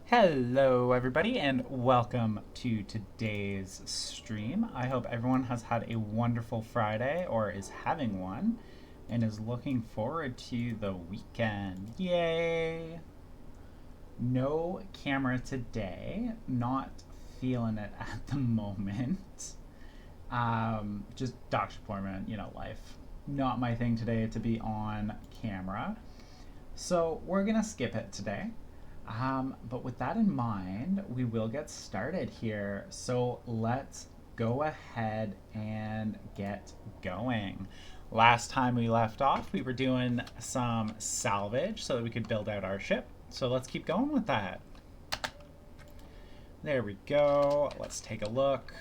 Hello, everybody, and welcome to today's stream. I hope everyone has had a wonderful Friday or is having one and is looking forward to the weekend. Yay! No camera today. Not feeling it at the moment. Just doctor's appointment, life. Not my thing today to be on camera. So we're going to skip it today. But with that in mind, we will get started here. So let's go ahead and get going. Last time we left off, we were doing some salvage so that we could build out our ship. So let's keep going with that. There we go. Let's take a look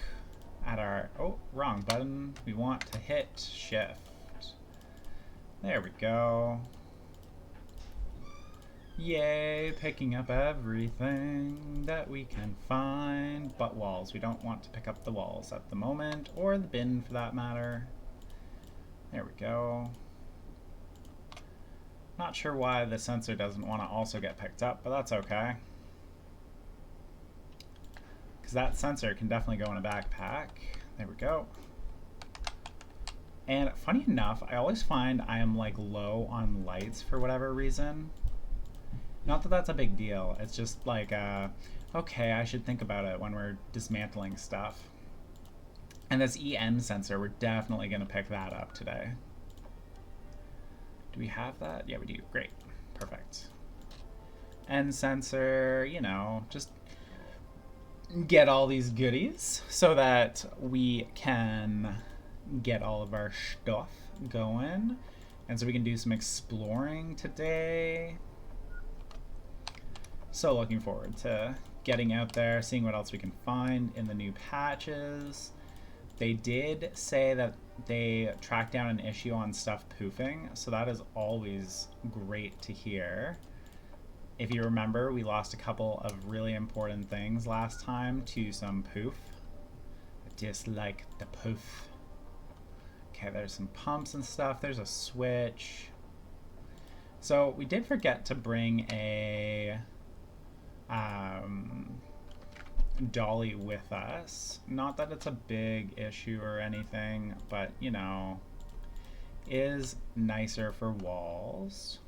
at our... Oh, wrong button. We want to hit shift. There we go. Yay, picking up everything that we can find but walls. We don't want to pick up the walls at the moment, or the bin for that matter. There we go. Not sure why the sensor doesn't want to also get picked up, but that's okay. Because that sensor can definitely go in a backpack. There we go. And funny enough, I always find I am like low on lights for whatever reason. Not that that's a big deal. It's just like, okay, I should think about it when we're dismantling stuff. And this EN sensor, we're definitely going to pick that up today. Do we have that? Yeah, we do. Great. Perfect. N sensor, just get all these goodies so that we can get all of our stuff going. And so we can do some exploring today. So looking forward to getting out there, seeing what else we can find in the new patches. They did say that they tracked down an issue on stuff poofing, so that is always great to hear. If you remember, we lost a couple of really important things last time to some poof. I dislike the poof. Okay, there's some pumps and stuff. There's a switch. So we did forget to bring a... dolly with us. Not that it's a big issue or anything, but is nicer for walls.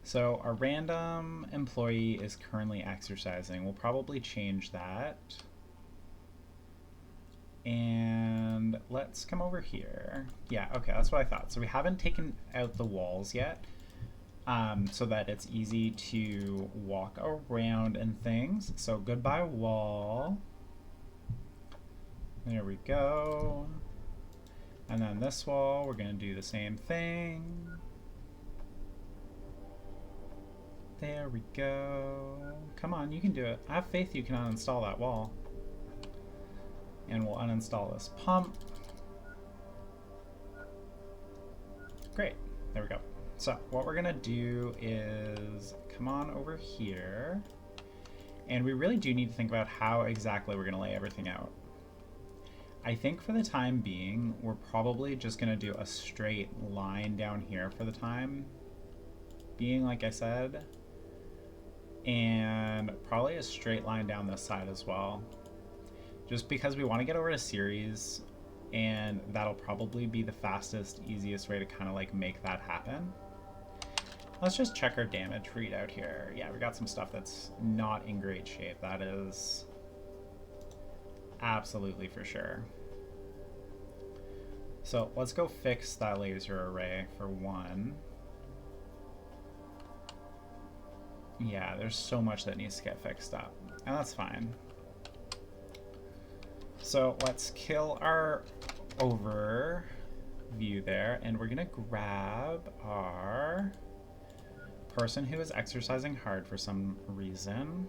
So our random employee is currently exercising. We'll probably change that. And let's come over here. Yeah, okay, that's what I thought. So we haven't taken out the walls yet. So that it's easy to walk around and things. So goodbye wall. There we go. And then this wall, we're going to do the same thing. There we go. Come on, you can do it. I have faith you can uninstall that wall. And we'll uninstall this pump. Great. There we go. So what we're gonna do is come on over here, and we really do need to think about how exactly we're gonna lay everything out. I think for the time being, we're probably just gonna do a straight line down here for the time being, like I said, and probably a straight line down this side as well, just because we want to get over to series, and that'll probably be the fastest, easiest way to kind of like make that happen. Let's just check our damage readout here. Yeah, we got some stuff that's not in great shape. That is absolutely for sure. So let's go fix that laser array for one. Yeah, there's so much that needs to get fixed up, and that's fine. So let's kill our overview there, and we're gonna grab our person who is exercising hard for some reason.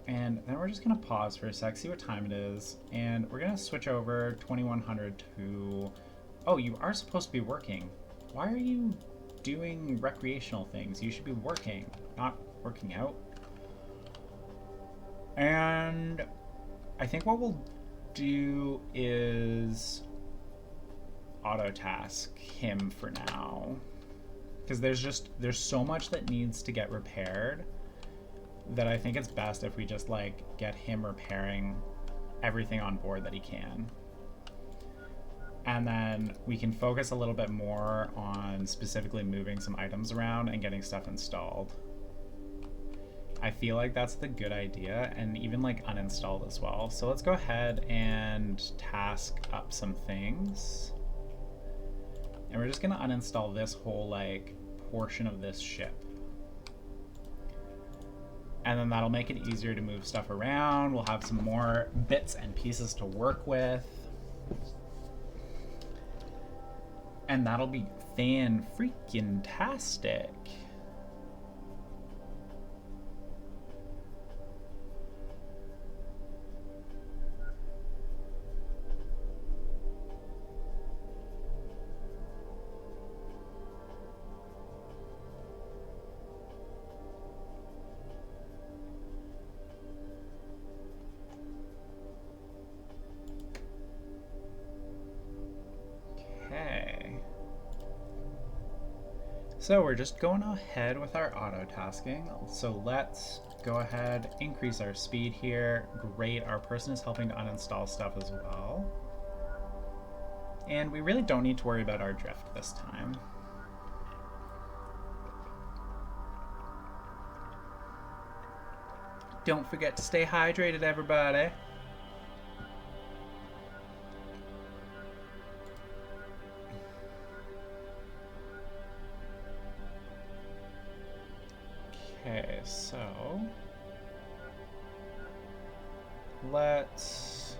And then we're just gonna pause for a sec, see what time it is, and we're gonna switch over 2100 to... Oh, you are supposed to be working. Why are you doing recreational things? You should be working, not working out. And I think what we'll do is auto task him for now. because there's so much that needs to get repaired that I think it's best if we just like get him repairing everything on board that he can. And then we can focus a little bit more on specifically moving some items around and getting stuff installed. I feel like that's the good idea, and even like uninstalled as well. So let's go ahead and task up some things. And we're just gonna uninstall this whole like portion of this ship. And then that'll make it easier to move stuff around. We'll have some more bits and pieces to work with. And that'll be fan-freaking-tastic. So we're just going ahead with our auto tasking. So let's go ahead, increase our speed here. Great, our person is helping to uninstall stuff as well. And we really don't need to worry about our drift this time. Don't forget to stay hydrated, everybody. Okay, so let's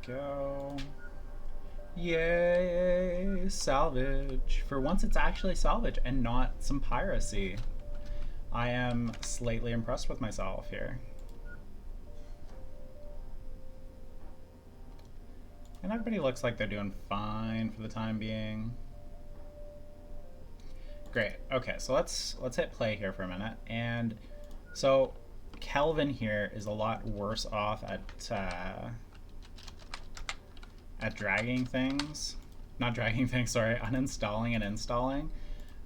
go. Yay, salvage. For once it's actually salvage and not some piracy. I am slightly impressed with myself here. And everybody looks like they're doing fine for the time being. Great. Okay, so let's hit play here for a minute. And so Kelvin here is a lot worse off at dragging things, not dragging things, sorry, uninstalling and installing.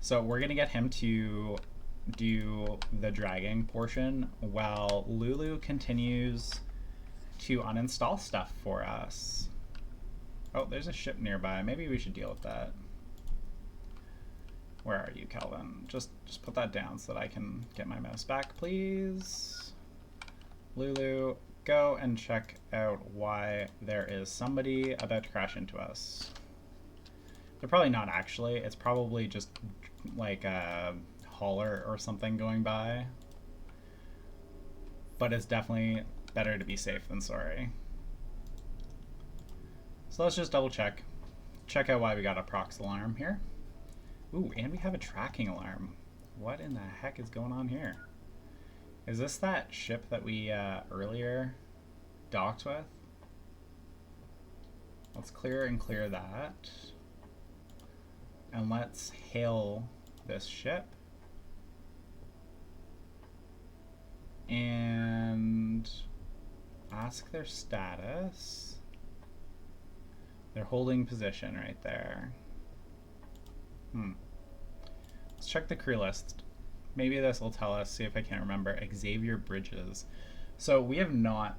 So we're gonna get him to do the dragging portion while Lulu continues to uninstall stuff for us. Oh, there's a ship nearby. Maybe we should deal with that. Where are you, Kelvin? Just put that down so that I can get my mouse back, please. Lulu, go and check out why there is somebody about to crash into us. They're probably not actually. It's probably just like a hauler or something going by. But it's definitely better to be safe than sorry. So let's just double check. Check out why we got a prox alarm here. Ooh, and we have a tracking alarm. What in the heck is going on here? Is this that ship that we earlier docked with? Let's clear and clear that. And let's hail this ship. And ask their status. They're holding position right there. Let's check the crew list. Maybe this will tell us, see if I can remember. Xavier Bridges. So we have not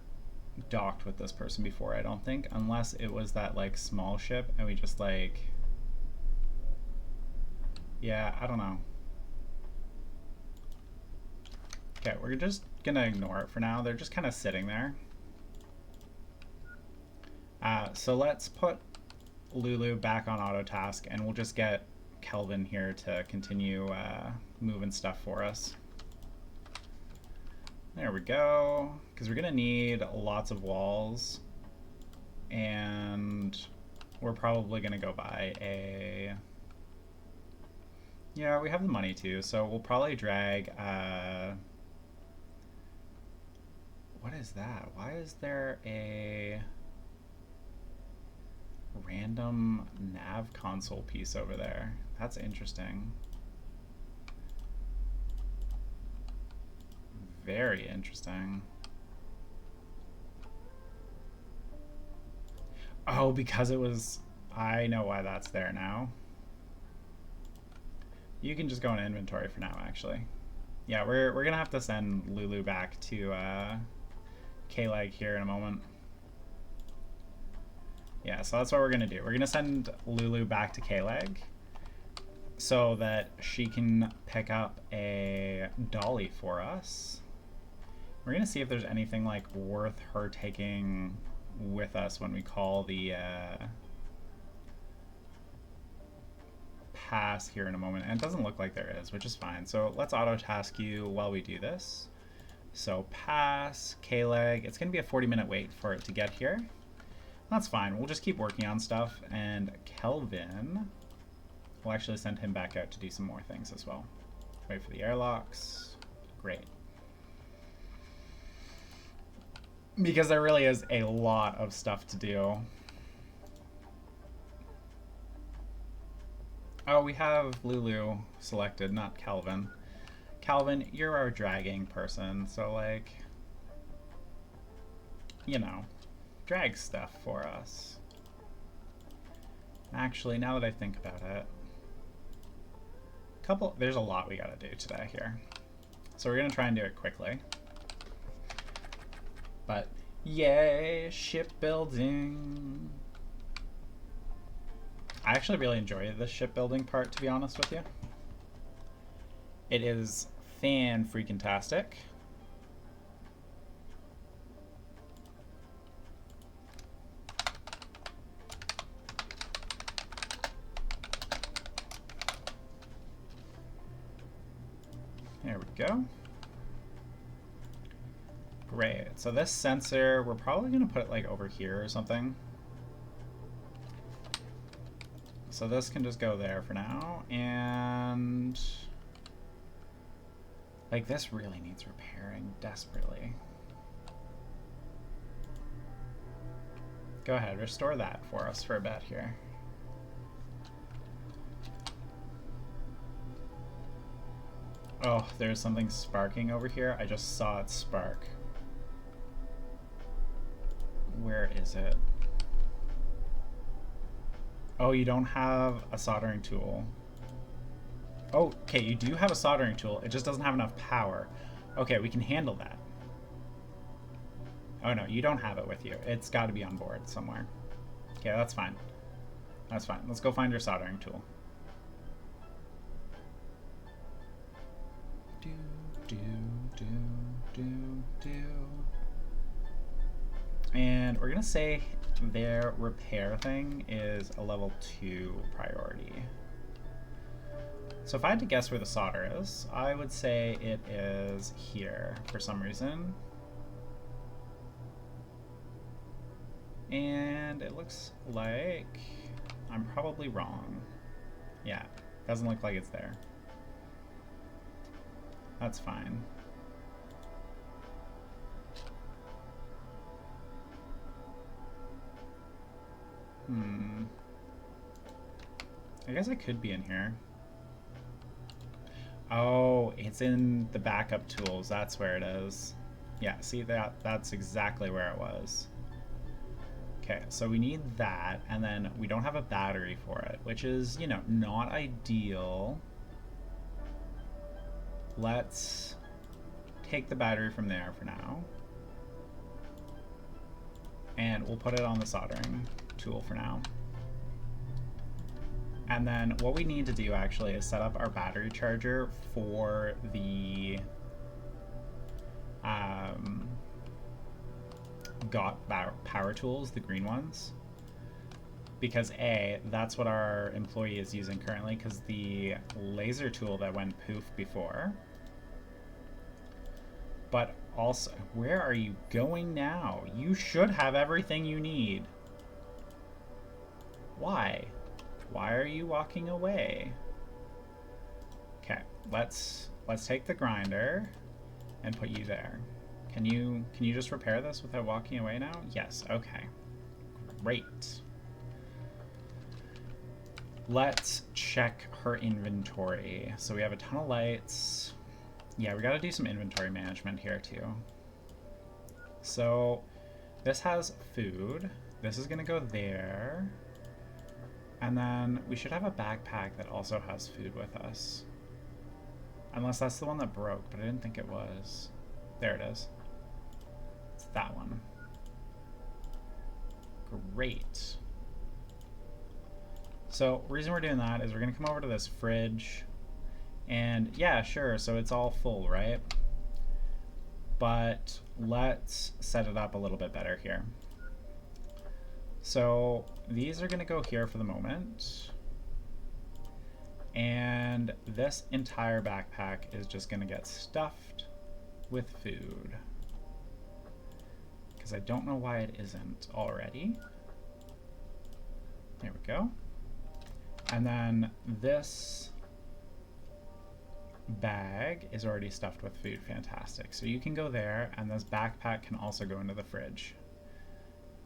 docked with this person before, I don't think, unless it was that like small ship and we just like, yeah, I don't know. Okay, we're just gonna ignore it for now. They're just kind of sitting there. So let's put Lulu back on auto task and we'll just get Kelvin here to continue moving stuff for us. There we go, because we're gonna need lots of walls and we're probably gonna go buy Yeah, we have the money too, so we'll probably drag, what is that? Why is there a random nav console piece over there? That's interesting. Very interesting. Oh, because it was... I know why that's there now. You can just go in inventory for now, actually. Yeah, we're gonna have to send Lulu back to K-Leg here in a moment. Yeah, so that's what we're gonna do. We're gonna send Lulu back to K-Leg so that she can pick up a dolly for us. We're gonna see if there's anything like worth her taking with us when we call the pass here in a moment, and it doesn't look like there is, which is fine. So let's auto task you while we do this. So pass, K-Leg, it's gonna be a 40-minute wait for it to get here. That's fine, we'll just keep working on stuff, and Kelvin, we'll actually send him back out to do some more things as well. Wait for the airlocks, great. Because there really is a lot of stuff to do. Oh, we have Lulu selected, not Calvin. Calvin, you're our dragging person, so like, you know, drag stuff for us. Actually, now that I think about it, there's a lot we gotta do today here. So we're gonna try and do it quickly. But yay, shipbuilding. I actually really enjoy the shipbuilding part, to be honest with you. It is fan-freaking-tastic. There we go. Great. So this sensor, we're probably going to put it like over here or something. So this can just go there for now, and like this really needs repairing desperately. Go ahead, restore that for us for a bit here. Oh, there's something sparking over here. I just saw it spark. Where is it? Oh, you don't have a soldering tool. Oh, okay, you do have a soldering tool. It just doesn't have enough power. Okay, we can handle that. Oh no, you don't have it with you. It's got to be on board somewhere. Okay, that's fine. That's fine. Let's go find your soldering tool. Do, do, do, do, do. And we're gonna say their repair thing is a level 2 priority. So if I had to guess where the solder is, I would say it is here for some reason. And it looks like I'm probably wrong. Yeah, doesn't look like it's there. That's fine. I guess I could be in here. Oh, it's in the backup tools. That's where it is. Yeah, see that's exactly where it was. Okay, so we need that, and then we don't have a battery for it, which is, you know, not ideal. Let's take the battery from there for now. And we'll put it on the soldering tool for now. And then what we need to do actually is set up our battery charger for the power tools, the green ones. Because A, that's what our employee is using currently, because the laser tool that went poof before. But also, where are you going now? You should have everything you need. Why? Why are you walking away? let's take the grinder and put you there. Can you just repair this without walking away now? Yes, okay. Great. Let's check her inventory. So we have a ton of lights. Yeah, we gotta do some inventory management here too. So this has food. This is gonna go there. And then we should have a backpack that also has food with us. Unless that's the one that broke, but I didn't think it was. There it is. It's that one. Great. So the reason we're doing that is we're gonna come over to this fridge and yeah, sure, so it's all full, right? But let's set it up a little bit better here. So these are gonna go here for the moment. And this entire backpack is just gonna get stuffed with food. Because I don't know why it isn't already. There we go. And then this bag is already stuffed with food. Fantastic. So you can go there, and this backpack can also go into the fridge.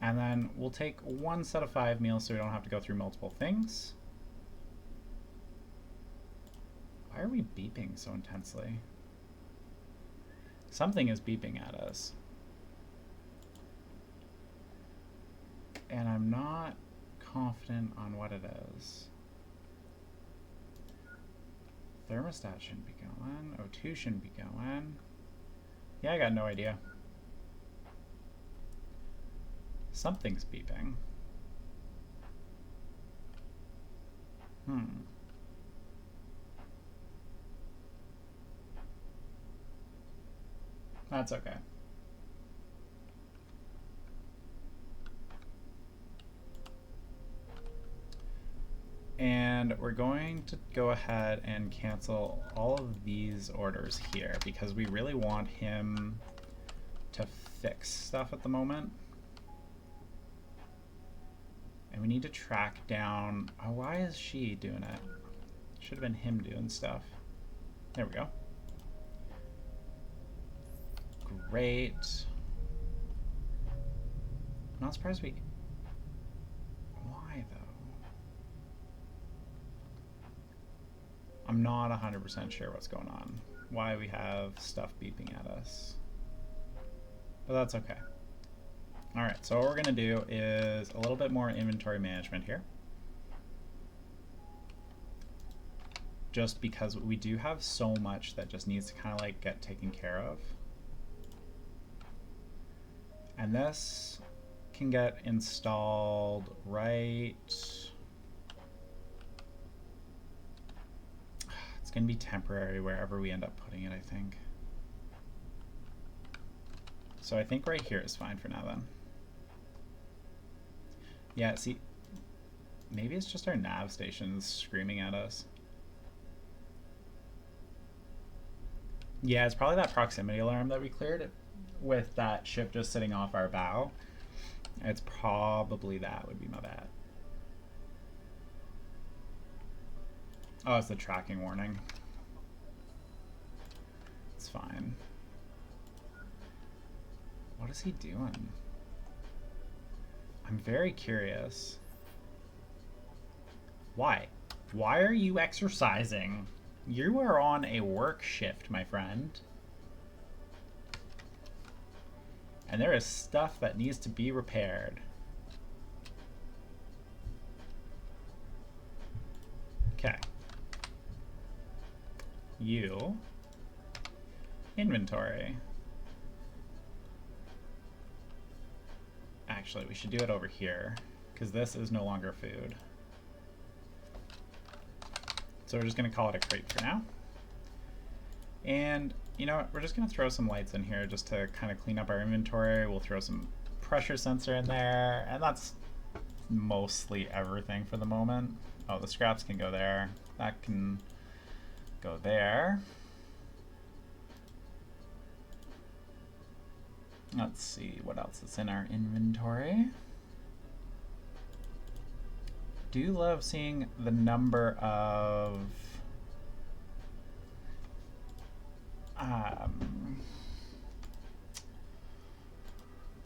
And then we'll take one set of 5 meals so we don't have to go through multiple things. Why are we beeping so intensely? Something is beeping at us. And I'm not confident on what it is. Thermostat shouldn't be going. O2 shouldn't be going. Yeah, I got no idea. Something's beeping. That's okay. And we're going to go ahead and cancel all of these orders here because we really want him to fix stuff at the moment. And we need to track down, oh, why is she doing it? Should have been him doing stuff. There we go. Great. I'm not surprised we, why though? I'm not 100% sure what's going on. Why we have stuff beeping at us. But that's okay. Alright, so what we're gonna do is a little bit more inventory management here. Just because we do have so much that just needs to kind of like get taken care of. And this can get installed right. It's going to be temporary wherever we end up putting it, I think. So I think right here is fine for now then. Yeah, see, maybe it's just our nav stations screaming at us. Yeah, it's probably that proximity alarm that we cleared with that ship just sitting off our bow. It's probably that would be my bad. Oh, it's the tracking warning. It's fine. What is he doing? I'm very curious. Why? Why are you exercising? You are on a work shift, my friend. And there is stuff that needs to be repaired. Okay. You. Inventory. Actually, we should do it over here, because this is no longer food. So we're just going to call it a crate for now. And you know what, we're just going to throw some lights in here just to kind of clean up our inventory. We'll throw some pressure sensor in there, and that's mostly everything for the moment. Oh, the scraps can go there. That can go there. Let's see what else is in our inventory. Do love seeing the number of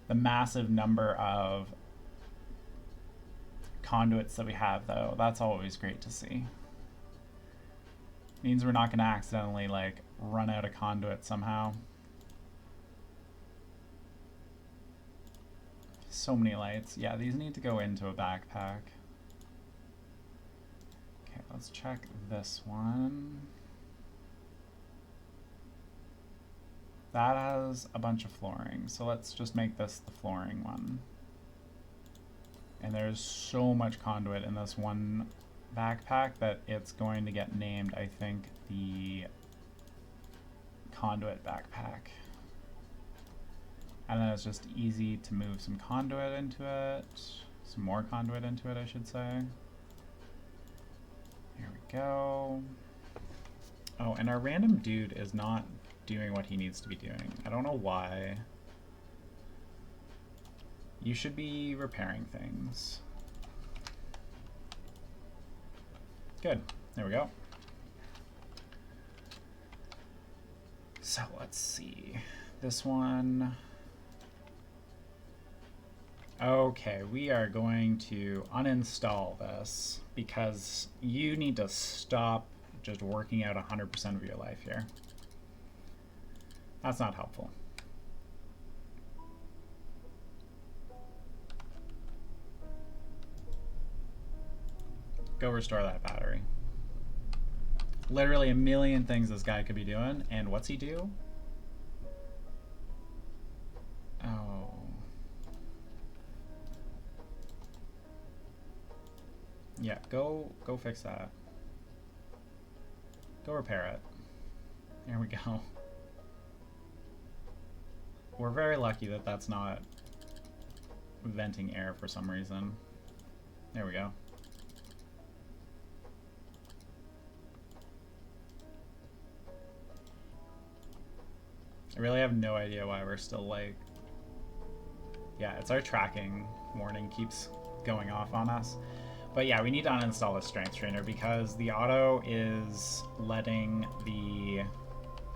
the massive number of conduits that we have, though. That's always great to see. Means we're not going to accidentally like run out of conduit somehow. So many lights. Yeah, these need to go into a backpack. Okay, let's check this one. That has a bunch of flooring, so let's just make this the flooring one. And there's so much conduit in this one backpack that it's going to get named, I think, the conduit backpack. And then it's just easy to move some conduit into it. Some more conduit into it, I should say. Here we go. Oh, and our random dude is not doing what he needs to be doing. I don't know why. You should be repairing things. Good. There we go. So let's see. This one. Okay, we are going to uninstall this because you need to stop just working out 100% of your life here. That's not helpful. Go restore that battery. Literally a million things this guy could be doing, and what's he do? Oh. Yeah, go fix that. Go repair it. There we go. We're very lucky that that's not venting air for some reason. There we go. I really have no idea why we're still like... Yeah, it's our tracking warning keeps going off on us. But yeah, we need to uninstall the strength trainer because the auto is letting the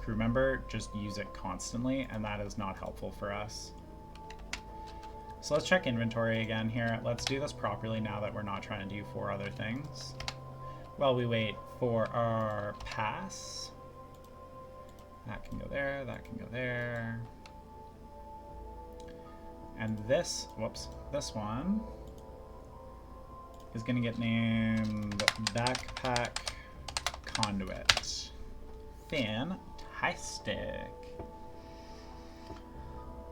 crew member just use it constantly, and that is not helpful for us. So let's check inventory again here. Let's do this properly now that we're not trying to do 4 other things. While we wait for our pass. That can go there, that can go there. And this, whoops, this one is gonna get named Backpack Conduit. Fantastic.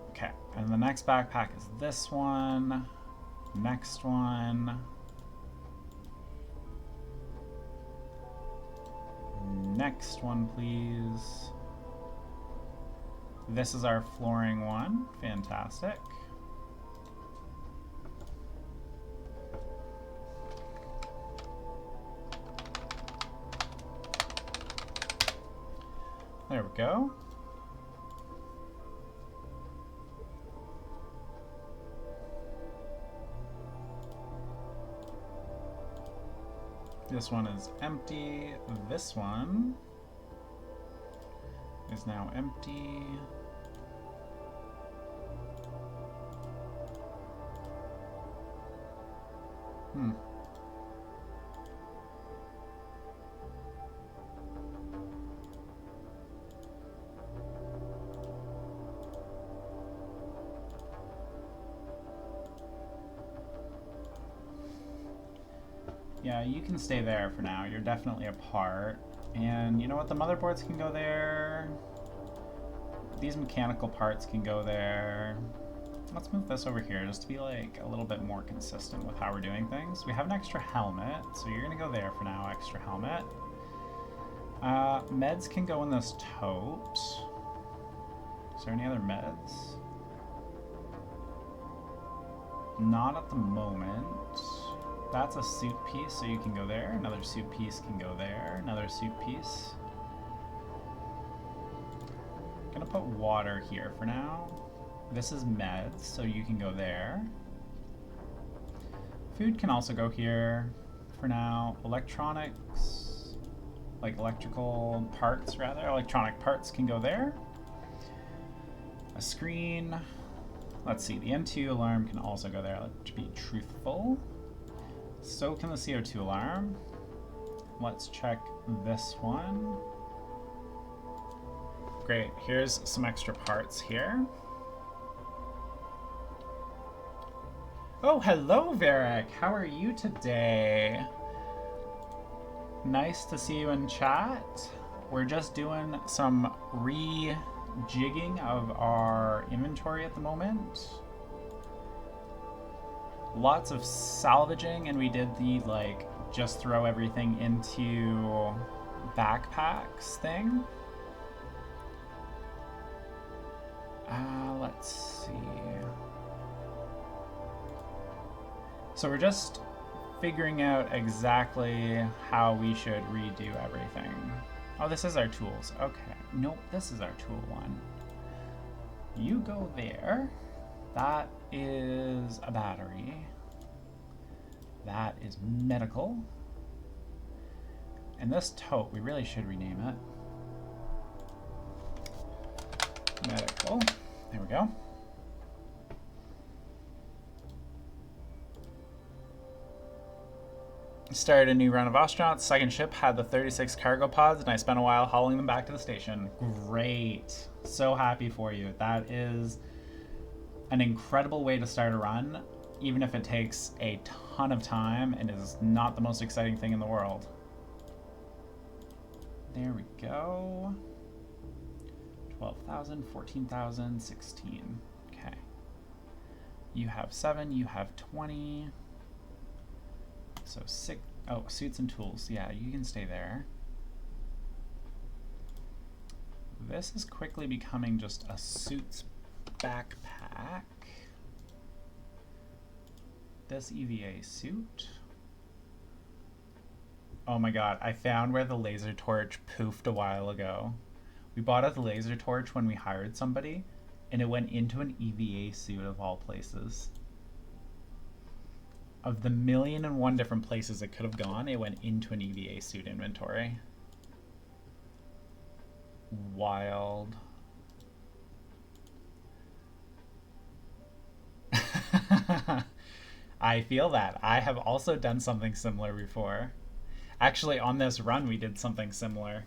Okay, and the next backpack is this one. Next one. Next one, please. This is our flooring one. Fantastic. There we go. This one is empty. This one is now empty. Yeah, you can stay there for now. You're definitely a part. And you know what? The motherboards can go there. These mechanical parts can go there. Let's move this over here just to be like a little bit more consistent with how we're doing things. We have an extra helmet, so you're gonna go there for now, extra helmet. Meds can go in this tote. Is there any other meds? Not at the moment. That's a suit piece, so you can go there. Another suit piece can go there. Another suit piece. Gonna put water here for now. This is meds, so you can go there. Food can also go here for now. Electronics. like electrical parts rather, electronic parts can go there. A screen. Let's see, the N2 alarm can also go there, to be truthful. So can the CO2 alarm. Let's check this one. Great, here's some extra parts here. Oh, hello, Varric. How are you today? Nice to see you in chat. We're just doing some rejigging of our inventory at the moment. Lots of salvaging, and we did the like just throw everything into backpacks thing. Let's see. So we're just figuring out exactly how we should redo everything. Oh, this is our tools. Okay. Nope, this is our tool one. You go there. That is a battery. That is medical. And this tote, we really should rename it. Medical. There we go. Started a new run of Ostranauts. Second ship had the 36 cargo pods, and I spent a while hauling them back to the station. Great. So happy for you. That is an incredible way to start a run, even if it takes a ton of time and is not the most exciting thing in the world. There we go. 12,000, 14,000, 16. Okay. You have 7, you have 20. So 6, oh, suits and tools. Yeah, you can stay there. This is quickly becoming just a suits backpack. This EVA suit. Oh my god, I found where the laser torch poofed a while ago. We bought a laser torch when we hired somebody, and it went into an EVA suit of all places. Of the 1,000,001 different places it could have gone, it went into an EVA suit inventory. Wild. I feel that. I have also done something similar before. Actually, on this run, we did something similar.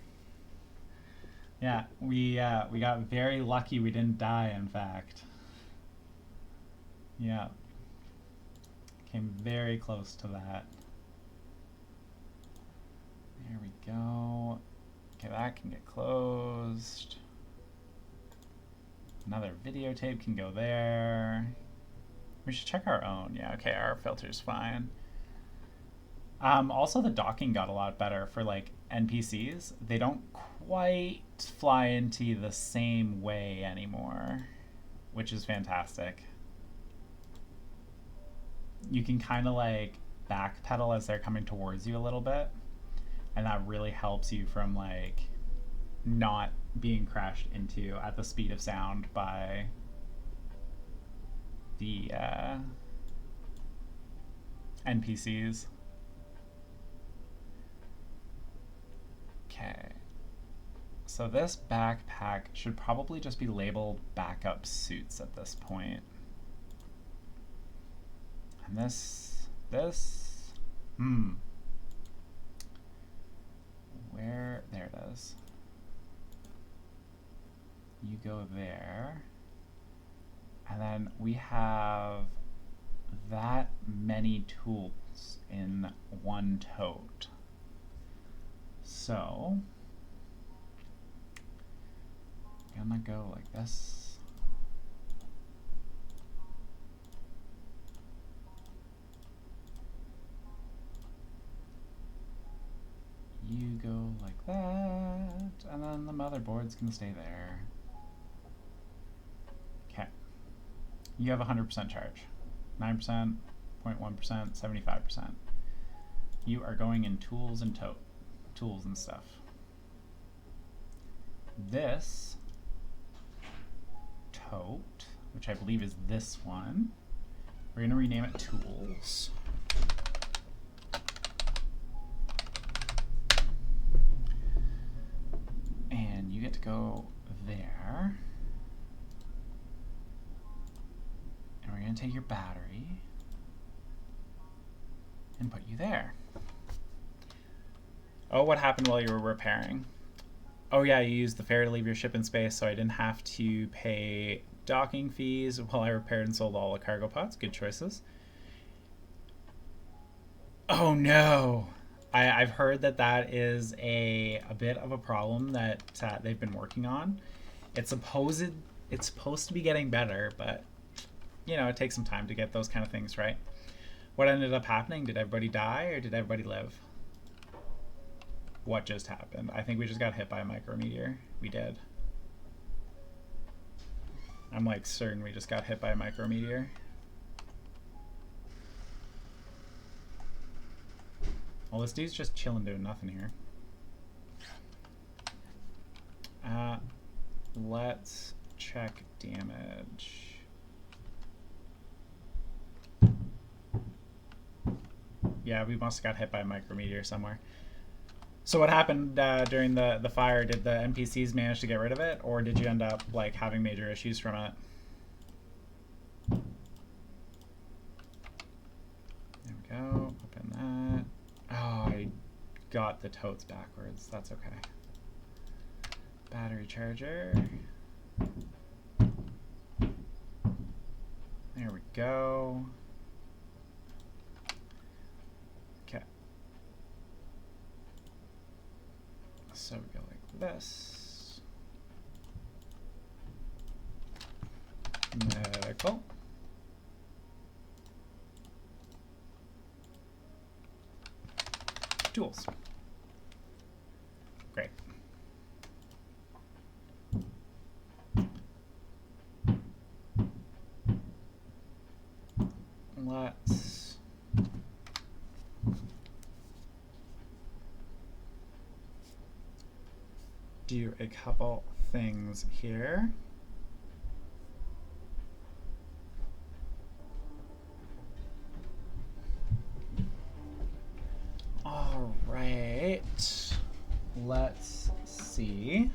Yeah, we got very lucky we didn't die, in fact. Yeah. Came very close to that. There we go. Okay, that can get closed. Another videotape can go there. We should check our own. Yeah, okay, our filter's fine. Also, the docking got a lot better for like NPCs. They don't quite fly into you the same way anymore, which is fantastic. You can kind of like backpedal as they're coming towards you a little bit, and that really helps you from like not being crashed into at the speed of sound by the NPCs. Okay, so this backpack should probably just be labeled backup suits at this point. And where, there it is. You go there. And then we have that many tools in one tote. So, I'm gonna go like this. You go like that, and then the motherboard's gonna stay there. Okay. You have 100% charge. 9%, 0.1%, 75%. You are going in tools and tote. Tools and stuff. This tote, which I believe is this one, we're gonna rename it tools. take your battery and put you there. Oh, what happened while you were repairing? Oh yeah, you used the ferry to leave your ship in space, so I didn't have to pay docking fees while I repaired and sold all the cargo pods. Good choices. Oh no! I've heard that is a bit of a problem that they've been working on. It's supposed to be getting better, but you know, it takes some time to get those kind of things right. What ended up happening? Did everybody die or did everybody live? What just happened? I think we just got hit by a micrometeor. We did. I'm like certain we just got hit by a micrometeor. Well, this dude's just chilling doing nothing here. Let's check damage. Yeah, we must have got hit by a micrometeor somewhere. So what happened during the fire? Did the NPCs manage to get rid of it, or did you end up like having major issues from it? There we go. Open that. Oh, I got the totes backwards. That's okay. Battery charger. There we go. Okay. So we go like this. Medical. Tools. Great. Let's do a couple things here. All right. Let's see.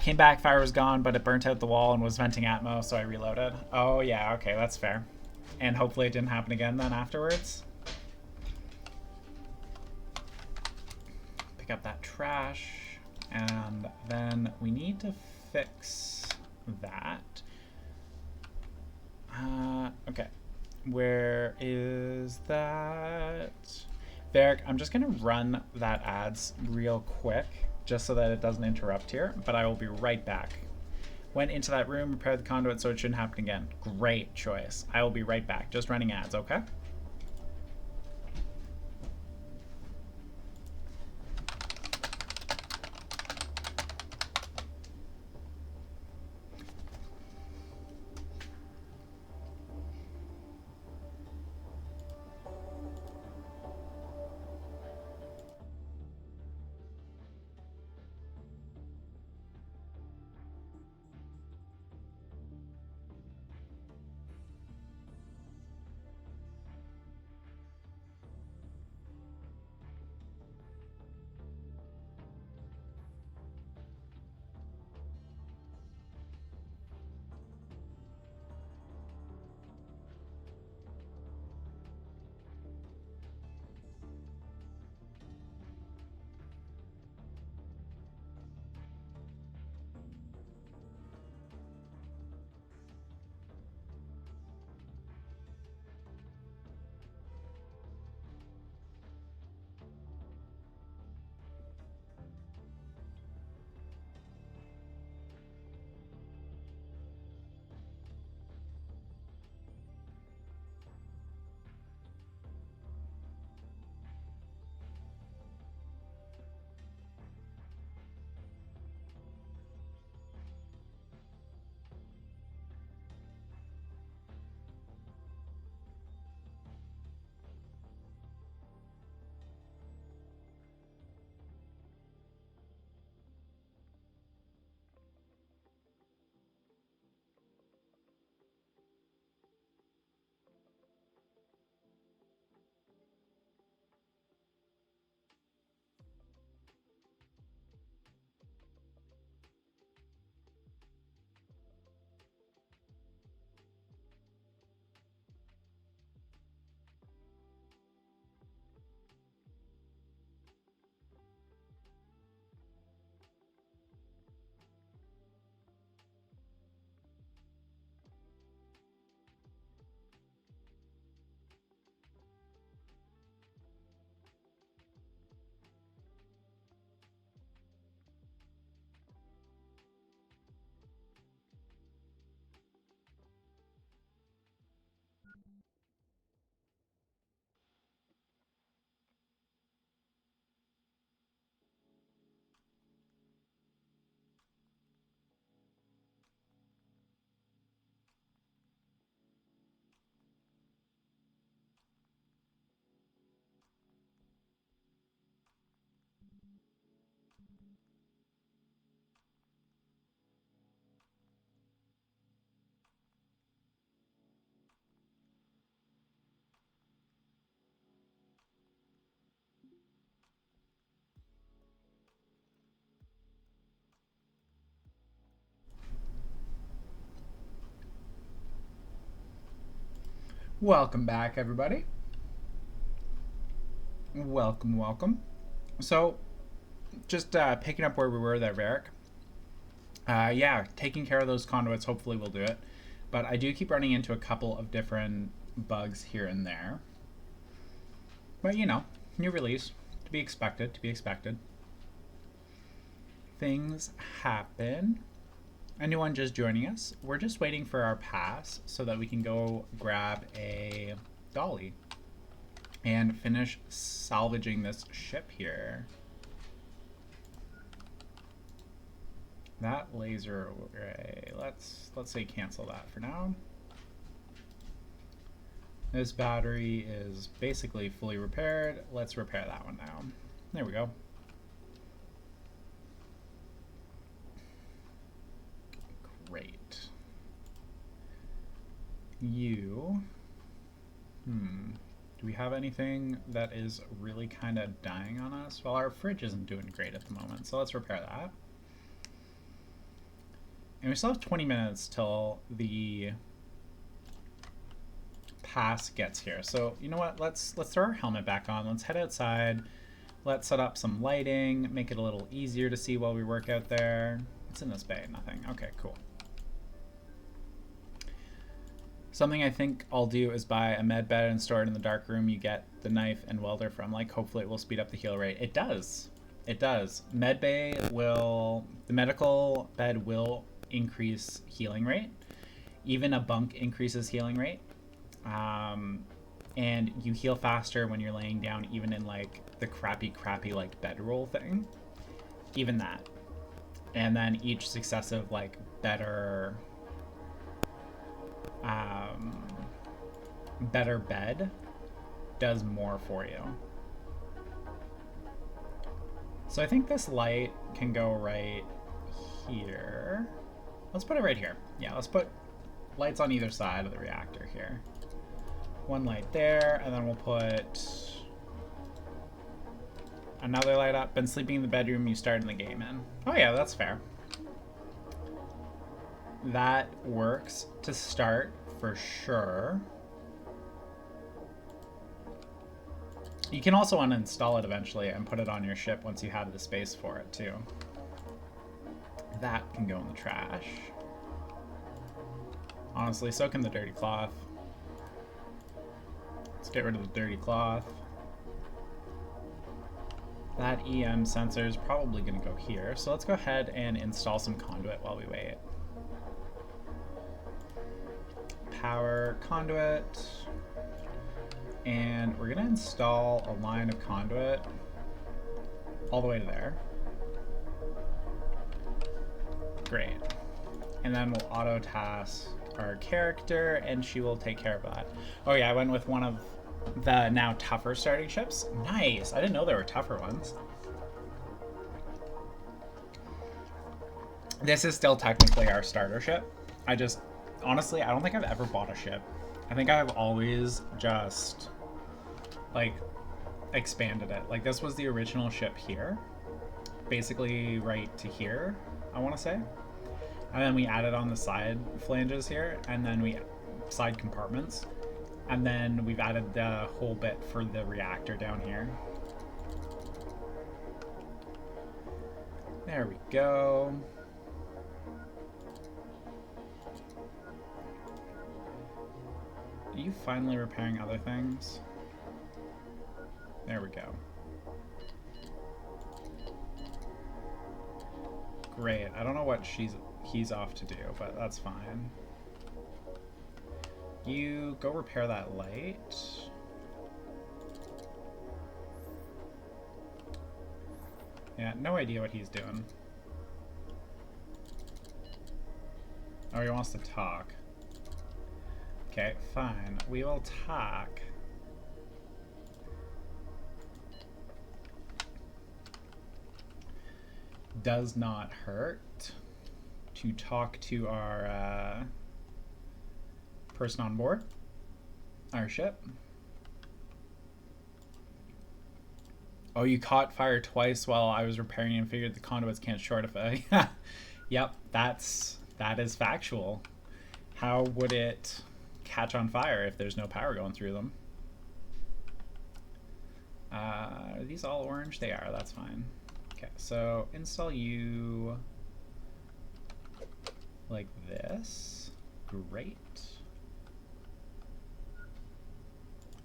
Came back, fire was gone, but it burnt out the wall and was venting atmo, so I reloaded. Oh yeah, okay, that's fair. And hopefully it didn't happen again then afterwards. Pick up that trash, and then we need to fix that. Okay, where is that? Varric, I'm just gonna run that ads real quick, just so that it doesn't interrupt here, but I will be right back. Went into that room, repaired the conduit so it shouldn't happen again. Great choice. I will be right back. Just running ads, okay? Welcome back, everybody. Welcome, welcome. So, just picking up where we were there, Varric. Yeah, taking care of those conduits hopefully will do it. But I do keep running into a couple of different bugs here and there. But you know, new release, to be expected, to be expected. Things happen. Anyone just joining us, we're just waiting for our pass so that we can go grab a dolly and finish salvaging this ship here. That laser array, let's say cancel that for now. This battery is basically fully repaired. Let's repair that one now. There we go. Great. You. Do we have anything that is really kind of dying on us? Well, our fridge isn't doing great at the moment, so let's repair that. And we still have 20 minutes till the pass gets here. So you know what? Let's throw our helmet back on. Let's head outside. Let's set up some lighting, make it a little easier to see while we work out there. What's in this bay? Nothing. Okay, cool. Something I think I'll do is buy a med bed and store it in the dark room you get the knife and welder from. Like, hopefully it will speed up the heal rate. It does. It does. Med bay will, the medical bed will increase healing rate. Even a bunk increases healing rate. And you heal faster when you're laying down, even in like the crappy like bedroll thing. Even that. And then each successive like better bed does more for you. So I think this light can go right here. Let's put it right here. Yeah, let's put lights on either side of the reactor here. One light there, and then we'll put another light up. Been sleeping in the bedroom you started the game in. Oh yeah, that's fair. That works to start for sure. You can also uninstall it eventually and put it on your ship once you have the space for it too. That can go in the trash. Honestly, so can the dirty cloth. Let's get rid of the dirty cloth. That EM sensor is probably going to go here. So let's go ahead and install some conduit while we wait. Power conduit. And we're going to install a line of conduit all the way to there. Great. And then we'll auto task our character and she will take care of that. Oh yeah, I went with one of the now tougher starting ships. Nice. I didn't know there were tougher ones. This is still technically our starter ship. Honestly, I don't think I've ever bought a ship. I think I've always just like expanded it. Like this was the original ship here, basically right to here, I want to say. And then we added on the side flanges here, and then we side compartments. And then we've added the whole bit for the reactor down here. There we go. Are you finally repairing other things? There we go. Great. I don't know what he's off to do, but that's fine. You go repair that light. Yeah, no idea what he's doing. Oh, he wants to talk. Okay, fine. We will talk. Does not hurt to talk to our person on board our ship. Oh, you caught fire twice while I was repairing and figured the conduits can't shortify. Yep, that is factual. How would it catch on fire if there's no power going through them? Are these all orange? They are, that's fine. Okay, so install you like this. Great.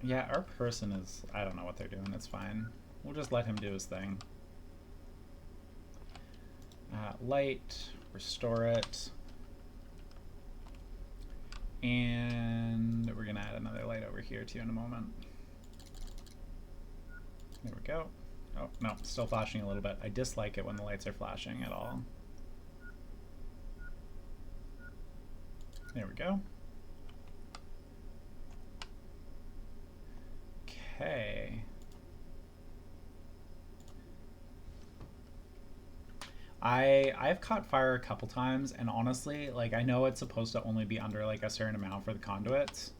Yeah, our person is, I don't know what they're doing, it's fine. We'll just let him do his thing. Light, restore it. And we're gonna add another light over here too in a moment. There we go. Oh, no, still flashing a little bit. I dislike it when the lights are flashing at all. There we go. Okay. I've caught fire a couple times, and honestly, like, I know it's supposed to only be under like a certain amount for the conduits,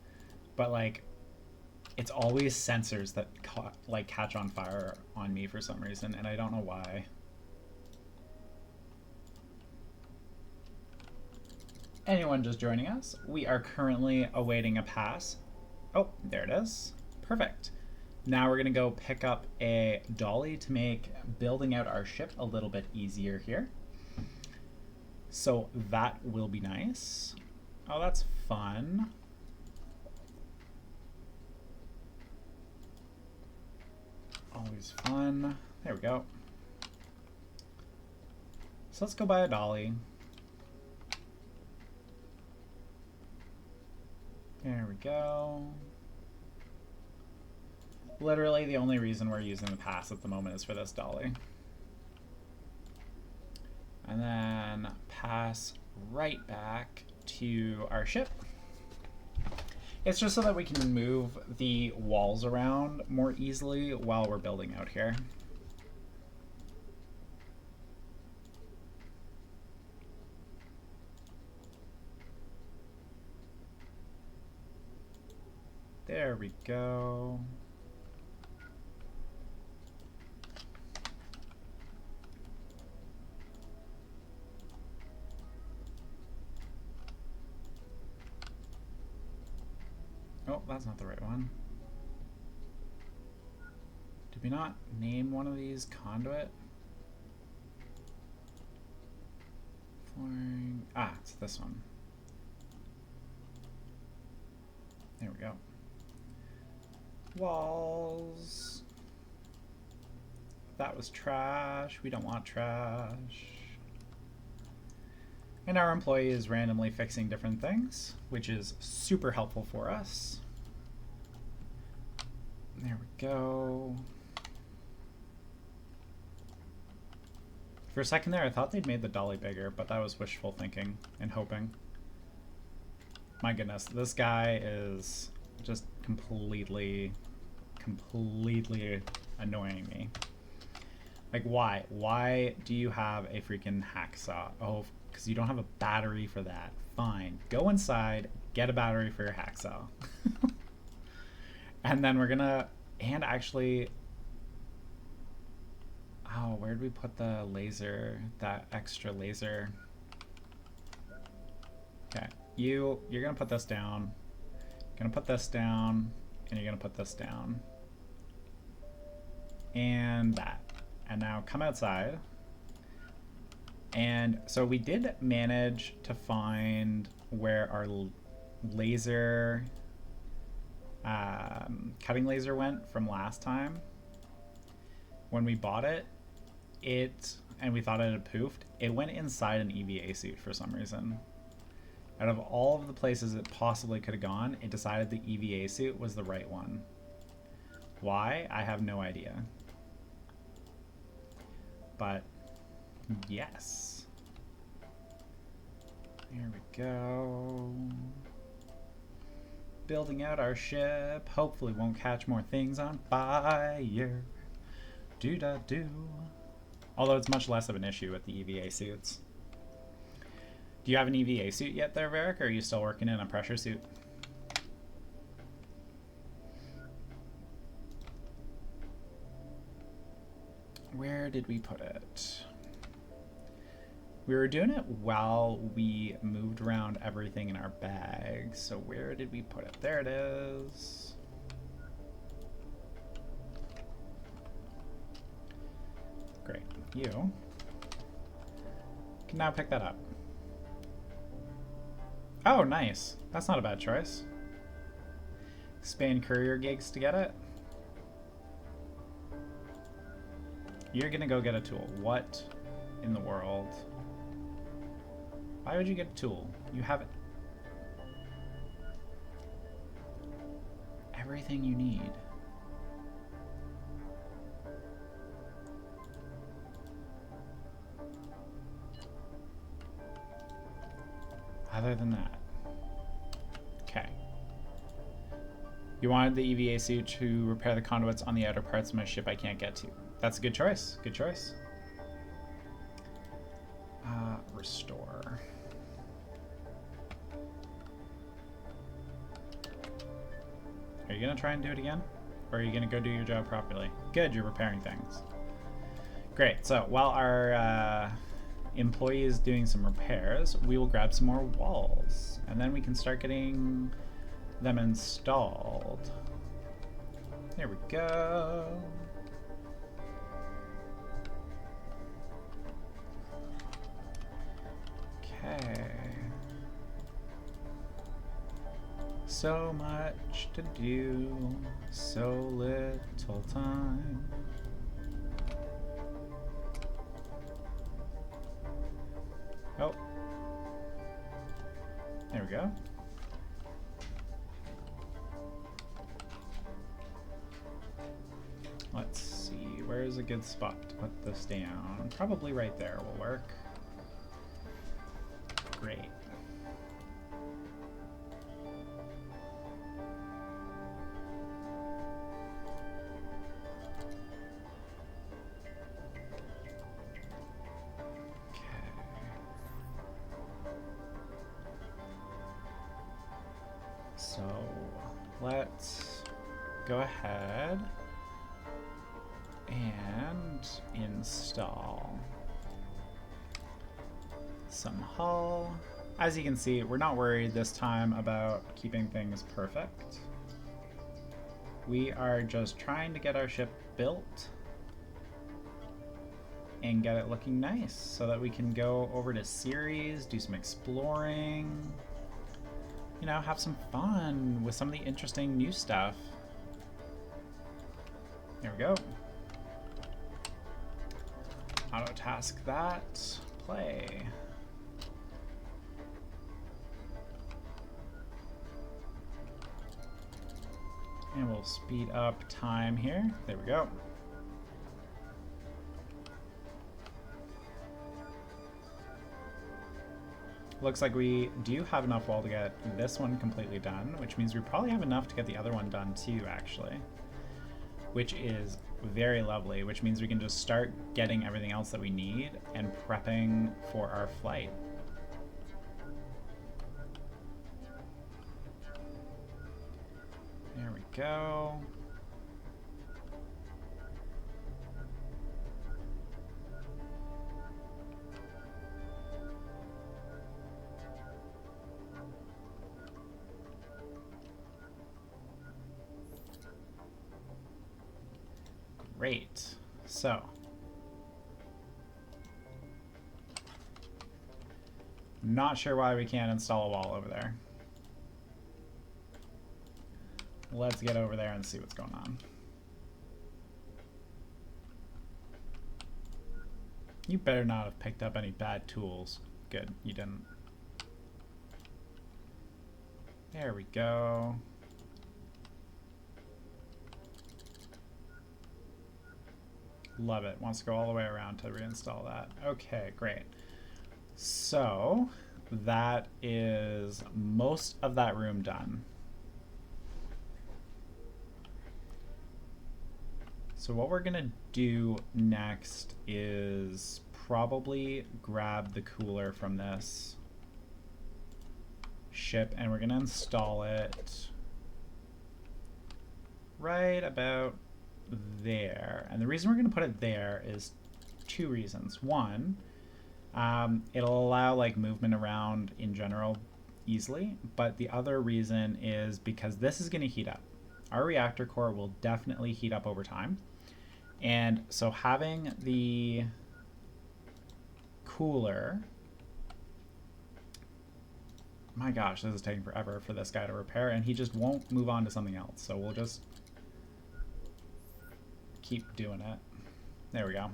but like it's always sensors that catch on fire on me for some reason, and I don't know why. Anyone just joining us, we are currently awaiting a pass. Oh, there it is. Perfect. Now we're gonna go pick up a dolly to make building out our ship a little bit easier here. So that will be nice. Oh, that's fun. Always fun. There we go. So let's go buy a dolly. There we go. Literally the only reason we're using the pass at the moment is for this dolly. And then pass right back to our ship. It's just so that we can move the walls around more easily while we're building out here. There we go. Oh, that's not the right one. Did we not name one of these conduit? Flooring. Ah, it's this one. There we go. Walls. That was trash. We don't want trash. And our employee is randomly fixing different things, which is super helpful for us. There we go. For a second there, I thought they'd made the dolly bigger, but that was wishful thinking and hoping. My goodness, this guy is just completely annoying me. Like, why? Why do you have a freaking hacksaw? Oh, because you don't have a battery for that. Fine. Go inside, get a battery for your hacksaw. And then we're gonna, and actually, oh, where did we put the laser, that extra laser? Okay, you're gonna put this down, gonna put this down, and you're gonna put this down. And that. And now come outside. And so we did manage to find where our laser, cutting laser went from last time. When we bought it, and we thought it had poofed, it went inside an EVA suit for some reason. Out of all of the places it possibly could have gone, it decided the EVA suit was the right one. Why? I have no idea. But yes. There we go. Building out our ship. Hopefully won't catch more things on fire. Do-da-do. Although it's much less of an issue with the EVA suits. Do you have an EVA suit yet there, Varric, or are you still working in a pressure suit? Where did we put it? We were doing it while we moved around everything in our bags. So where did we put it? There it is. Great. You can now pick that up. Oh, nice. That's not a bad choice. Expand courier gigs to get it. You're gonna go get a tool. What in the world? Why would you get a tool? You have everything you need. Other than that. Okay. You wanted the EVA suit to repair the conduits on the outer parts of my ship I can't get to. That's a good choice. Good choice. Restore. Are you going to try and do it again? Or are you going to go do your job properly? Good, you're repairing things. Great. So while our employee is doing some repairs, we will grab some more walls. And then we can start getting them installed. There we go. Okay. So much to do, so little time. Oh. There we go. Let's see, where's a good spot to put this down? Probably right there will work. Great. So let's go ahead and install some hull. As you can see, we're not worried this time about keeping things perfect. We are just trying to get our ship built and get it looking nice so that we can go over to Ceres, do some exploring, you know, have some fun with some of the interesting new stuff. There we go. Auto task that. Play. And we'll speed up time here. There we go. Looks like we do have enough wall to get this one completely done, which means we probably have enough to get the other one done too, actually. Which is very lovely, which means we can just start getting everything else that we need and prepping for our flight. There we go. Great. So, not sure why we can't install a wall over there. Let's get over there and see what's going on. You better not have picked up any bad tools. Good, you didn't. There we go. Love it. Wants to go all the way around to reinstall that. Okay, great. So that is most of that room done. So what we're gonna do next is probably grab the cooler from this ship and we're gonna install it right about there. And the reason we're gonna put it there is two reasons. One, it'll allow like movement around in general easily, but the other reason is because this is gonna heat up. Our reactor core will definitely heat up over time. And so having the cooler, my gosh, this is taking forever for this guy to repair, and he just won't move on to something else. So we'll just keep doing it. There we go.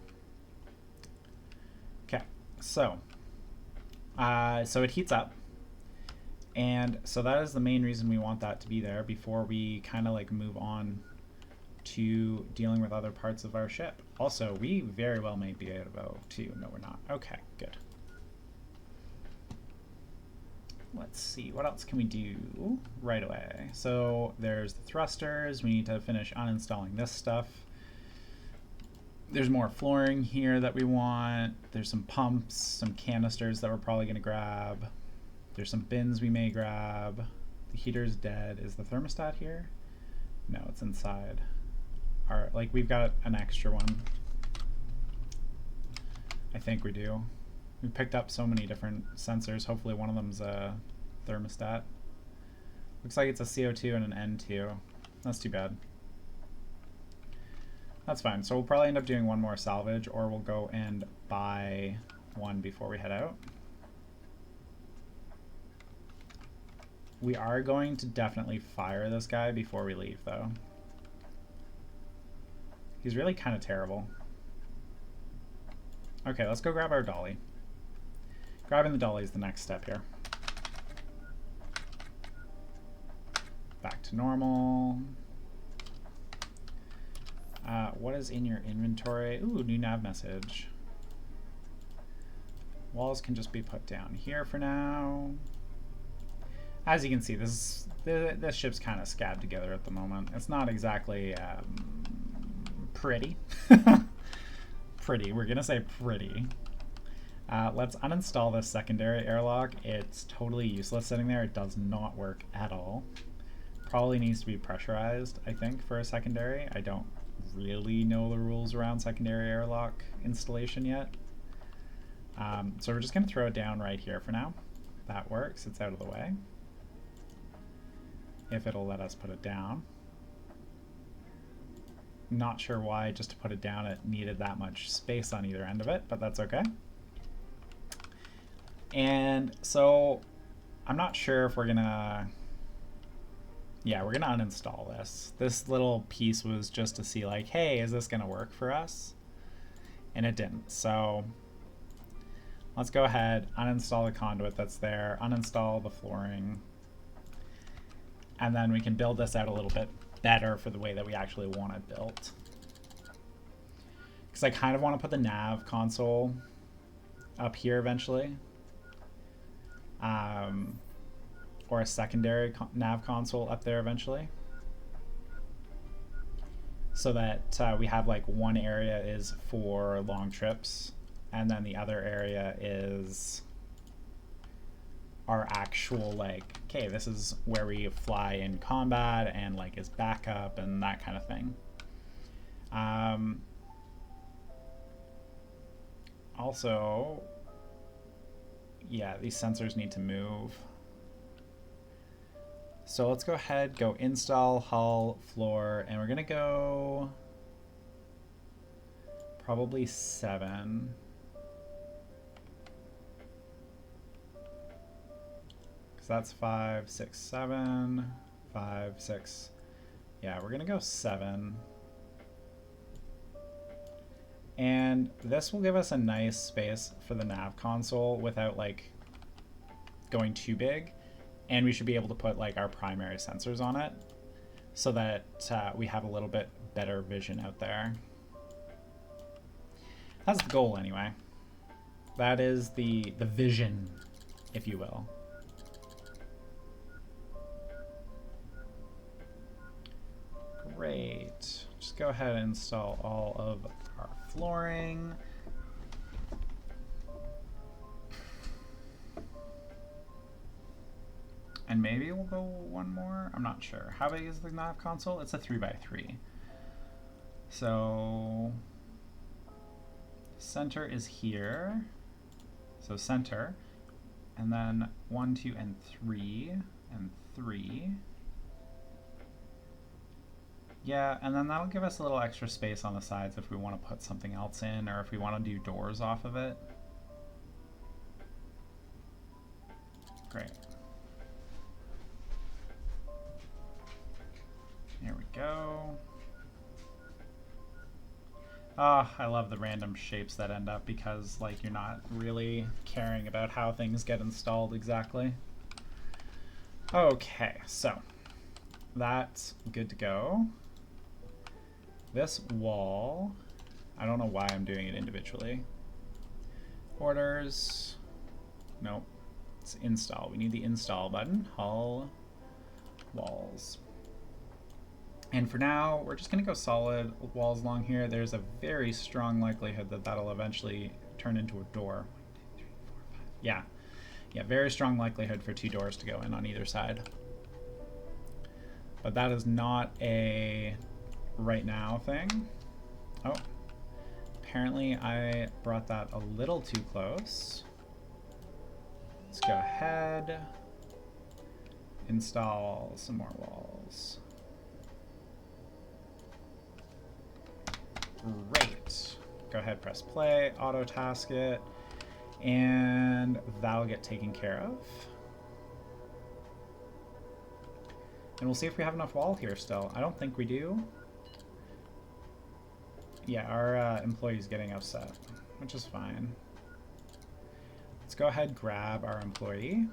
Okay, so it heats up. And so that is the main reason we want that to be there before we kind of like move on to dealing with other parts of our ship. Also, we very well may be able to. No, we're not. Okay, good. Let's see, what else can we do right away? So there's the thrusters. We need to finish uninstalling this stuff. There's more flooring here that we want. There's some pumps, some canisters that we're probably gonna grab. There's some bins we may grab. The heater's dead. Is the thermostat here? No, it's inside. Like we've got an extra one. I think we do. We picked up so many different sensors. Hopefully one of them's a thermostat. Looks like it's a CO2 and an N2. That's too bad. That's fine. So we'll probably end up doing one more salvage, or we'll go and buy one before we head out. We are going to definitely fire this guy before we leave, though. He's really kind of terrible. Okay, let's go grab our dolly. Grabbing the dolly is the next step here. Back to normal. What is in your inventory? Ooh, new nav message. Walls can just be put down here for now. As you can see, this ship's kind of scabbed together at the moment. It's not exactly pretty. Pretty, we're gonna say pretty. Let's uninstall this secondary airlock. It's totally useless sitting there. It does not work at all. Probably needs to be pressurized, I think, for a secondary. I don't really know the rules around secondary airlock installation yet. So we're just gonna throw it down right here for now. That works, it's out of the way. If it'll let us put it down. Not sure why, just to put it down, it needed that much space on either end of it, but that's okay. And so I'm not sure if we're gonna, yeah, we're gonna uninstall this. This little piece was just to see like, hey, is this gonna work for us? And it didn't. So let's go ahead, uninstall the conduit that's there, uninstall the flooring, and then we can build this out a little bit better for the way that we actually want it built. Because I kind of want to put the nav console up here eventually. Or a secondary nav console up there eventually. So that we have like one area is for long trips, and then the other area is our actual like, okay, this is where we fly in combat and like is backup and that kind of thing. Also, yeah, these sensors need to move. So let's go ahead, go install hull, floor, and we're gonna go probably 7. So that's 5, 6, 7, 5, 6. Yeah, we're gonna go 7. And this will give us a nice space for the nav console without like going too big. And we should be able to put like our primary sensors on it so that we have a little bit better vision out there. That's the goal anyway. That is the vision, if you will. Great. Just go ahead and install all of our flooring. And maybe we'll go one more. I'm not sure. How big is the nav console? It's a 3x3. So center is here. So center. And then 1, 2, and 3. And 3. Yeah, and then that'll give us a little extra space on the sides if we want to put something else in, or if we want to do doors off of it. Great. Here we go. Ah, I love the random shapes that end up because, like, you're not really caring about how things get installed exactly. Okay, so that's good to go. This wall, I don't know why I'm doing it individually. Orders, nope, it's install. We need the install button, hull, walls. And for now, we're just gonna go solid walls along here. There's a very strong likelihood that that'll eventually turn into a door. 1, 2, 3, 4, 5. Yeah, very strong likelihood for 2 doors to go in on either side. But that is not a right now thing. Oh, apparently I brought that a little too close. Let's go ahead, install some more walls. Great. Go ahead, press play, auto task it, and that'll get taken care of. And we'll see if we have enough wall here still. I don't think we do. Yeah, our employee's getting upset, which is fine. Let's go ahead, grab our employee.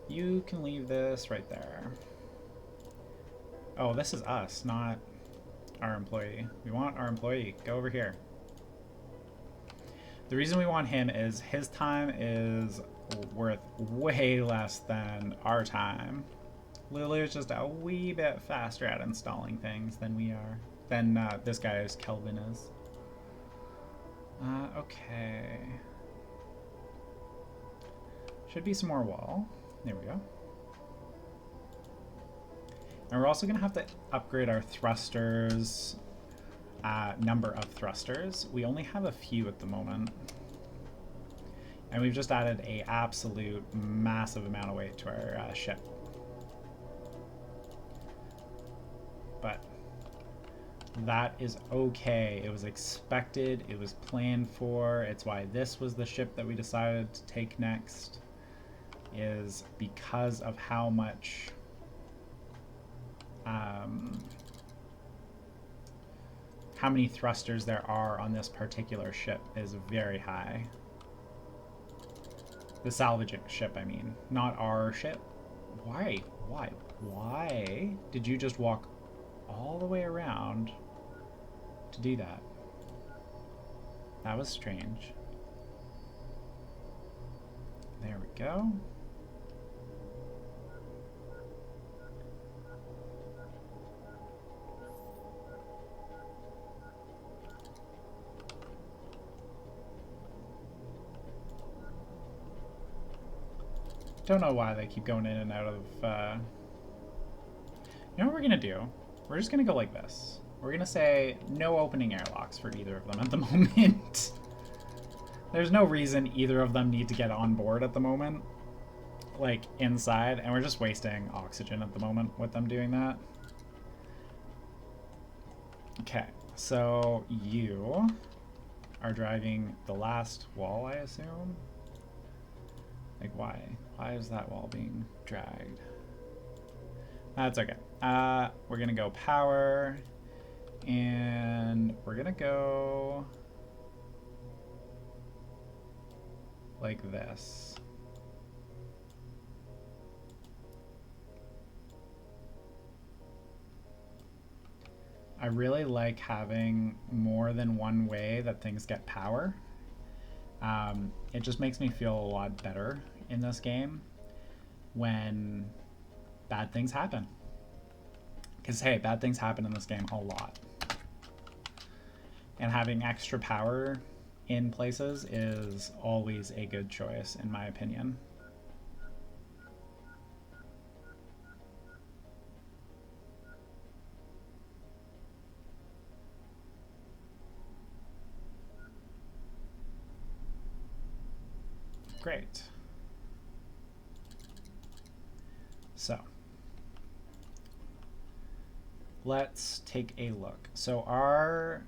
You can leave this right there. Oh, this is us, not our employee. We want our employee. Go over here. The reason we want him is his time is worth way less than our time. Lulu is just a wee bit faster at installing things than we are. Than this guy is, Kelvin is. Okay. Should be some more wall. There we go. And we're also going to have to upgrade our thrusters, number of thrusters. We only have a few at the moment. And we've just added a absolute massive amount of weight to our ship. But that is okay. It was expected. It was planned for. It's why this was the ship that we decided to take next, is because of how much how many thrusters there are on this particular ship is very high. The salvage ship, I mean, not our ship. Why did you just walk all the way around to do that? That was strange. There we go. Don't know why they keep going in and out of, You know what we're gonna do? We're just gonna go like this. We're gonna say no opening airlocks for either of them at the moment. There's no reason either of them need to get on board at the moment, like inside, and we're just wasting oxygen at the moment with them doing that. Okay, so you are driving the last wall, I assume? Like, why? Why is that wall being dragged? That's okay. We're gonna go power, and we're gonna go like this. I really like having more than one way that things get power. It just makes me feel a lot better in this game when bad things happen. Because, hey, bad things happen in this game a lot. And having extra power in places is always a good choice, in my opinion. Great. So, let's take a look. So our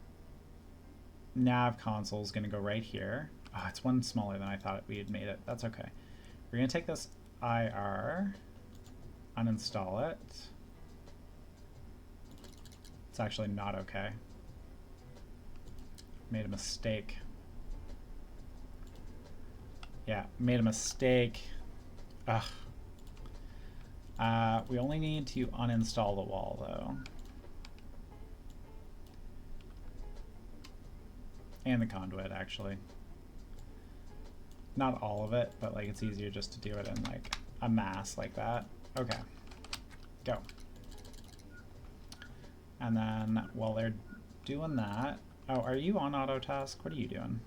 nav console is going to go right here. Oh, it's one smaller than I thought we had made it. That's okay. We're going to take this IR, uninstall it. It's actually not okay. Made a mistake. Yeah, made a mistake. Ugh. We only need to uninstall the wall, though. And the conduit, actually. Not all of it, but like it's easier just to do it in like a mass like that. Okay, go. And then while they're doing that, oh, are you on auto task? What are you doing?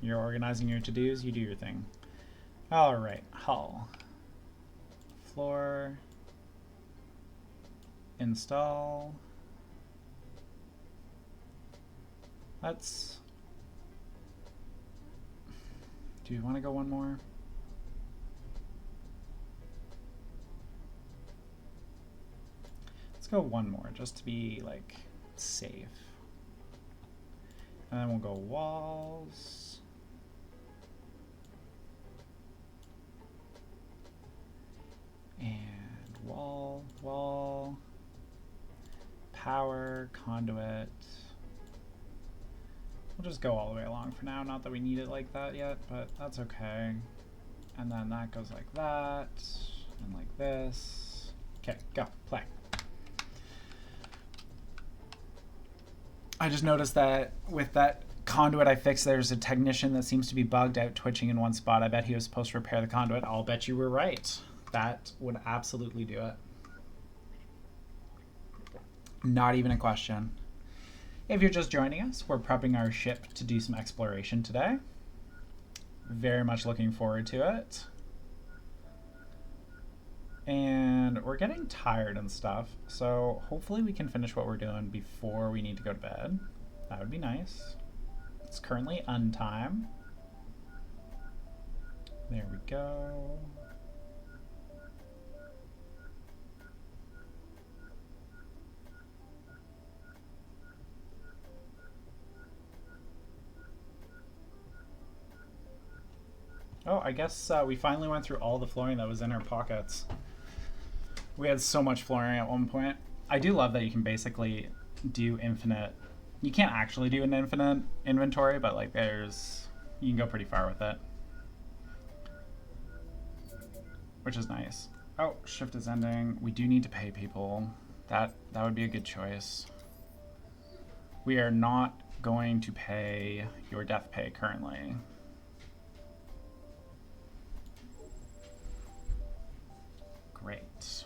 You're organizing your to-dos, you do your thing. All right, hull. Floor. Install. Let's... Do you want to go one more? Let's go one more, just to be, like, safe. And then we'll go walls. And wall, wall. Power, conduit. We'll just go all the way along for now. Not that we need it like that yet, but that's okay. And then that goes like that, and like this. Okay, go, play. I just noticed that with that conduit I fixed, there's a technician that seems to be bugged out, twitching in one spot. I bet he was supposed to repair the conduit. I'll bet you were right. That would absolutely do it. Not even a question. If you're just joining us, we're prepping our ship to do some exploration today. Very much looking forward to it. And we're getting tired and stuff, so hopefully we can finish what we're doing before we need to go to bed. That would be nice. It's currently untime. There we go. Oh, I guess we finally went through all the flooring that was in our pockets. We had so much flooring at one point. I do love that you can basically do infinite. You can't actually do an infinite inventory, but like you can go pretty far with it. Which is nice. Oh, shift is ending. We do need to pay people. That would be a good choice. We are not going to pay your death pay currently. Great.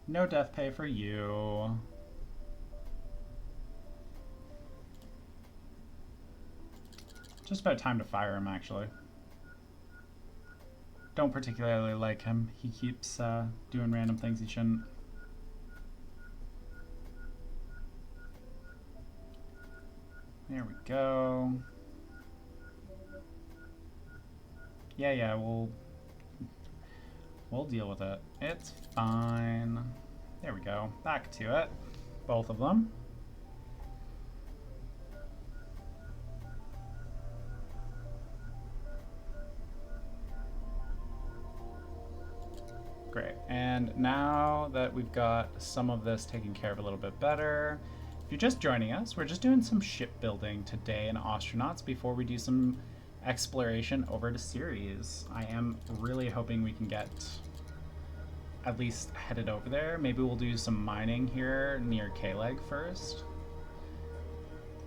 No death pay for you. Just about time to fire him, actually. Don't particularly like him. He keeps doing random things he shouldn't. There we go. Yeah, we'll deal with it. It's fine. There we go. Back to it. Both of them. Great. And now that we've got some of this taken care of a little bit better, if you're just joining us, we're just doing some shipbuilding today in Ostranauts before we do some exploration over to Ceres. I am really hoping we can get at least headed over there. Maybe we'll do some mining here near K-Leg first.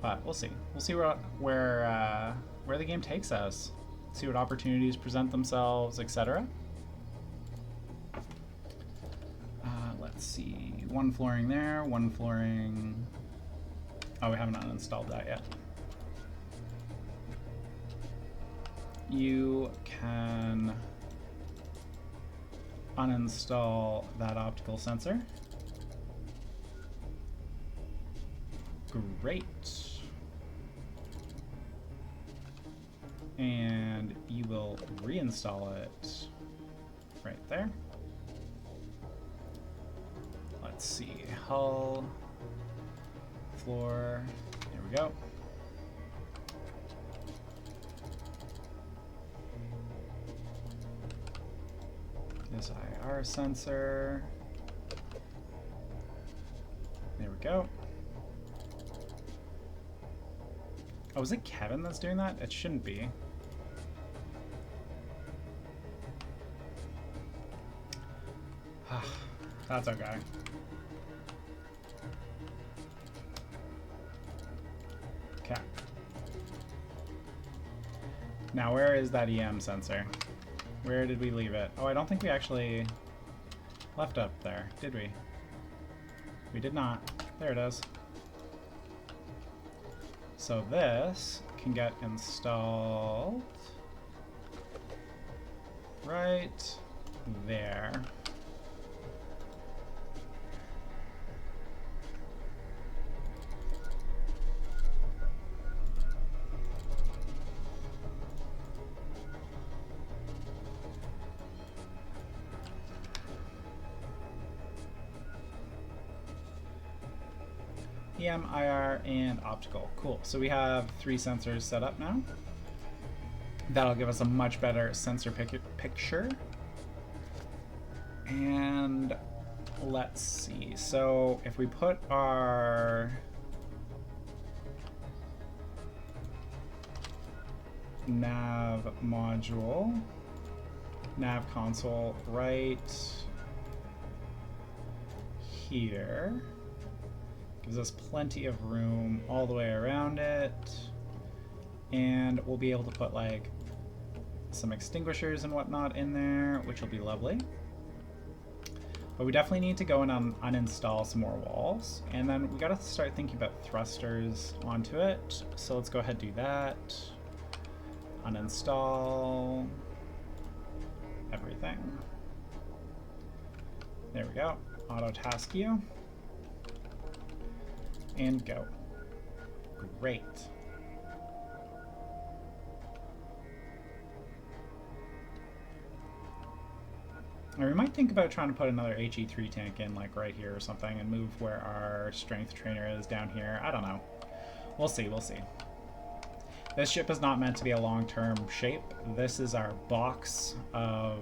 But we'll see. We'll see where the game takes us. See what opportunities present themselves, etc. Let's see. One flooring there, one flooring. Oh, we haven't uninstalled that yet. You can uninstall that optical sensor. Great. And you will reinstall it right there. Let's see, hull, floor, there we go. This IR sensor, there we go. Oh, is it Kevin that's doing that? It shouldn't be. That's okay. Okay. Now where is that EM sensor? Where did we leave it? Oh, I don't think we actually left up there, did we? We did not. There it is. So this can get installed right there. EM, IR, and optical. Cool. So we have 3 sensors set up now. That'll give us a much better sensor picture. And let's see. So if we put our nav module, nav console right here, gives us plenty of room all the way around it, and we'll be able to put like some extinguishers and whatnot in there, which will be lovely. But we definitely need to go and uninstall some more walls, and then we got to start thinking about thrusters onto it. So let's go ahead and do that. Uninstall everything. There we go. Auto task you. And go. Great. Or we might think about trying to put another HE3 tank in like right here or something and move where our strength trainer is down here. I don't know. We'll see, we'll see. This ship is not meant to be a long-term shape. This is our box of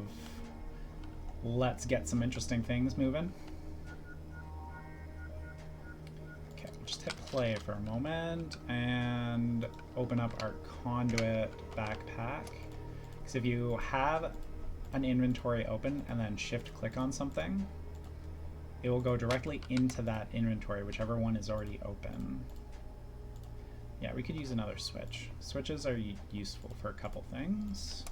let's get some interesting things moving. Just hit play for a moment and open up our conduit backpack. Because if you have an inventory open and then shift click on something, it will go directly into that inventory, whichever one is already open. Yeah, we could use another switch. Switches are useful for a couple things.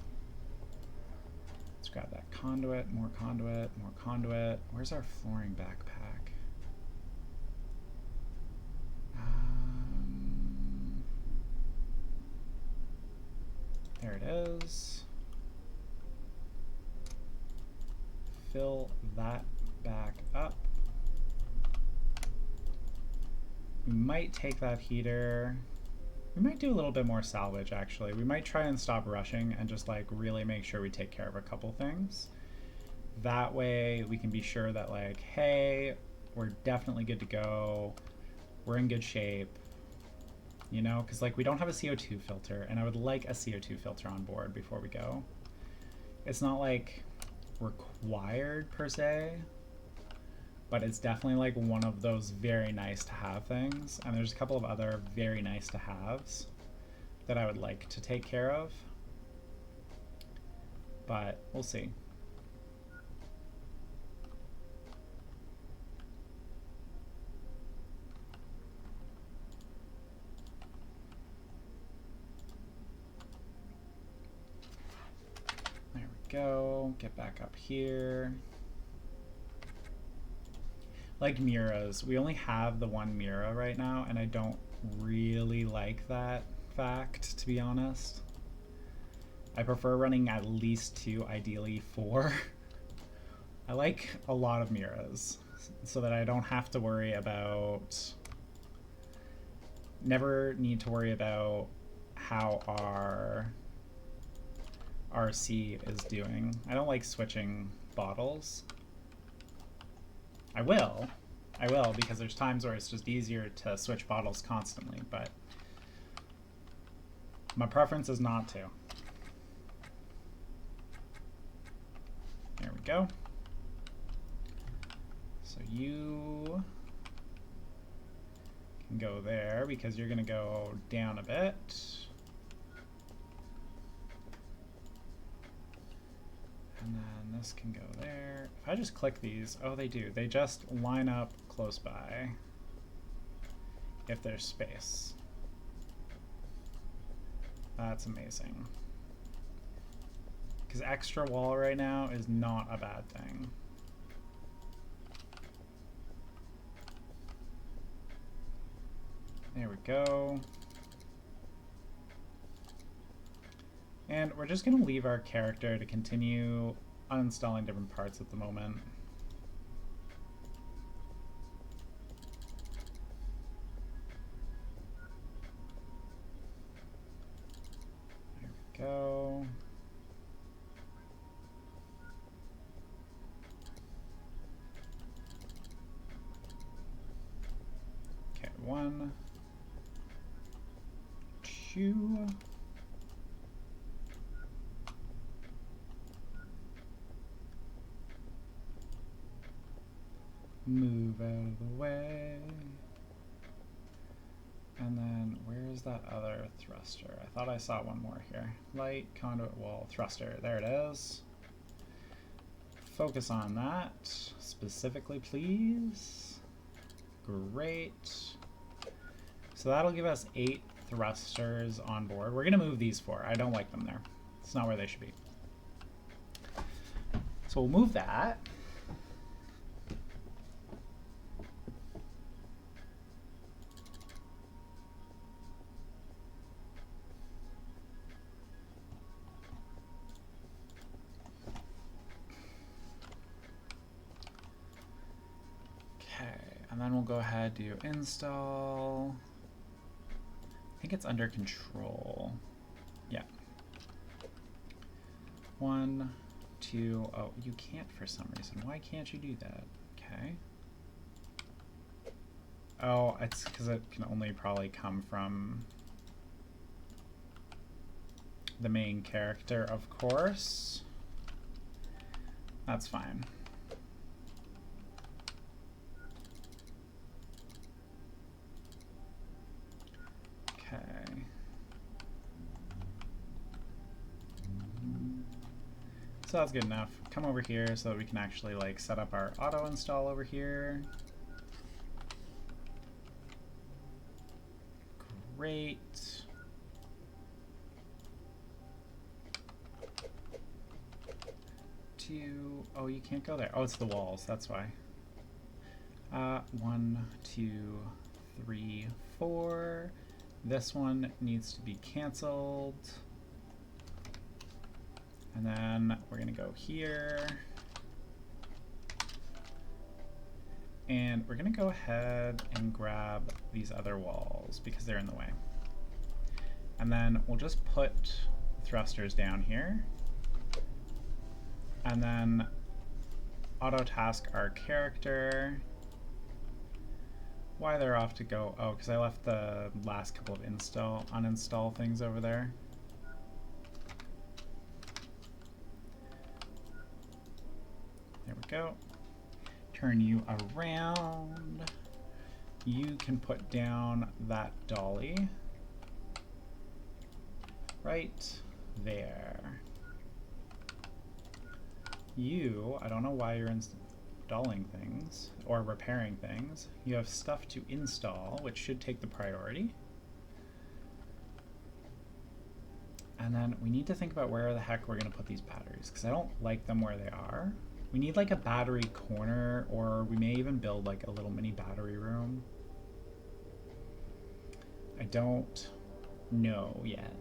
Let's grab that conduit, more conduit, more conduit. Where's our flooring backpack? There it is. Fill that back up. We might take that heater. We might do a little bit more salvage, actually. We might try and stop rushing and just like really make sure we take care of a couple things. That way we can be sure that like, hey, we're definitely good to go. We're in good shape. You know, because like we don't have a CO2 filter, and I would like a CO2 filter on board before we go. It's not like required per se, but it's definitely like one of those very nice to have things, and there's a couple of other very nice to haves that I would like to take care of, but we'll see. go. Get back up here. Like mirrors. We only have the one mirror right now, and I don't really like that fact, to be honest. I prefer running at least 2, ideally 4. I like a lot of mirrors, so that I don't have to worry about... Never need to worry about how our RC is doing. I don't like switching bottles. I will, because there's times where it's just easier to switch bottles constantly, but my preference is not to. There we go. So you can go there because you're gonna go down a bit. And then this can go there. If I just click these, oh, they do. They just line up close by if there's space. That's amazing. Because extra wall right now is not a bad thing. There we go. And we're just going to leave our character to continue uninstalling different parts at the moment. There we go. Okay, 1, 2. Move out of the way. And then where's that other thruster? I thought I saw one more here. Light, conduit, wall, thruster. There it is. Focus on that specifically, please. Great. So that'll give us 8 thrusters on board. We're gonna move these 4. I don't like them there. It's not where they should be. So we'll move that. And then we'll go ahead, do install. I think it's under control. Yeah. 1, 2, oh, you can't for some reason. Why can't you do that? Okay. Oh, it's because it can only probably come from the main character, of course. That's fine. Okay. So that's good enough. Come over here so that we can actually like set up our auto install over here. Great. Oh, you can't go there. Oh, it's the walls. That's why. 1, 2, 3, 4. This one needs to be canceled. And then we're going to go here. And we're going to go ahead and grab these other walls because they're in the way. And then we'll just put thrusters down here. And then auto task our character. Why they're off to go? Oh, because I left the last couple of uninstall things over there. There we go. Turn you around. You can put down that dolly right there. You, I don't know why you're installing things or repairing things. You have stuff to install, which should take the priority. And then we need to think about where the heck we're going to put these batteries, because I don't like them where they are. We need like a battery corner, or we may even build like a little mini battery room. I don't know yet.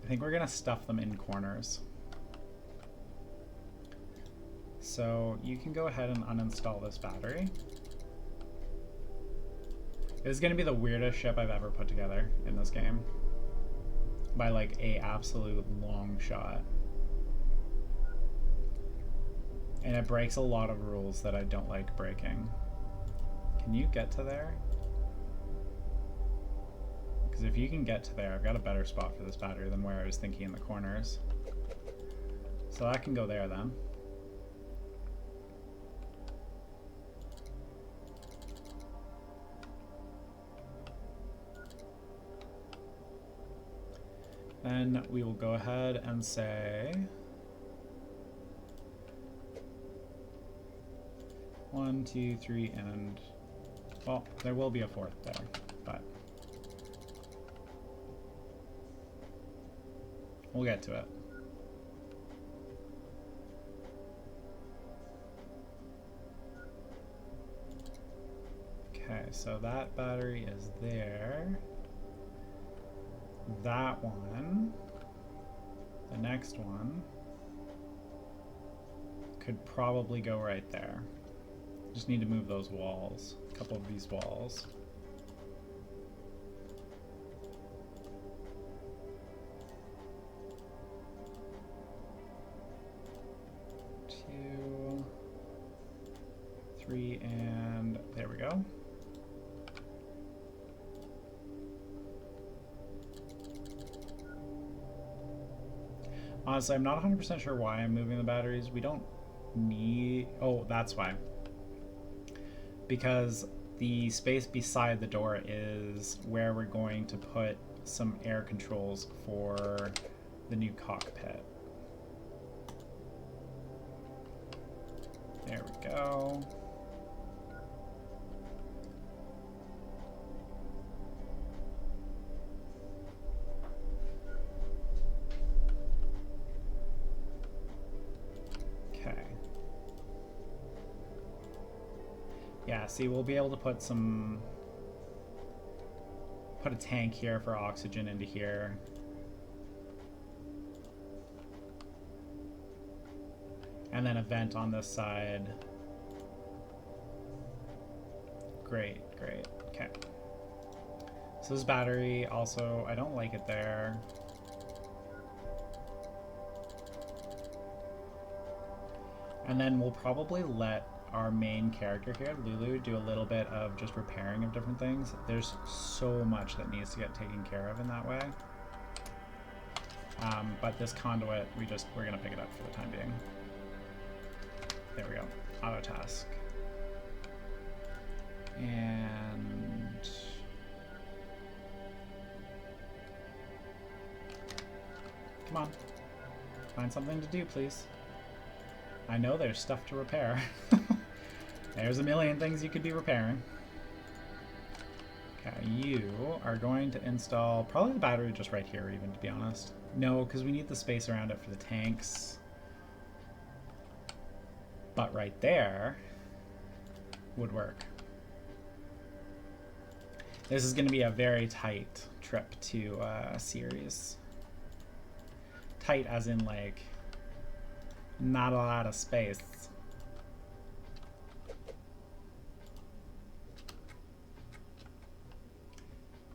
I think we're going to stuff them in corners. So you can go ahead and uninstall this battery. This is going to be the weirdest ship I've ever put together in this game. By like a absolute long shot. And it breaks a lot of rules that I don't like breaking. Can you get to there? Because if you can get to there, I've got a better spot for this battery than where I was thinking in the corners. So that can go there then. Then we will go ahead and say 1, 2, 3, and well, there will be a 4th there, but we'll get to it. Okay, so that battery is there. That one, the next one, could probably go right there. Just need to move those walls, a couple of these walls. Two, 3, and there we go. Honestly, I'm not 100% sure why I'm moving the batteries. We don't need... Oh, that's why. Because the space beside the door is where we're going to put some air controls for the new cockpit. There we go. Yeah, see, we'll be able to put a tank here for oxygen into here. And then a vent on this side. Great, great, okay. So this battery also, I don't like it there. And then we'll probably let our main character here, Lulu, do a little bit of just repairing of different things. There's so much that needs to get taken care of in that way. But this conduit, we're gonna pick it up for the time being. There we go, auto task. And come on, find something to do, please. I know there's stuff to repair. There's a million things you could be repairing. Okay, you are going to install probably the battery just right here even, to be honest. No, because we need the space around it for the tanks. But right there would work. This is going to be a very tight trip to Ceres. Tight as in like not a lot of space.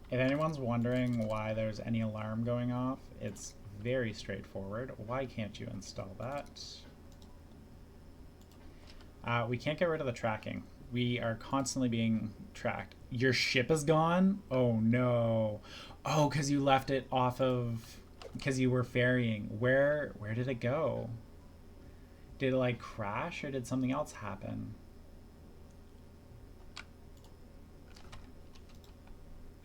If anyone's wondering why there's any alarm going off, it's very straightforward. Why can't you install that? We can't get rid of the tracking. We are constantly being tracked. Your ship is gone? Oh no. Oh, because you left it off of... because you were ferrying. Where did it go? Did it like crash or did something else happen?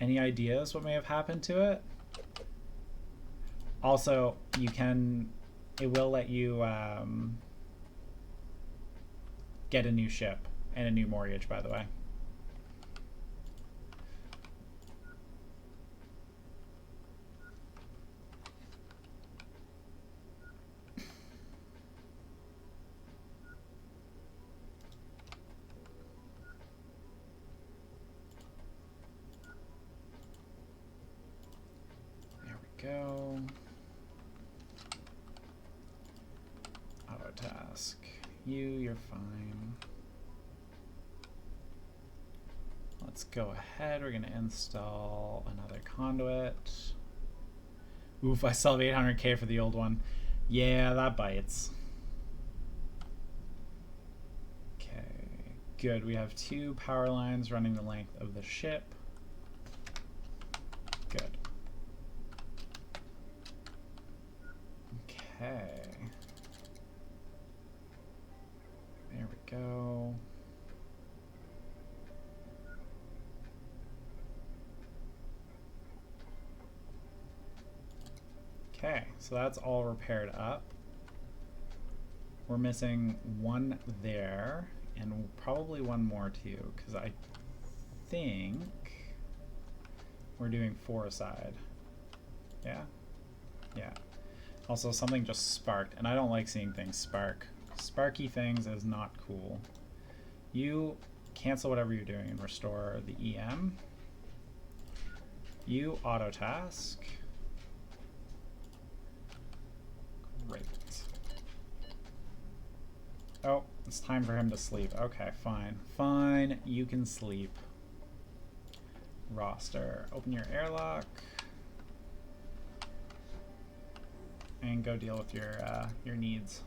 Any ideas what may have happened to it? Also, you can it will let you get a new ship and a new mortgage, by the way. There we go. Auto task. You're fine. Let's go ahead. We're going to install another conduit. Oof, I still have 800K for the old one. Yeah, that bites. Okay, good. We have 2 power lines running the length of the ship. Good. Okay. There we go. Okay, so that's all repaired up. We're missing 1 there, and probably 1 more too, because I think we're doing 4 aside. Yeah? Yeah. Also, something just sparked, and I don't like seeing things spark. Sparky things is not cool. You cancel whatever you're doing and restore the EM. You auto task. Great. Oh, it's time for him to sleep. Okay, fine. Fine, you can sleep. Roster. Open your airlock. And go deal with your needs.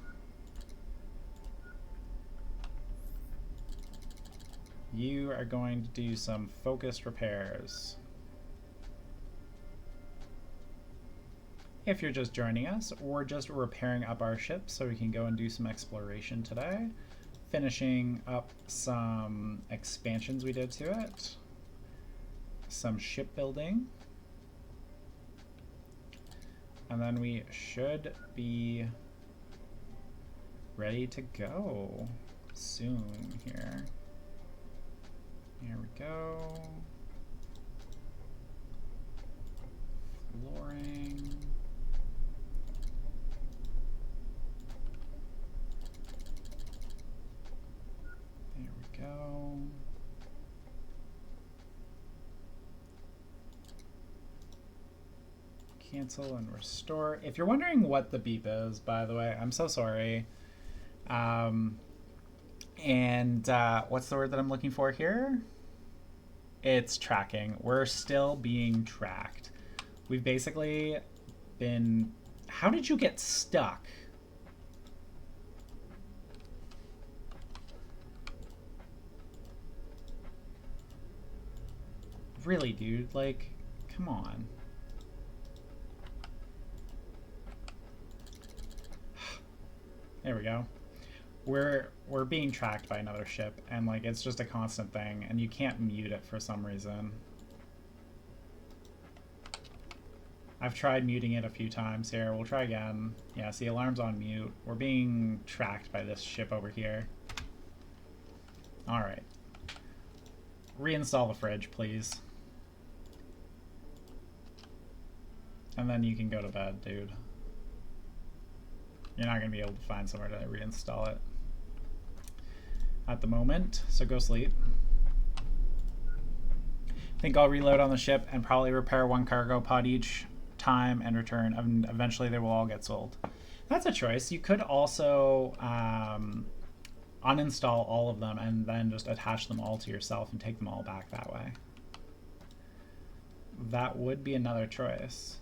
You are going to do some focused repairs. If you're just joining us, we're just repairing up our ship so we can go and do some exploration today. Finishing up some expansions we did to it. Some shipbuilding. And then we should be ready to go soon here. Here we go. Flooring. There we go. Cancel and restore. If you're wondering what the beep is, by the way, I'm so sorry. What's the word that I'm looking for here? It's tracking. We're still being tracked. We've basically been... How did you get stuck? Really, dude? Like, come on. There we go. We're being tracked by another ship, and like it's just a constant thing, and you can't mute it for some reason. I've tried muting it a few times here. We'll try again. Yeah, see, alarm's on mute. We're being tracked by this ship over here. All right. Reinstall the fridge, please. And then you can go to bed, dude. You're not going to be able to find somewhere to reinstall it at the moment, so go sleep. I think I'll reload on the ship and probably repair 1 cargo pod each time and return, and eventually they will all get sold. That's a choice. You could also uninstall all of them and then just attach them all to yourself and take them all back that way. That would be another choice.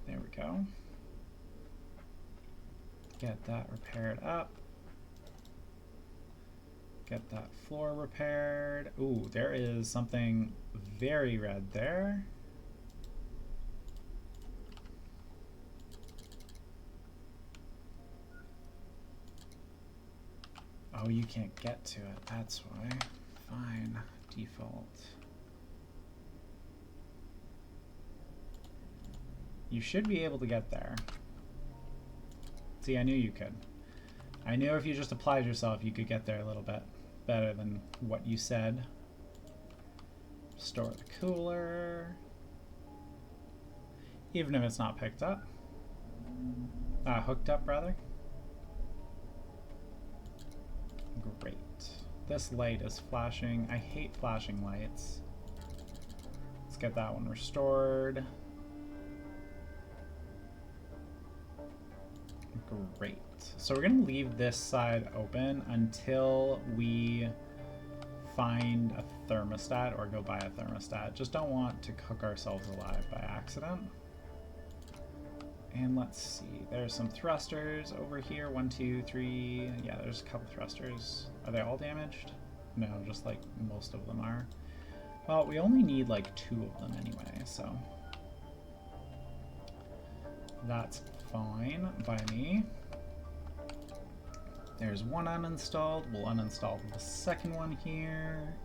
There we go. Get that repaired up. Get that floor repaired. Ooh, there is something very red there. Oh, you can't get to it. That's why. Fine. Default. You should be able to get there. See, I knew you could. I knew if you just applied yourself, you could get there a little bit better than what you said. Store the cooler. Even if it's not picked up. Hooked up, rather. Great. This light is flashing. I hate flashing lights. Let's get that one restored. Great. So we're going to leave this side open until we find a thermostat or go buy a thermostat. Just don't want to cook ourselves alive by accident. And let's see, there's some thrusters over here. 1, 2, 3. Yeah, there's a couple thrusters. Are they all damaged? No, just like most of them are. Well, we only need like 2 of them anyway, so that's fine by me. There's one uninstalled. We'll uninstall the second one here.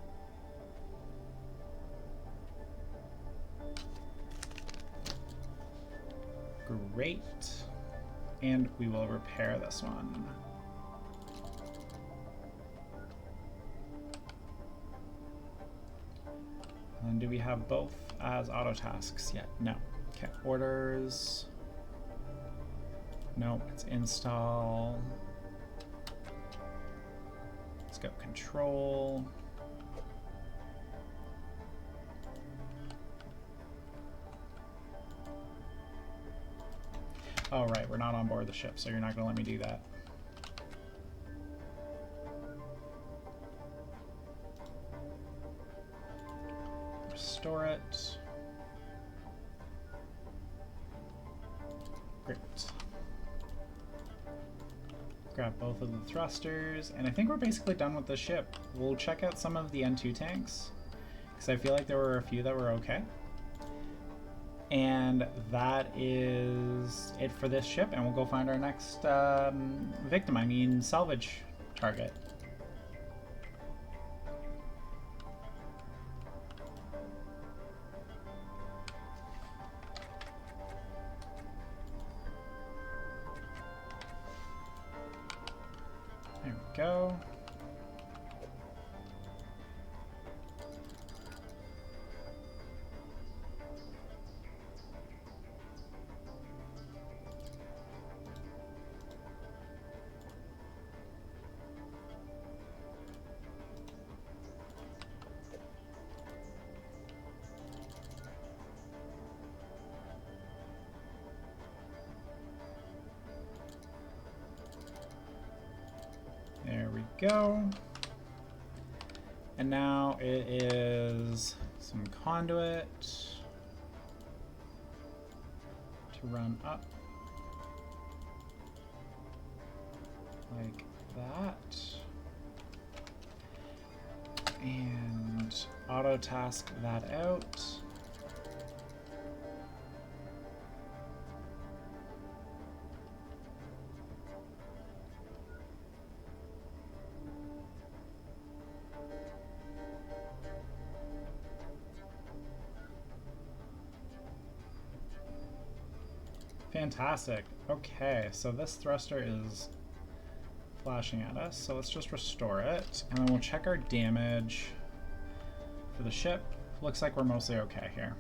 Great. And we will repair this one. And do we have both as auto tasks yet? No. Okay, orders. Nope, it's install. Let's go control. Oh, right, we're not on board the ship, so you're not going to let me do that. Restore it. Great. Grab both of the thrusters, and I think we're basically done with the ship. We'll check out some of the N2 tanks, because I feel like there were a few that were okay. And that is it for this ship, and we'll go find our next victim, I mean salvage target. There we go. There we go. And now it is some conduit to run up like that. And auto task that out. Fantastic. Okay, so this thruster is flashing at us, so let's just restore it, and then we'll check our damage for the ship. Looks like we're mostly okay here.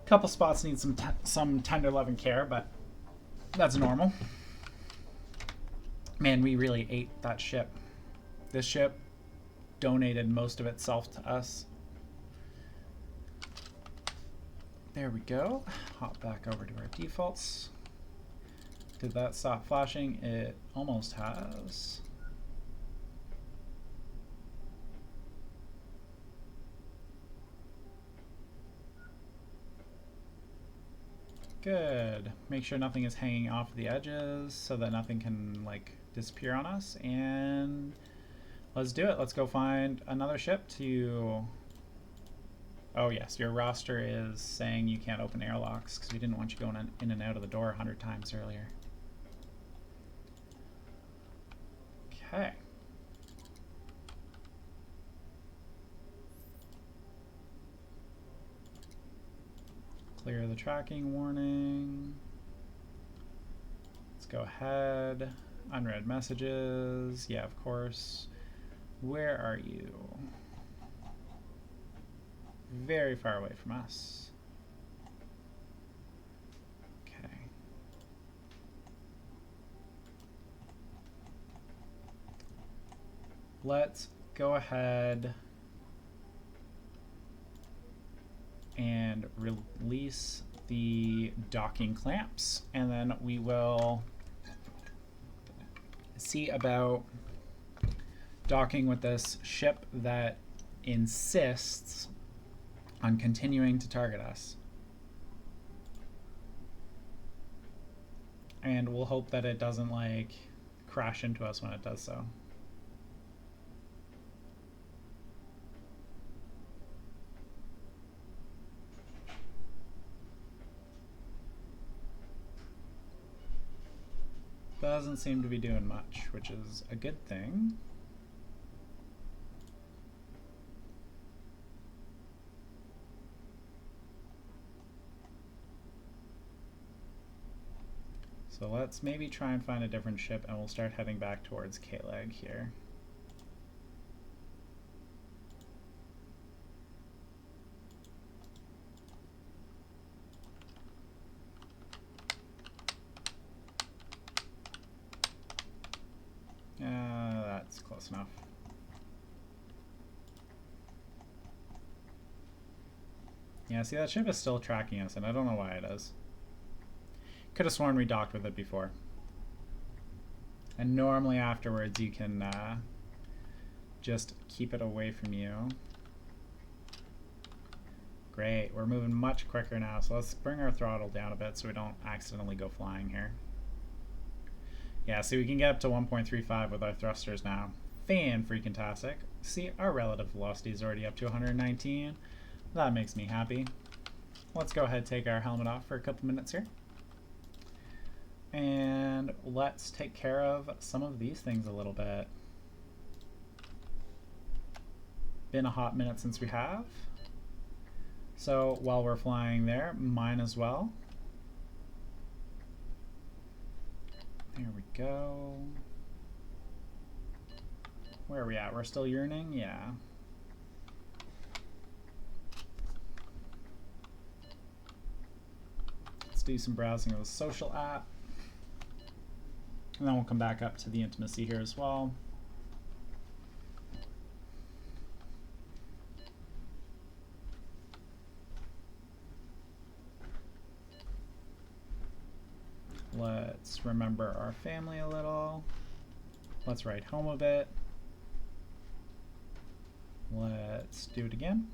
Couple spots need some tender love and care, but that's normal. Man, we really ate that ship. This ship donated most of itself to us. There we go. Hop back over to our defaults. Did that stop flashing? It almost has. Good. Make sure nothing is hanging off the edges so that nothing can like disappear on us. And let's do it. Let's go find another ship to... Oh yes, your roster is saying you can't open airlocks because we didn't want you going in and out of the door 100 times earlier. Okay. Clear the tracking warning. Let's go ahead. Unread messages. Yeah, of course. Where are you? Very far away from us. Okay. Let's go ahead and release the docking clamps, and then we will see about docking with this ship that insists on continuing to target us. And we'll hope that it doesn't like crash into us when it does so. Doesn't seem to be doing much, which is a good thing. So let's maybe try and find a different ship, and we'll start heading back towards K-Leg here. That's close enough. Yeah, see, that ship is still tracking us, and I don't know why it is. Could have sworn we docked with it before. And normally afterwards you can just keep it away from you. Great, we're moving much quicker now, so let's bring our throttle down a bit so we don't accidentally go flying here. Yeah, see, we can get up to 1.35 with our thrusters now. Fan-freaking-tastic. See, our relative velocity is already up to 119. That makes me happy. Let's go ahead and take our helmet off for a couple minutes here. And let's take care of some of these things a little bit. Been a hot minute since we have. So while we're flying there, mine as well. There we go. Where are we at? We're still yearning? Yeah. Let's do some browsing of the social app. And then we'll come back up to the intimacy here as well. Let's remember our family a little. Let's write home a bit. Let's do it again.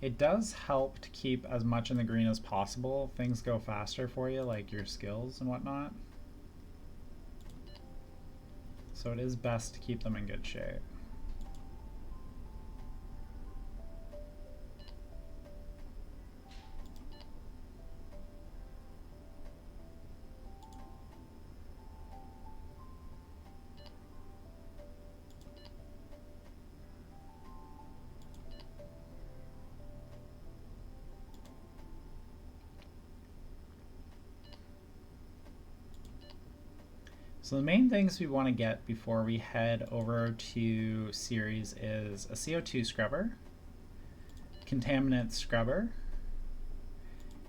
It does help to keep as much in the green as possible. Things go faster for you, like your skills and whatnot. So it is best to keep them in good shape. So the main things we want to get before we head over to Ceres is a CO2 scrubber, contaminant scrubber,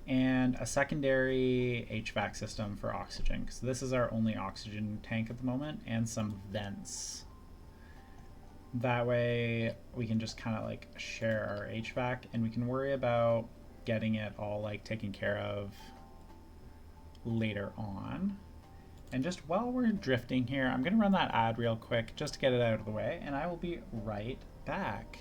and a secondary HVAC system for oxygen, because this is our only oxygen tank at the moment, and some vents. That way we can just kind of like share our HVAC, and we can worry about getting it all like taken care of later on. And just while we're drifting here, I'm going to run that ad real quick just to get it out of the way, and I will be right back.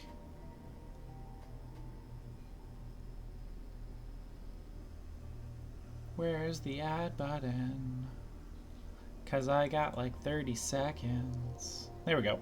Where's the ad button? 'Cause I got like 30 seconds. There we go.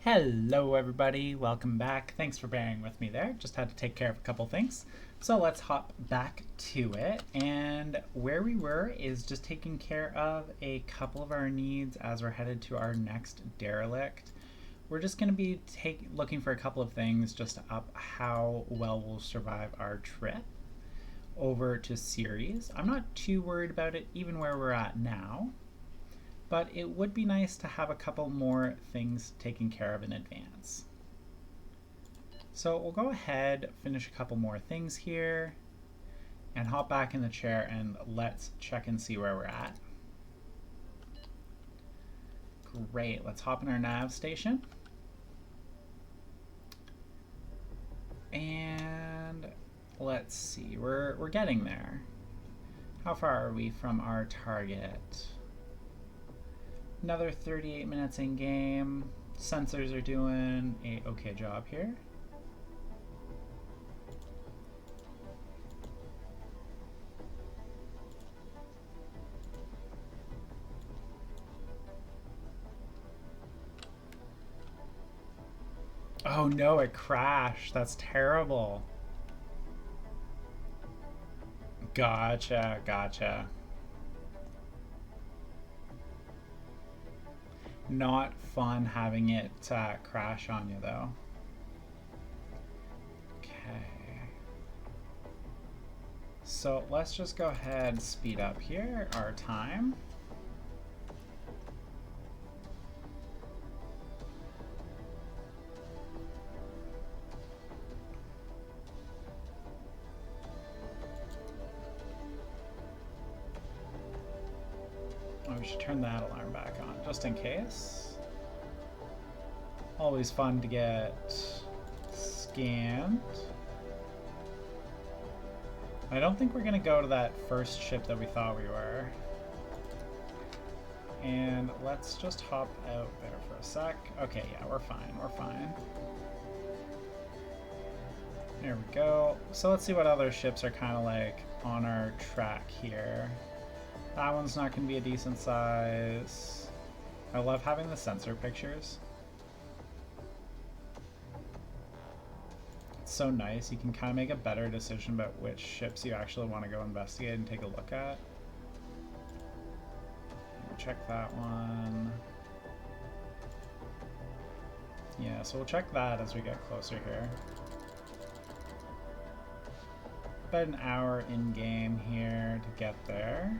Hello everybody, welcome back. Thanks for bearing with me there. Just had to take care of a couple things. So let's hop back to it. And where we were is just taking care of a couple of our needs as we're headed to our next derelict. We're just going to be looking for a couple of things just to up how well we'll survive our trip over to Ceres. I'm not too worried about it even where we're at now, but it would be nice to have a couple more things taken care of in advance. So we'll go ahead, finish a couple more things here, and hop back in the chair and let's check and see where we're at. Great, let's hop in our nav station. And let's see, we're getting there. How far are we from our target? Another 38 minutes in game. Sensors are doing a okay job here. Oh no, it crashed. That's terrible. Gotcha, gotcha. Not fun having it crash on you though. Okay. So let's just go ahead and speed up here our time. We should turn that alarm back on, just in case. Always fun to get scanned. I don't think we're gonna go to that first ship that we thought we were. And let's just hop out there for a sec. Okay, yeah, we're fine, we're fine. There we go. So let's see what other ships are kind of like on our track here. That one's not going to be a decent size. I love having the sensor pictures. It's so nice. You can kind of make a better decision about which ships you actually want to go investigate and take a look at. Check that one. Yeah, so we'll check that as we get closer here. About an hour in game here to get there.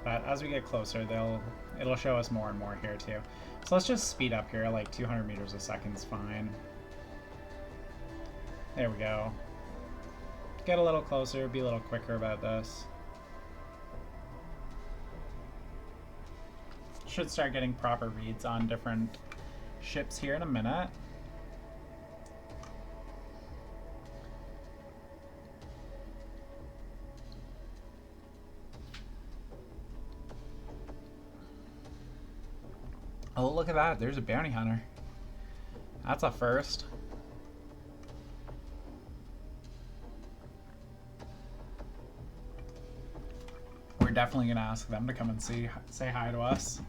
But as we get closer, it'll show us more and more here too. So let's just speed up here, like 200 meters a second's fine. There we go. Get a little closer, be a little quicker about this. Should start getting proper reads on different ships here in a minute. Oh, look at that. There's a bounty hunter. That's a first. We're definitely going to ask them to come and say hi to us.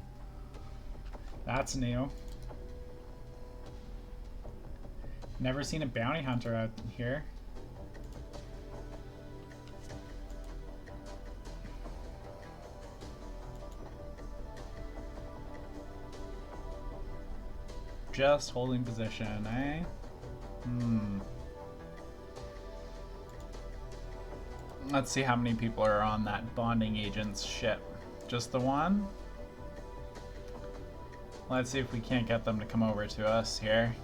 That's new. Never seen a bounty hunter out here. Just holding position, eh? Let's see how many people are on that bonding agent's ship. Just the one? Let's see if we can't get them to come over to us here.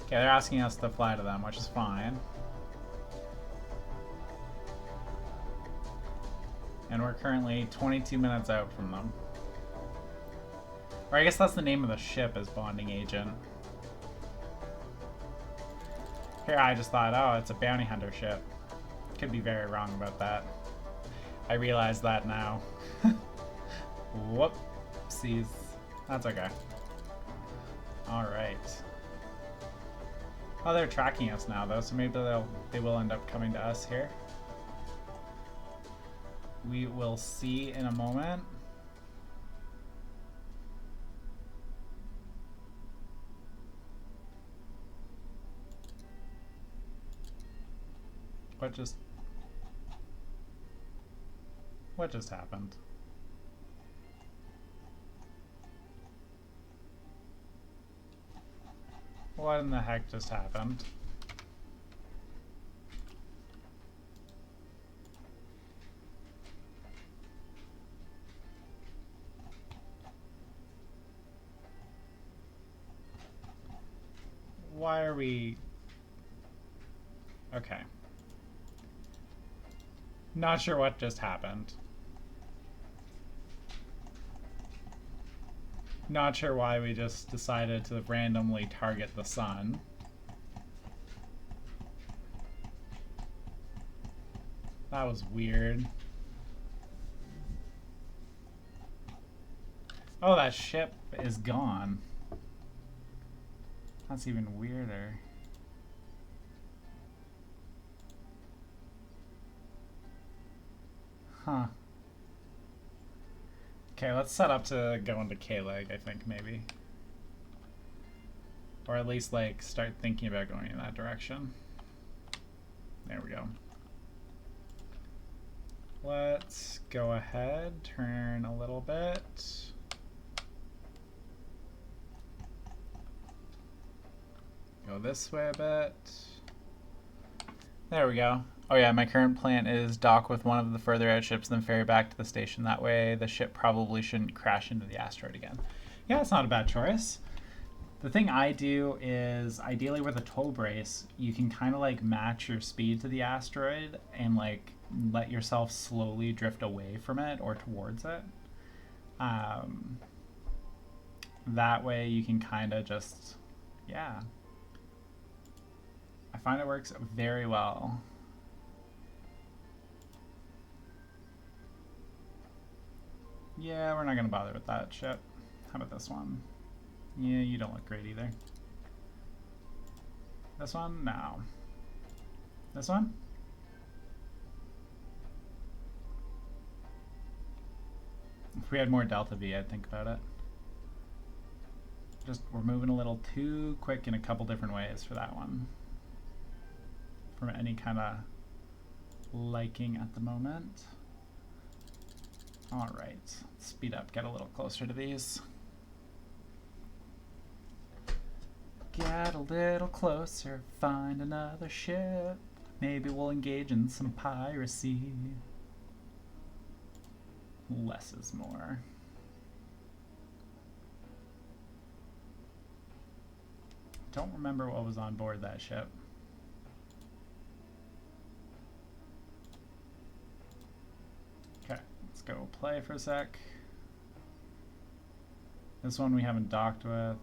Okay, they're asking us to fly to them, which is fine. And we're currently 22 minutes out from them. Or I guess that's the name of the ship, is Bonding Agent. Here I just thought, oh, it's a bounty hunter ship. Could be very wrong about that. I realize that now. Whoopsies. That's okay. Alright. Oh, they're tracking us now though, so maybe they will end up coming to us here. We will see in a moment. What just happened? What in the heck just happened? Why are we... Okay. Not sure what just happened. Not sure why we just decided to randomly target the sun. That was weird. Oh, that ship is gone. That's even weirder. Huh. Okay, let's set up to go into K-Leg, I think, maybe. Or at least, like, start thinking about going in that direction. There we go. Let's go ahead, turn a little bit. Go this way a bit. There we go. Oh yeah, my current plan is dock with one of the further out ships, then ferry back to the station. That way the ship probably shouldn't crash into the asteroid again. Yeah, it's not a bad choice. The thing I do is, ideally with a tow brace, you can kind of like match your speed to the asteroid and like let yourself slowly drift away from it or towards it. That way you can kind of just, yeah. I find it works very well. Yeah, we're not going to bother with that ship. How about this one? Yeah, you don't look great either. This one? No. This one? If we had more Delta V, I'd think about it. Just, we're moving a little too quick in a couple different ways for that one. From any kind of liking at the moment. Alright, speed up, get a little closer to these. Get a little closer, find another ship. Maybe we'll engage in some piracy. Less is more. Don't remember what was on board that ship. Okay, let's go play for a sec. This one we haven't docked with.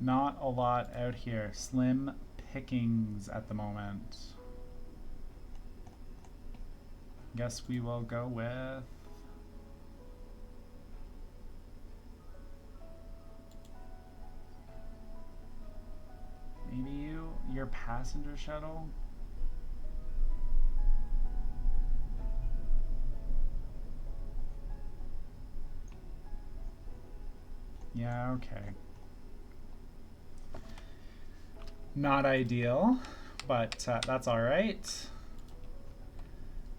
Not a lot out here. Slim pickings at the moment. Guess we will go with... maybe your passenger shuttle? Yeah, okay. Not ideal, but that's all right.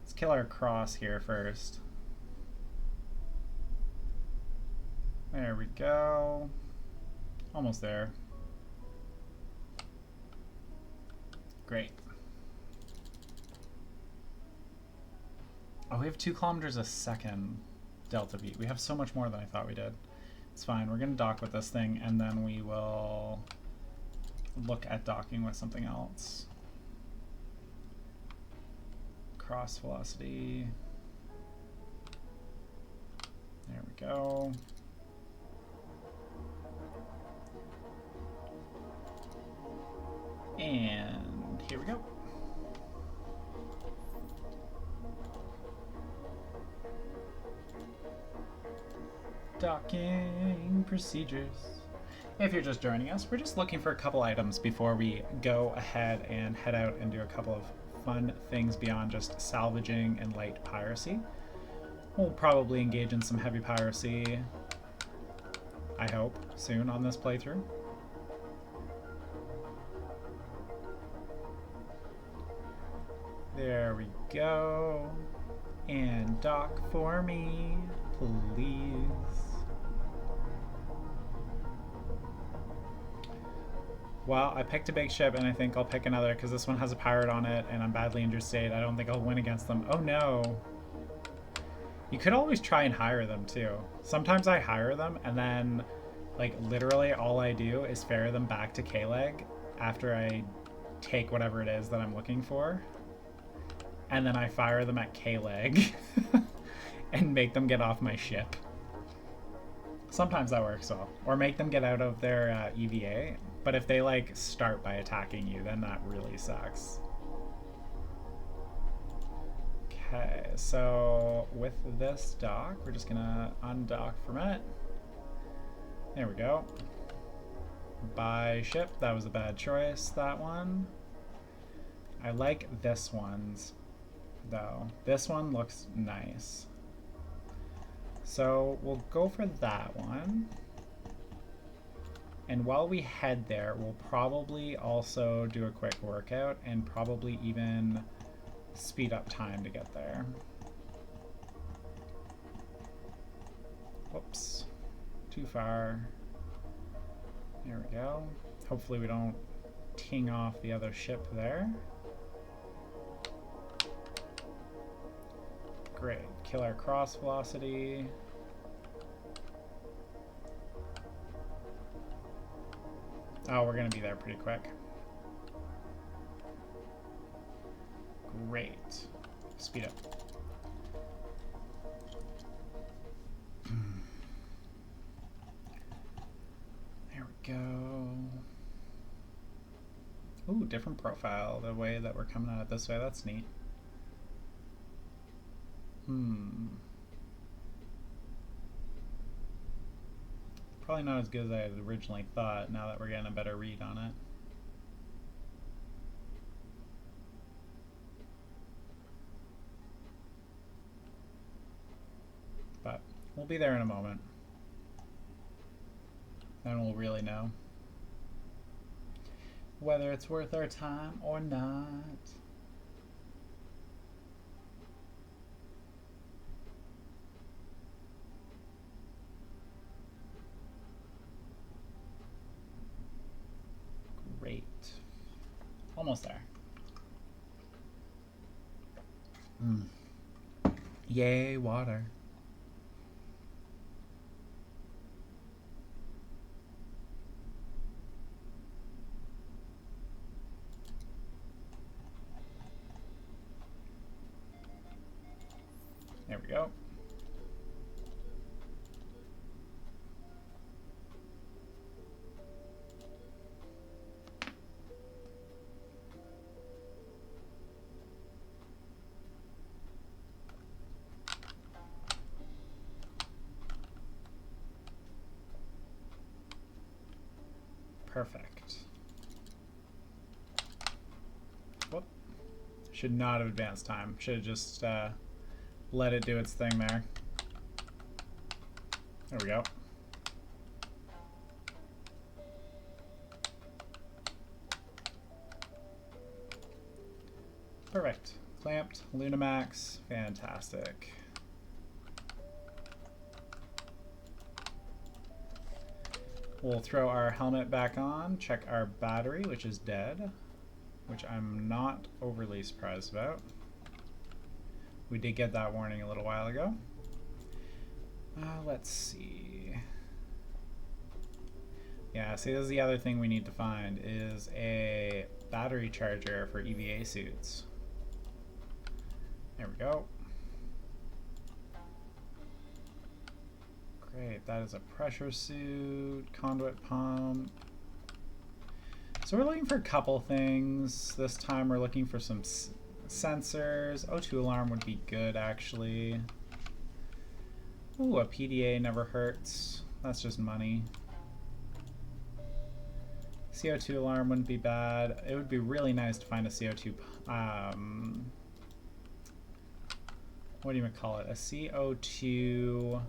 Let's kill our cross here first. There we go. Almost there. Great. Oh, we have 2 kilometers a second Delta V. We have so much more than I thought we did. It's fine. We're going to dock with this thing, and then we will look at docking with something else. Cross velocity. There we go. And here we go. Docking procedures. If you're just joining us, we're just looking for a couple items before we go ahead and head out and do a couple of fun things beyond just salvaging and light piracy. We'll probably engage in some heavy piracy, I hope, soon on this playthrough. There we go. And dock for me, please. Well, I picked a big ship, and I think I'll pick another because this one has a pirate on it, and I'm badly injured state. I don't think I'll win against them. Oh no. You could always try and hire them too. Sometimes I hire them, and then, like, literally all I do is ferry them back to K-Leg after I take whatever it is that I'm looking for. And then I fire them at K-Leg and make them get off my ship. Sometimes that works well. Or make them get out of their EVA. But if they, like, start by attacking you, then that really sucks. Okay, so with this dock, we're just gonna undock from it. There we go. Buy ship. That was a bad choice, that one. I like this one's, though. This one looks nice. So we'll go for that one. And while we head there, we'll probably also do a quick workout and probably even speed up time to get there. Whoops. Too far. There we go. Hopefully we don't ting off the other ship there. Great. Kill our cross velocity. Oh, we're going to be there pretty quick. Great. Speed up. There we go. Ooh, different profile. The way that we're coming at it this way, that's neat. Probably not as good as I had originally thought, now that we're getting a better read on it. But we'll be there in a moment. Then we'll really know whether it's worth our time or not. Great. Almost there. Yay, water. There we go. Perfect. Whoop. Should not have advanced time. Should have just let it do its thing there. There we go. Perfect. Clamped. Lunamax. Fantastic. We'll throw our helmet back on, check our battery, which is dead, which I'm not overly surprised about. We did get that warning a little while ago. Let's see. Yeah, see, this is the other thing we need to find, is a battery charger for EVA suits. There we go. Great, that is a pressure suit, conduit pump. So we're looking for a couple things. This time we're looking for some sensors. O2 alarm would be good, actually. Ooh, a PDA never hurts. That's just money. CO2 alarm wouldn't be bad. It would be really nice to find a CO2, what do you call it? A CO2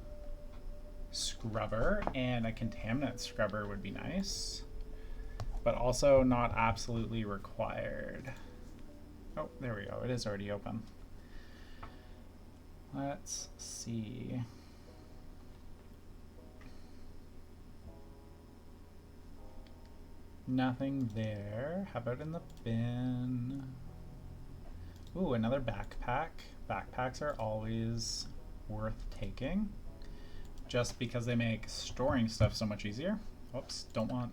scrubber and a contaminant scrubber would be nice, but also not absolutely required. Oh, there we go. It is already open. Let's see. Nothing there. How about in the bin? Ooh, another backpack. Backpacks are always worth taking, just because they make storing stuff so much easier. Oops, don't want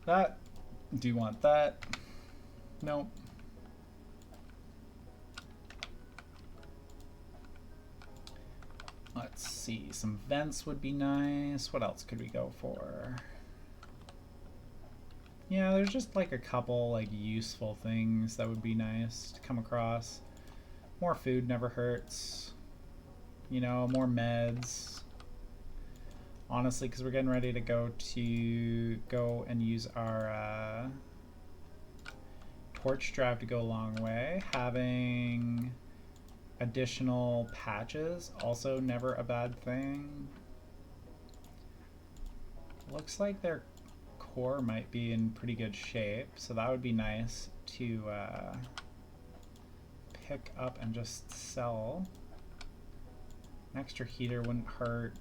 that. Do you want that? Nope. Let's see, some vents would be nice. What else could we go for? Yeah, there's just like a couple like useful things that would be nice to come across. More food never hurts. You know, more meds. Honestly, because we're getting ready to go and use our torch drive to go a long way. Having additional patches, also never a bad thing. Looks like their core might be in pretty good shape, so that would be nice to pick up and just sell. An extra heater wouldn't hurt.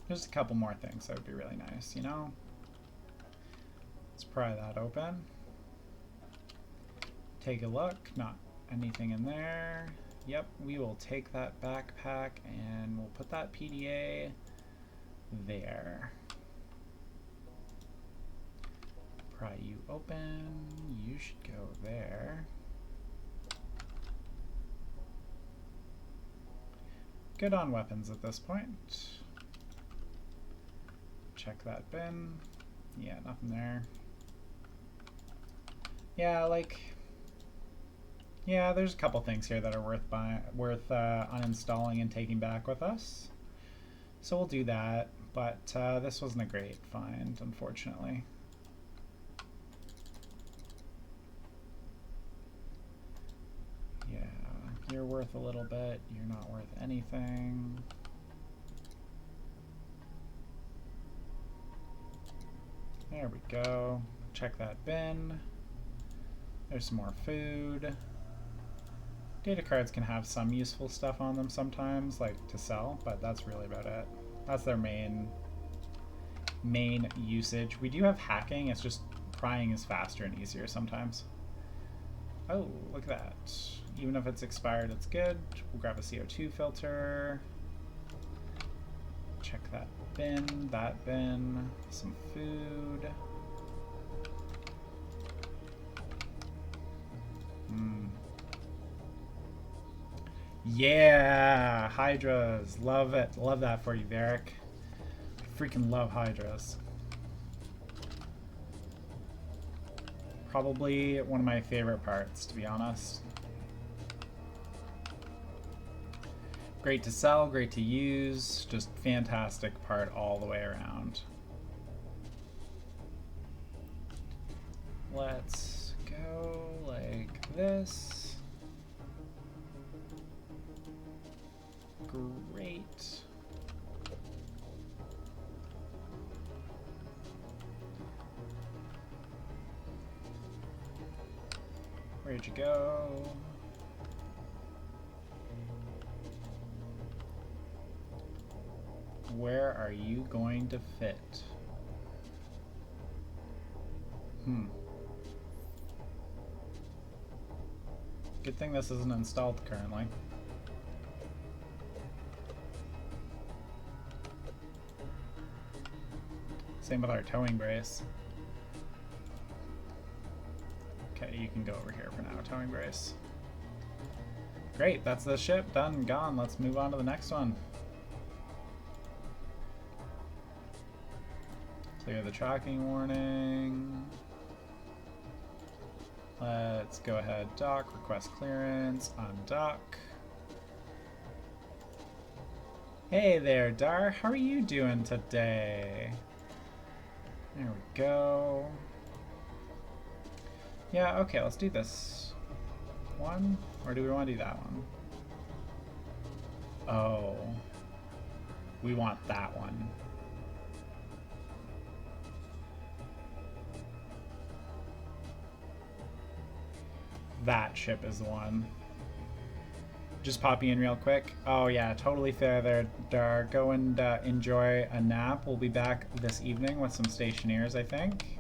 Just a couple more things that would be really nice, you know? Let's pry that open. Take a look, not anything in there. Yep, we will take that backpack and we'll put that PDA there. Pry you open, you should go there. Good on weapons at this point. Check that bin. Yeah, nothing there. Yeah, like, yeah, there's a couple things here that are worth uninstalling and taking back with us. So we'll do that, but this wasn't a great find, unfortunately. Yeah, you're worth a little bit, you're not worth anything. There we go. Check that bin. There's some more food. Data cards can have some useful stuff on them sometimes, like to sell, but that's really about it. That's their main usage. We do have hacking, it's just prying is faster and easier sometimes. Oh, look at that. Even if it's expired, it's good. We'll grab a CO2 filter. Check that bin, some food. Yeah, hydras, love it, love that for you, Varric. Freaking love hydras. Probably one of my favorite parts, to be honest. Great to sell, great to use, just fantastic part all the way around. Let's go like this. Great. Where'd you go? Where are you going to fit? Good thing this isn't installed currently. Same with our towing brace. Okay, you can go over here for now, towing brace. Great, that's the ship, done and gone. Let's move on to the next one. Clear the tracking warning. Let's go ahead, dock, request clearance, undock. Hey there, Dar, how are you doing today? There we go. Yeah, okay, let's do this one. Or do we want to do that one? Oh. We want that one. That ship is the one. Just popping in real quick. Oh yeah, totally fair there, Dar. Go and enjoy a nap. We'll be back this evening with some stationeers, I think.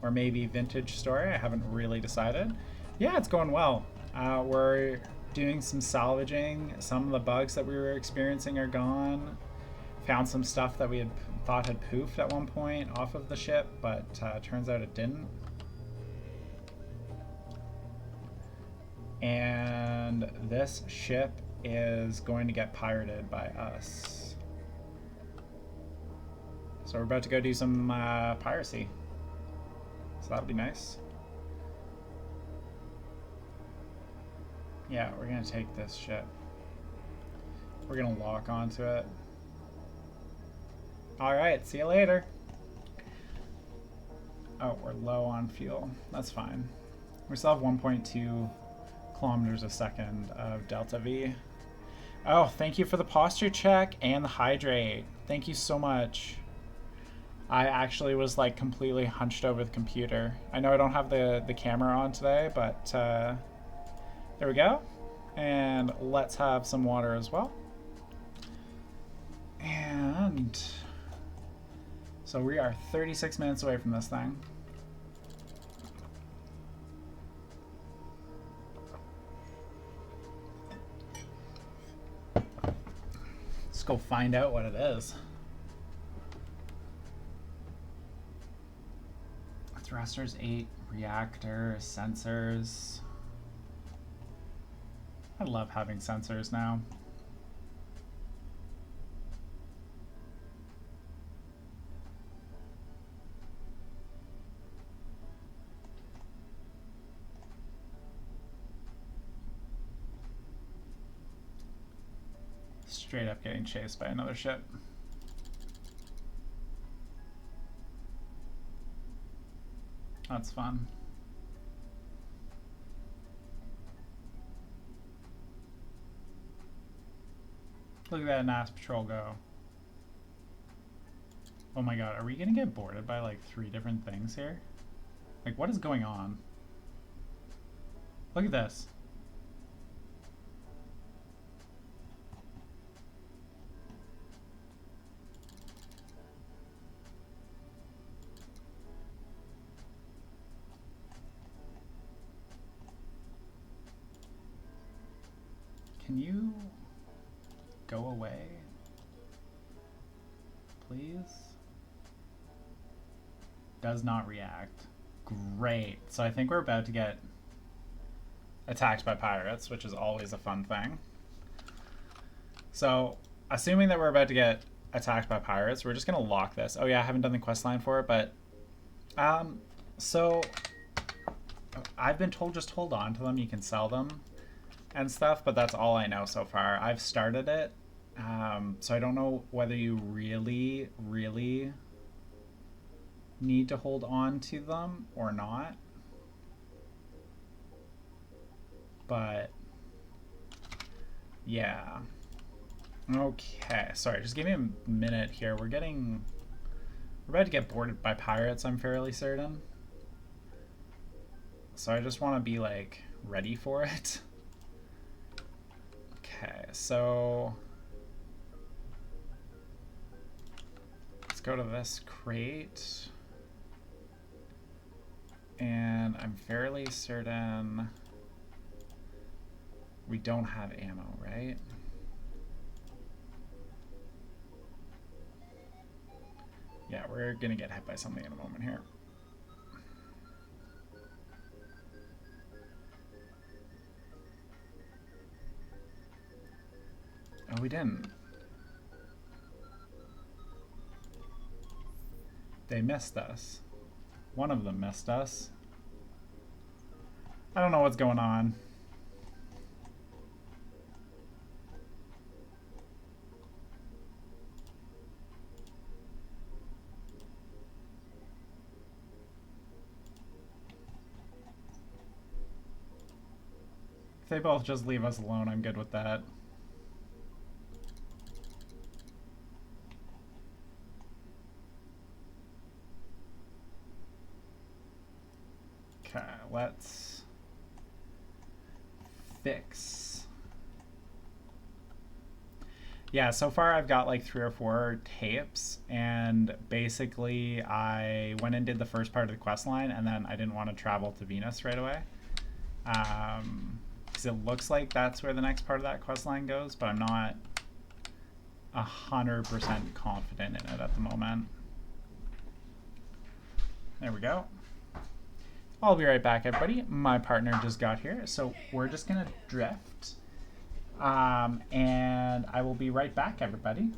Or maybe vintage story. I haven't really decided. Yeah, it's going well. We're doing some salvaging. Some of the bugs that we were experiencing are gone. Found some stuff that we had thought had poofed at one point off of the ship, but turns out it didn't. And this ship is going to get pirated by us. So we're about to go do some piracy. So that'll be nice. Yeah, we're gonna take this ship. We're gonna lock onto it. Alright, see you later. Oh, we're low on fuel. That's fine. We still have 1.2 kilometers a second of delta V. Oh, thank you for the posture check and the hydrate. Thank you so much. I actually was like completely hunched over the computer. I know I don't have the camera on today, but there we go. And let's have some water as well. And so we are 36 minutes away from this thing. Let's go find out what it is. Thrusters 8, reactor, sensors. I love having sensors now. Straight up getting chased by another ship. That's fun. Look at that NAS patrol go. Oh my god, are we gonna get boarded by like 3 different things here? Like, what is going on? Look at this. Can you go away, please? Does not react. Great. So I think we're about to get attacked by pirates, which is always a fun thing. So assuming that we're about to get attacked by pirates, we're just gonna lock this. Oh yeah, I haven't done the quest line for it, but so I've been told just hold on to them, you can sell them and stuff, but that's all I know so far. I've started it, so I don't know whether you really need to hold on to them or not. But yeah. Okay, sorry, just give me a minute here. We're about to get boarded by pirates, I'm fairly certain. So I just want to be like ready for it. Okay, so let's go to this crate. And I'm fairly certain we don't have ammo, right? Yeah, we're gonna get hit by something in a moment here. Oh, we didn't. They missed us. One of them missed us. I don't know what's going on. If they both just leave us alone, I'm good with that. Okay, let's fix. Yeah, so far I've got like 3 or 4 tapes, and basically I went and did the first part of the quest line, and then I didn't want to travel to Venus right away. Because it looks like that's where the next part of that quest line goes, but I'm not 100% confident in it at the moment. There we go. I'll be right back, everybody. My partner just got here, so we're just gonna drift. And I will be right back, everybody.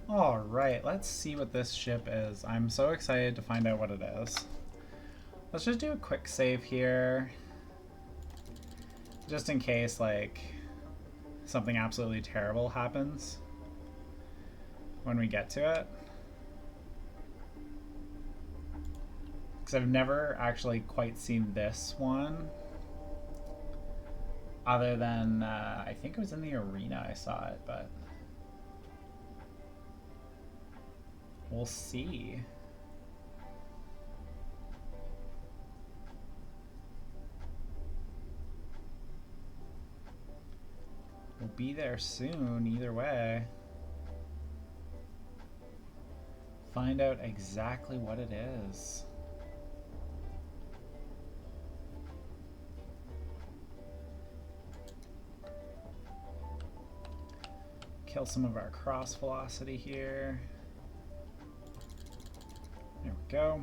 All right, let's see what this ship is. I'm so excited to find out what it is. Let's just do a quick save here, just in case like something absolutely terrible happens when we get to it. Because I've never actually quite seen this one, other than I think it was in the arena I saw it, but we'll see. We'll be there soon, either way. Find out exactly what it is. Kill some of our cross velocity here. There we go.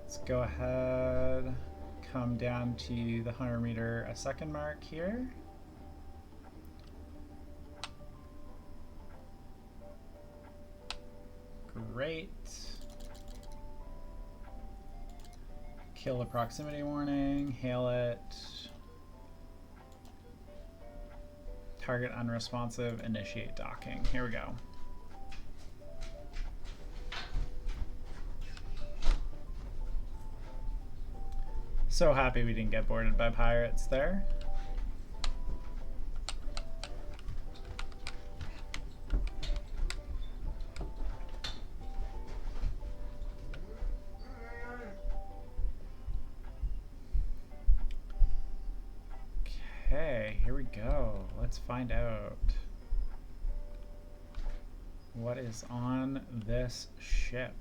Let's go ahead, come down to the 100 meter a second mark here. Great. Kill the proximity warning, hail it. Target unresponsive, initiate docking. Here we go. So happy we didn't get boarded by pirates there. Okay, here we go. Let's find out what is on this ship.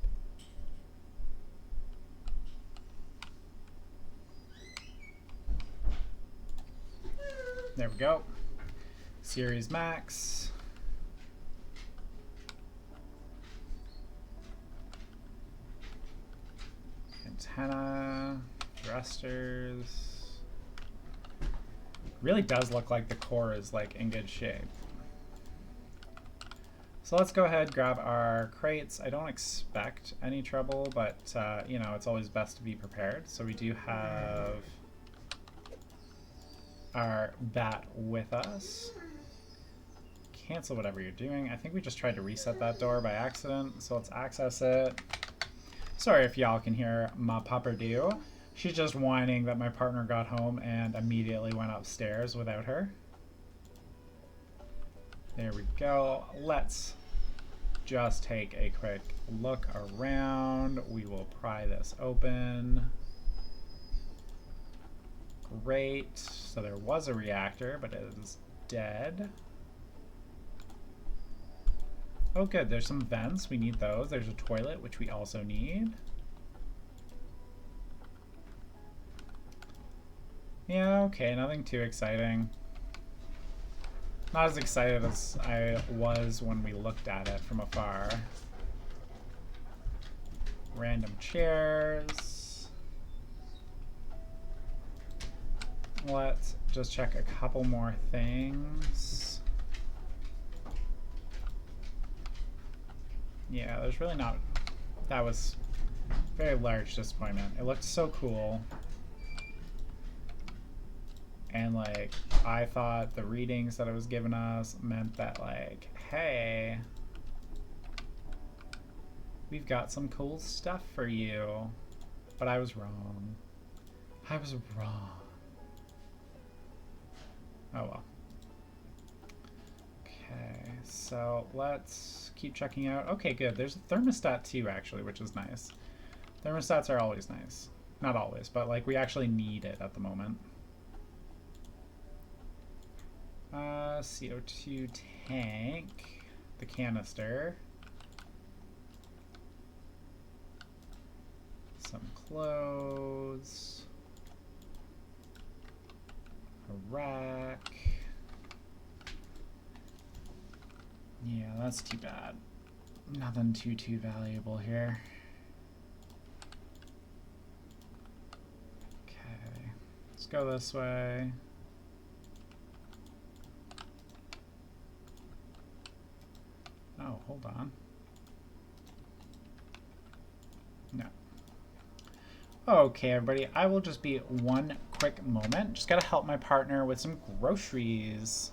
There we go. Series Max. Antenna. Thrusters. Really does look like the core is like in good shape. So let's go ahead, grab our crates. I don't expect any trouble, but you know, it's always best to be prepared. So we do have our bat with us. Cancel whatever you're doing. I think we just tried to reset that door by accident, so let's access it. Sorry if y'all can hear my pupper-do. She's just whining that my partner got home and immediately went upstairs without her. There we go. Let's just take a quick look around. We will pry this open. Great. So there was a reactor, but it is dead. Oh good, there's some vents. We need those. There's a toilet, which we also need. Yeah, okay, nothing too exciting. Not as excited as I was when we looked at it from afar. Random chairs. Let's just check a couple more things. Yeah, there's really not... That was a very large disappointment. It looked so cool. And like, I thought the readings that it was giving us meant that like, hey, we've got some cool stuff for you. But I was wrong. I was wrong. Oh well. Okay, so let's keep checking out. Okay, good. There's a thermostat too, actually, which is nice. Thermostats are always nice. Not always, but like we actually need it at the moment. CO2 tank, the canister, some clothes, a rack. Yeah, that's too bad. Nothing too valuable here. Okay, let's go this way. Oh, hold on. No. Okay, everybody, I will just be one quick moment. Just gotta help my partner with some groceries.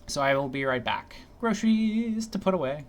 So I will be right back. Groceries to put away.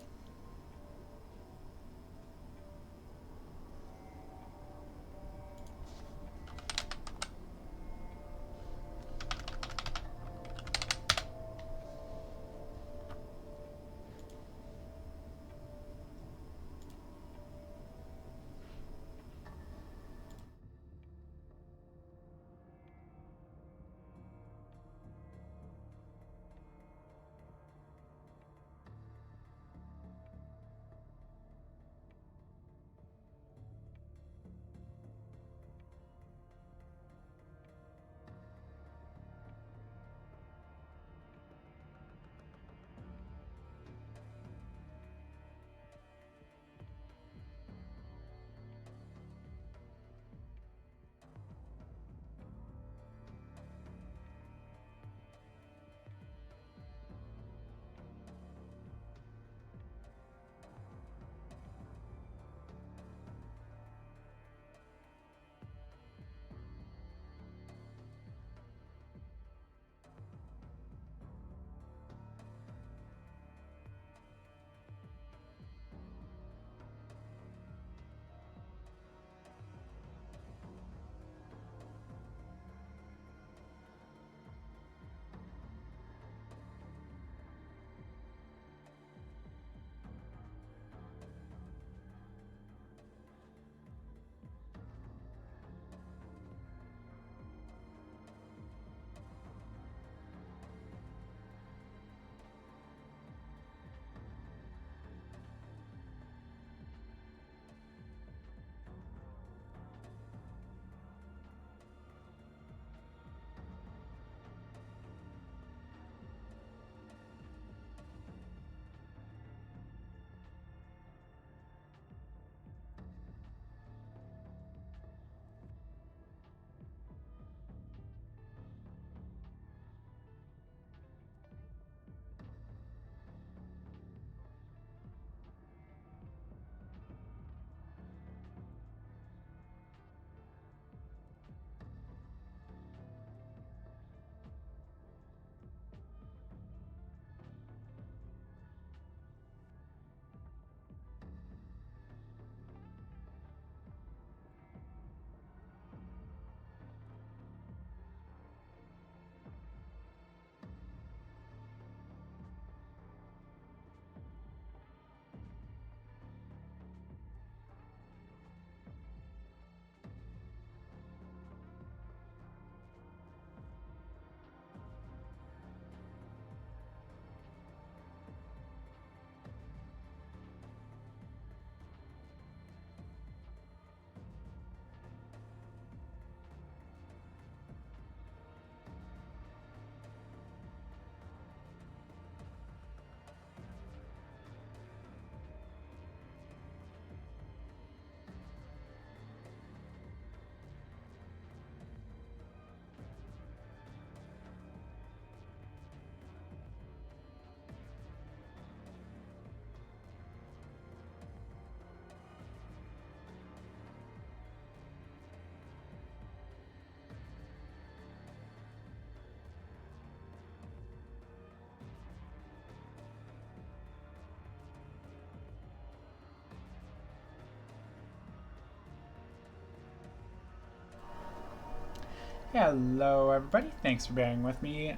Hello everybody, thanks for bearing with me.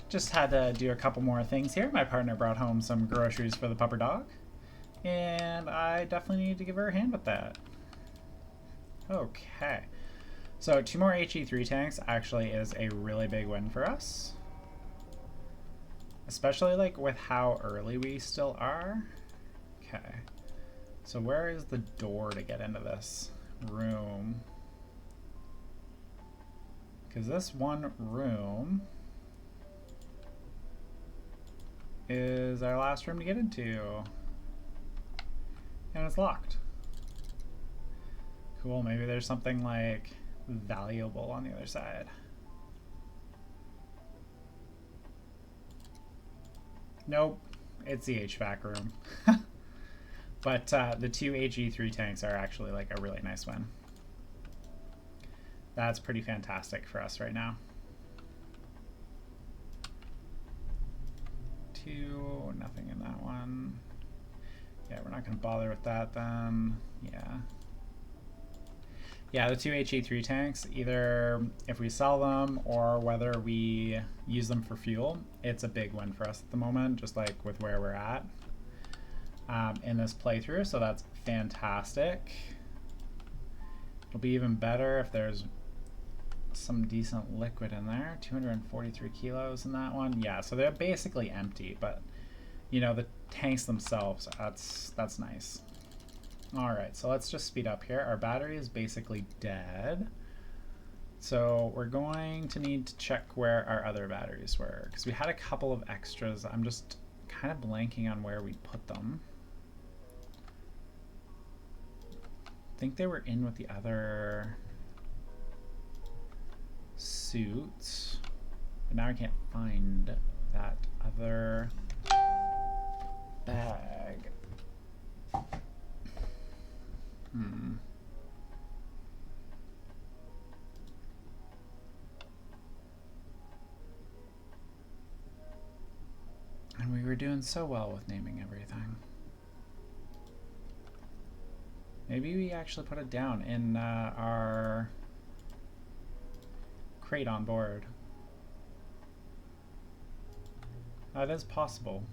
Just had to do a couple more things here. My partner brought home some groceries for the pupper dog, and I definitely need to give her a hand with that. Okay, so 2 more HE3 tanks actually is a really big win for us. Especially like with how early we still are. Okay, so where is the door to get into this room? Because this one room is our last room to get into. And it's locked. Cool, maybe there's something like valuable on the other side. Nope, it's the HVAC room. But the 2 HE3 tanks are actually like a really nice win. That's pretty fantastic for us right now. 2, nothing in that one. Yeah, we're not going to bother with that then. Yeah, the 2 HE3 tanks, either if we sell them or whether we use them for fuel, it's a big win for us at the moment, just like with where we're at in this playthrough, so that's fantastic. It'll be even better if there's some decent liquid in there. 243 kilos in that one. Yeah, so they're basically empty, but you know, the tanks themselves, that's nice. All right, so let's just speed up here. Our battery is basically dead, so we're going to need to check where our other batteries were, because we had a couple of extras. I'm just kind of blanking on where we put them. I think they were in with the other suits, but now I can't find that other bag. And we were doing so well with naming everything. Maybe we actually put it down in our crate on board. That is possible.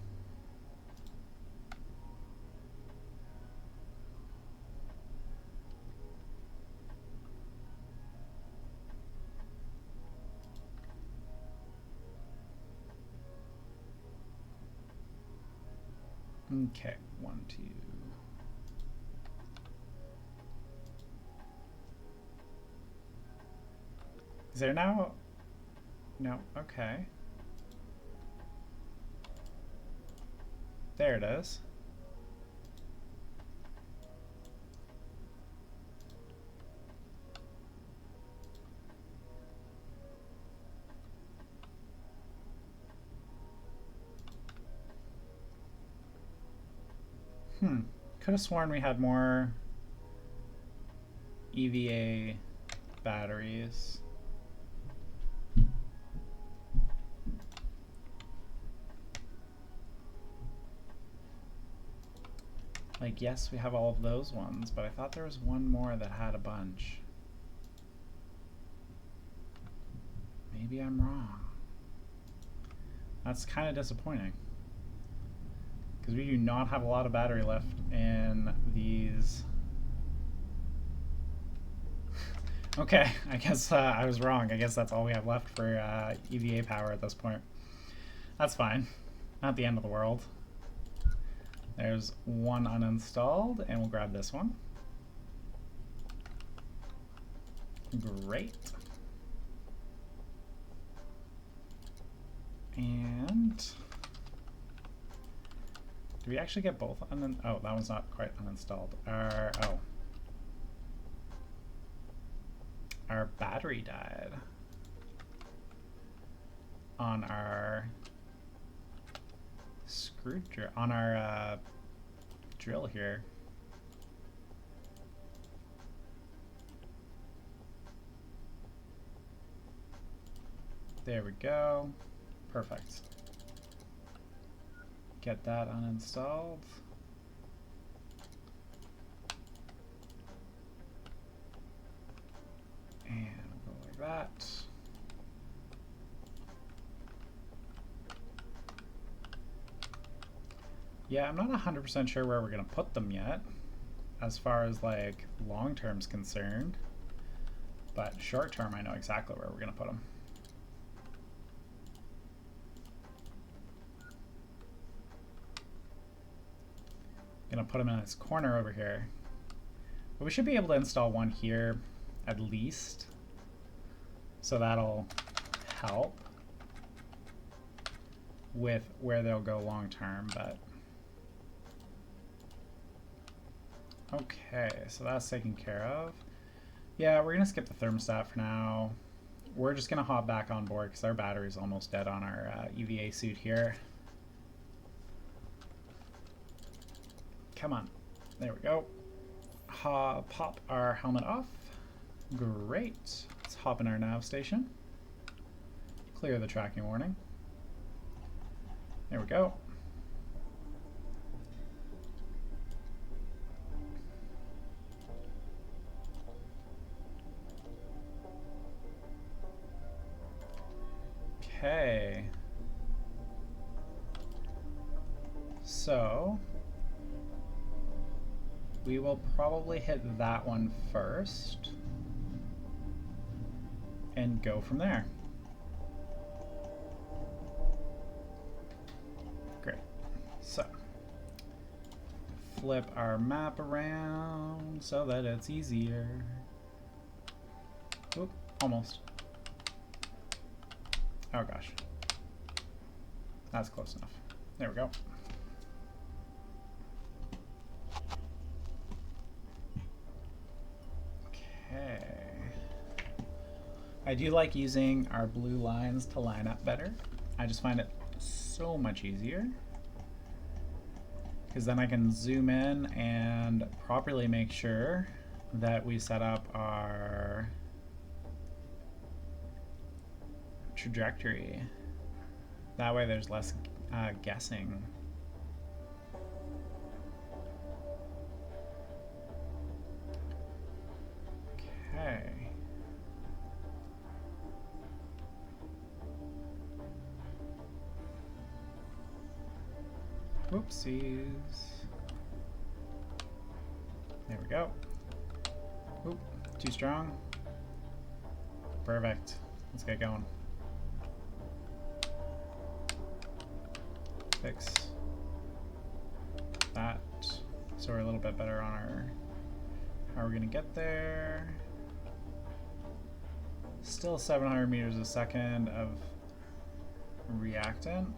Okay, 1, 2. Is there now? No, okay. There it is. Could have sworn we had more EVA batteries. Like, yes, we have all of those ones, but I thought there was one more that had a bunch. Maybe I'm wrong. That's kind of disappointing, because we do not have a lot of battery left in these. Okay, I guess I was wrong. I guess that's all we have left for EVA power at this point. That's fine. Not the end of the world. There's one uninstalled, and we'll grab this one. Great. And do we actually get both? Oh, that one's not quite uninstalled. Our battery died on our screwdriver, on our drill here. There we go. Perfect. Get that uninstalled. And we'll go like that. Yeah, I'm not 100% sure where we're going to put them yet, as far as like long term's concerned. But short term, I know exactly where we're going to put them. Gonna put them in this corner over here. But we should be able to install one here at least. So that'll help with where they'll go long term, but okay, so that's taken care of. Yeah, we're gonna skip the thermostat for now. We're just gonna hop back on board because our battery's almost dead on our EVA suit here. Come on, there we go. Pop our helmet off. Great. Let's hop in our nav station. Clear the tracking warning. There we go. Okay. So we will probably hit that one first and go from there. Great. So flip our map around so that it's easier. Oop, almost. Oh gosh. That's close enough. There we go. Okay. I do like using our blue lines to line up better. I just find it so much easier, because then I can zoom in and properly make sure that we set up our trajectory. That way there's less guessing. Okay. Whoopsies. There we go. Oop, too strong. Perfect. Let's get going. Fix that so we're a little bit better on our how we're gonna get there. Still 700 meters a second of reactant.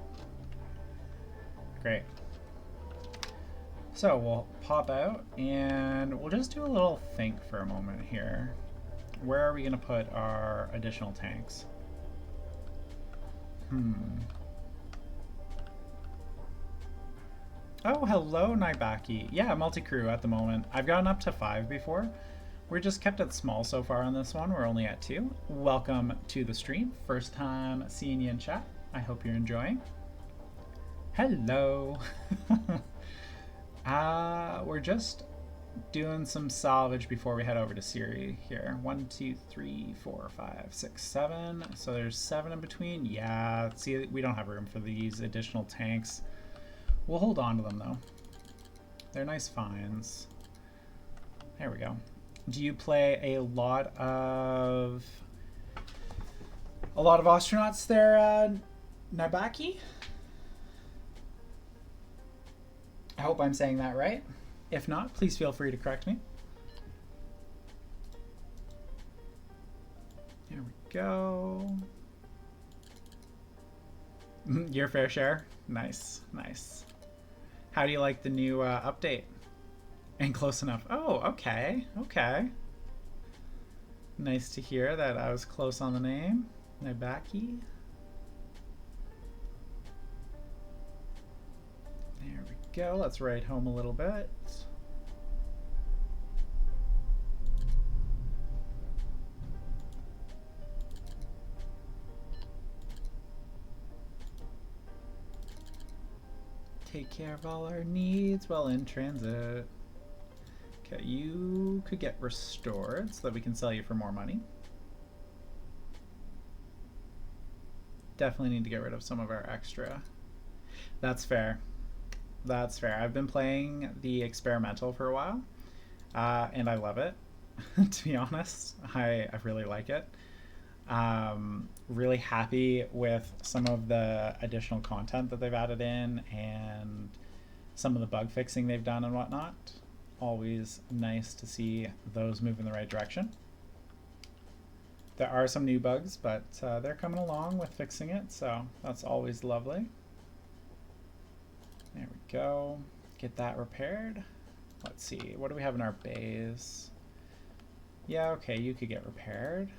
Great. So we'll pop out and we'll just do a little think for a moment here. Where are we gonna put our additional tanks? Oh, hello, Naibaki. Yeah, multi-crew at the moment. I've gotten up to 5 before. We're just kept it small so far on this one. We're only at 2. Welcome to the stream. First time seeing you in chat. I hope you're enjoying. Hello. We're just doing some salvage before we head over to Siri here. 1, 2, 3, 4, 5, 6, 7. So there's 7 in between. Yeah, see, we don't have room for these additional tanks. We'll hold on to them though. They're nice finds. There we go. Do you play a lot of Ostranauts there, Naibaki? I hope I'm saying that right. If not, please feel free to correct me. There we go. Your fair share? Nice, nice. How do you like the new update? And close enough. Oh, okay, okay. Nice to hear that I was close on the name. Naibaki. There we go. Let's write home a little bit. Take care of all our needs while in transit. Okay, you could get restored so that we can sell you for more money. Definitely need to get rid of some of our extra. That's fair. That's fair. I've been playing the experimental for a while, and I love it. To be honest, I really like it. Really happy with some of the additional content that they've added in and some of the bug fixing they've done and whatnot. Always nice to see those move in the right direction. There are some new bugs, but they're coming along with fixing it, so that's always lovely. There we go. Get that repaired. Let's see, what do we have in our bays? Yeah, okay, you could get repaired.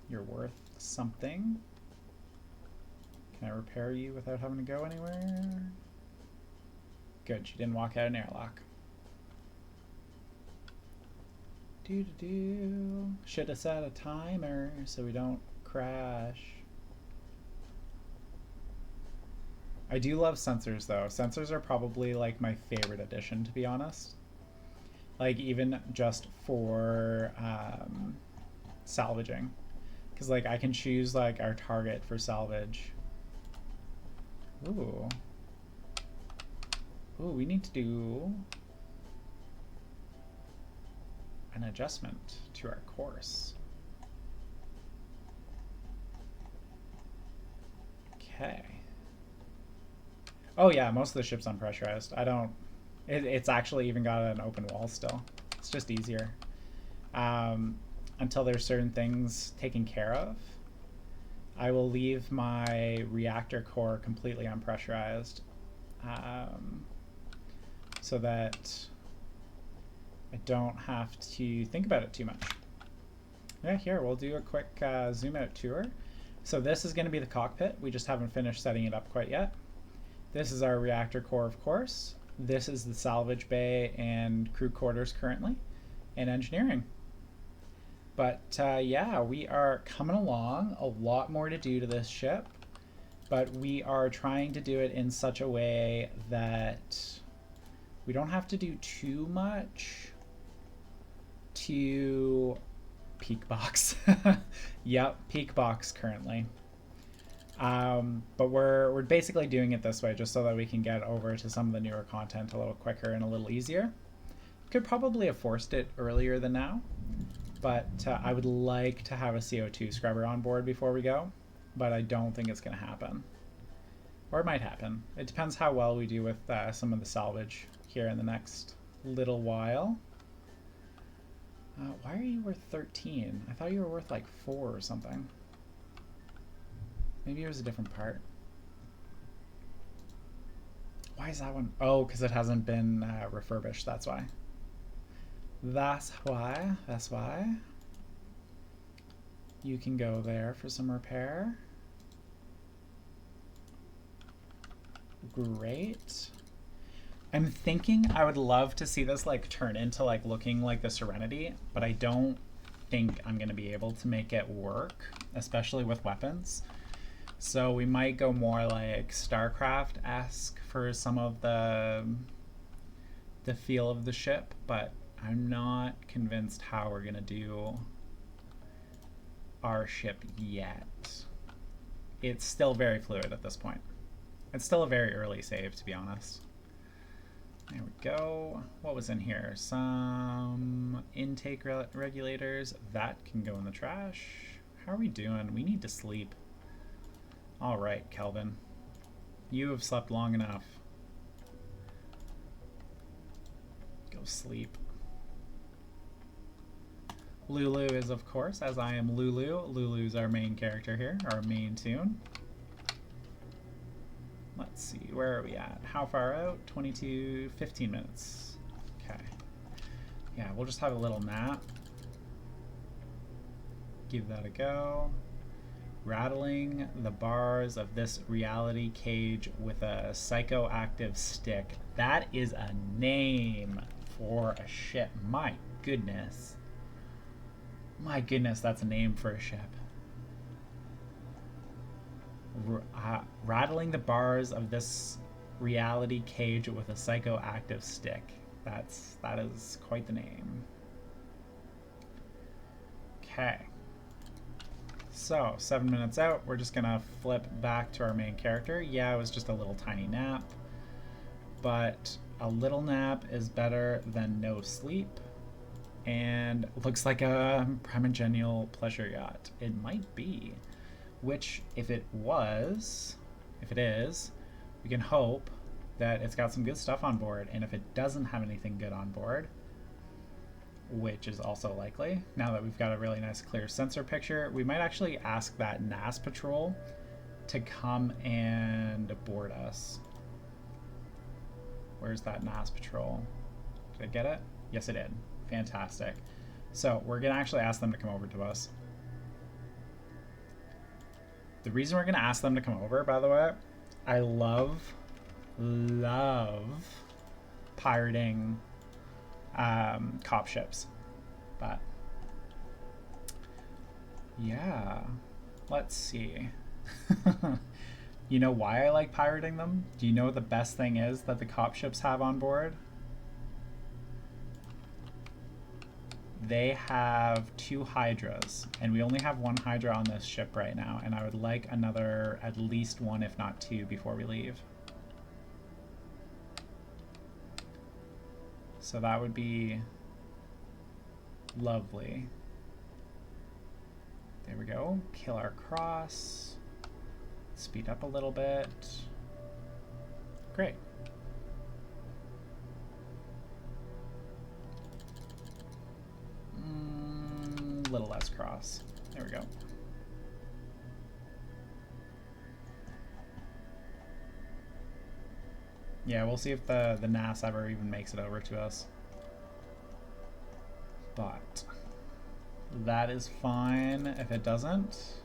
You're worth something. Can I repair you without having to go anywhere? Good, you didn't walk out an airlock. Doo-doo-doo. Should have set a timer so we don't crash. I do love sensors though. Sensors are probably like my favorite addition, to be honest. Like even just for salvaging. Because like I can choose like our target for salvage. Ooh. Ooh, we need to do an adjustment to our course. Okay. Oh yeah, most of the ship's unpressurized. I don't... It's actually even got an open wall still. It's just easier. Until there's certain things taken care of, I will leave my reactor core completely unpressurized, so that I don't have to think about it too much. Yeah, here, we'll do a quick zoom out tour. So this is going to be the cockpit. We just haven't finished setting it up quite yet. This is our reactor core, of course. This is the salvage bay and crew quarters currently, and engineering. But yeah, we are coming along. A lot more to do to this ship, but we are trying to do it in such a way that we don't have to do too much to peak box. Yep, peak box currently. But we're basically doing it this way just so that we can get over to some of the newer content a little quicker and a little easier. Could probably have forced it earlier than now, but I would like to have a CO2 scrubber on board before we go, but I don't think it's going to happen. Or it might happen. It depends how well we do with some of the salvage here in the next little while. Why are you worth 13? I thought you were worth like 4 or something. Maybe it was a different part. Why is that one? Oh, because it hasn't been refurbished, that's why. That's why. That's why. You can go there for some repair. Great. I'm thinking I would love to see this like turn into like looking like the Serenity, but I don't think I'm going to be able to make it work, especially with weapons. So we might go more like StarCraft-esque for some of the feel of the ship, but I'm not convinced how we're going to do our ship yet. It's still very fluid at this point. It's still a very early save, to be honest. There we go. What was in here? Some intake regulators. That can go in the trash. How are we doing? We need to sleep. All right, Kelvin. You have slept long enough. Go sleep. Lulu is, of course, as I am Lulu. Lulu's our main character here, our main tune. Let's see, where are we at? How far out? 15 minutes. Okay. Yeah, we'll just have a little nap. Give that a go. Rattling the bars of this reality cage with a psychoactive stick. That is a name for a ship. My goodness. My goodness, that's a name for a ship. Rattling the bars of this reality cage with a psychoactive stick. That is quite the name. Okay. So, 7 minutes out, we're just gonna flip back to our main character. Yeah, it was just a little tiny nap. but a little nap is better than no sleep. And looks like a primogenial pleasure yacht. It might be. Which, if it is, we can hope that it's got some good stuff on board. And if it doesn't have anything good on board, which is also likely, now that we've got a really nice clear sensor picture, we might actually ask that NAS patrol to come and board us. Where's that NAS patrol? Did I get it? Yes, I did. Fantastic. So we're going to actually ask them to come over to us. The reason we're going to ask them to come over, by the way, I love pirating cop ships. But yeah, let's see. You know why I like pirating them? Do you know what the best thing is that the cop ships have on board? They have 2 Hydras, and we only have 1 Hydra on this ship right now, and I would like another, at least 1, if not 2, before we leave. So that would be lovely. There we go. Kill our cross. Speed up a little bit. Great. Little less cross. There we go. Yeah, we'll see if the NAS ever even makes it over to us. But that is fine if it doesn't.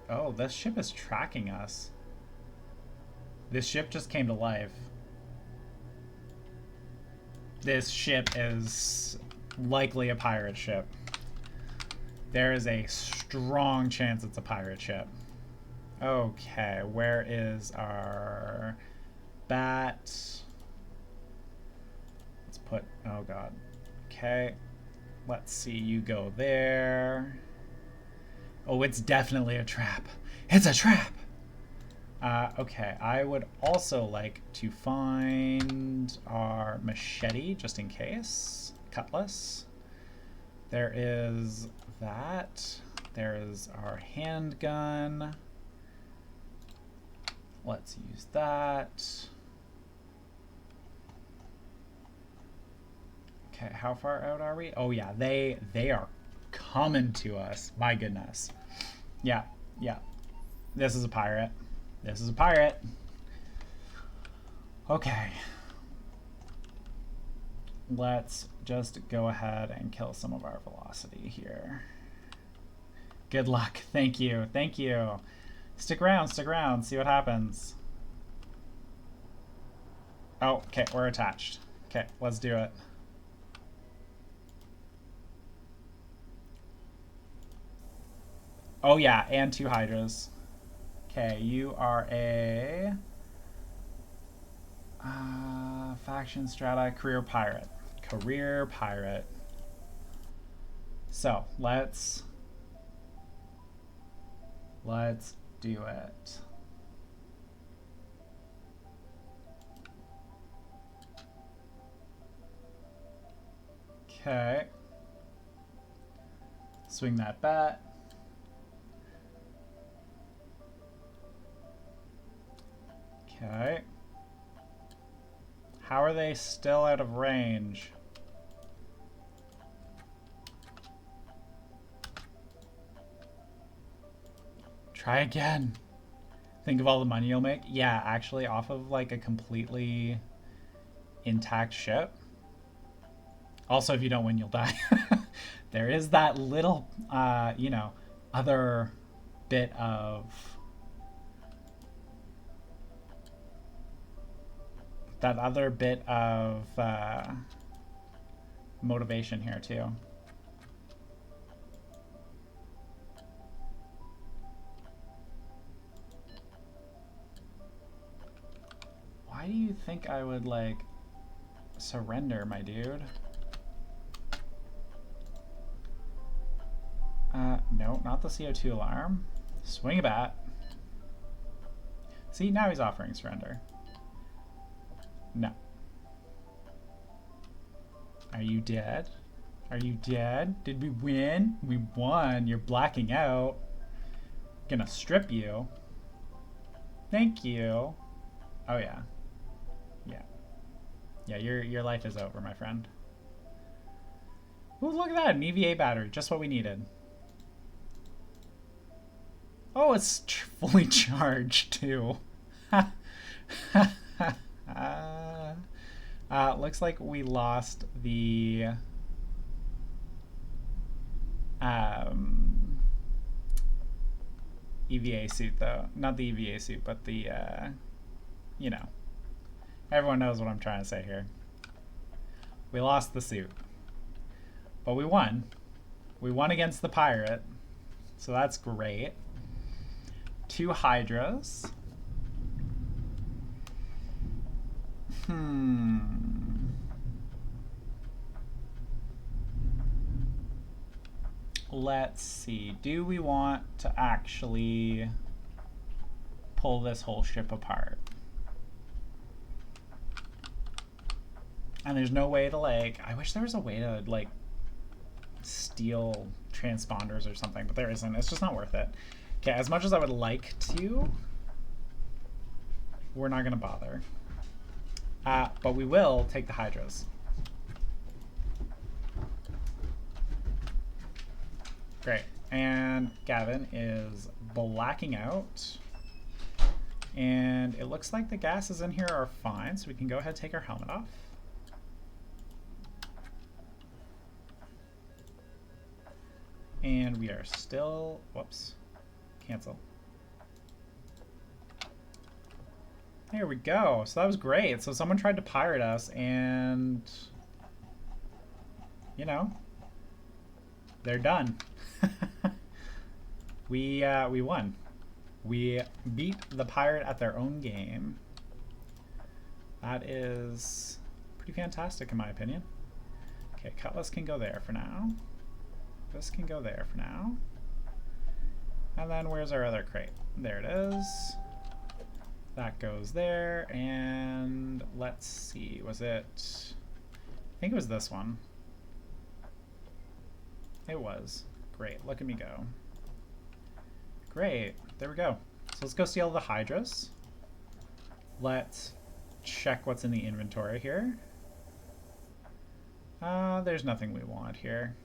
Oh, this ship is tracking us. This ship just came to life. This ship is likely a pirate ship. There is a strong chance it's a pirate ship. Okay, where is our bat? Let's put, oh god. Okay, let's see, you go there. Oh, it's definitely a trap. It's a trap! Okay, I would also like to find our machete, just in case. Cutlass. There is that. There is our handgun. Let's use that. Okay, how far out are we? Oh yeah, they are coming to us. My goodness. Yeah, yeah. This is a pirate. This is a pirate. Okay. Let's just go ahead and kill some of our velocity here. Good luck. Thank you. Thank you. Stick around, see what happens. Oh, okay, we're attached. Okay, let's do it. Oh yeah, and 2 Hydras. Okay, you are a faction strata career pirate. Career pirate. So let's do it. Okay. Swing that bat. Okay. How are they still out of range? Try again. Think of all the money you'll make. Yeah, actually, off of like a completely intact ship. Also, if you don't win, you'll die. There is that little, you know, other bit of motivation here too. Why do you think I would like surrender, my dude? No, not the CO2 alarm. Swing a bat. See, now he's offering surrender. No. Are you dead? Are you dead? Did we win? We won. You're blacking out. Gonna strip you. Thank you. Oh yeah. Yeah. Yeah, your life is over, my friend. Ooh, look at that. An EVA battery. Just what we needed. Oh, it's fully charged, too. Looks like we lost the EVA suit, though. Not the EVA suit, but the, you know. Everyone knows what I'm trying to say here. We lost the suit. But we won. We won against the pirate. So that's great. 2 hydras. Let's see. Do we want to actually pull this whole ship apart? And there's no way to, like, I wish there was a way to, like, steal transponders or something, but there isn't. It's just not worth it. Okay, as much as I would like to, we're not going to bother. But we will take the hydras. Great. And Gavin is blacking out. And it looks like the gases in here are fine, so we can go ahead and take our helmet off. And we are still, whoops, cancel. There we go. So that was great. So someone tried to pirate us and, you know, they're done. We won. We beat the pirate at their own game. That is pretty fantastic in my opinion. Okay, Cutlass can go there for now. This can go there for now. And then where's our other crate? There it is. That goes there, and let's see, was it, I think it was this one. It was. Great, look at me go. Great, there we go. So let's go steal the hydras. Let's check what's in the inventory here. There's nothing we want here.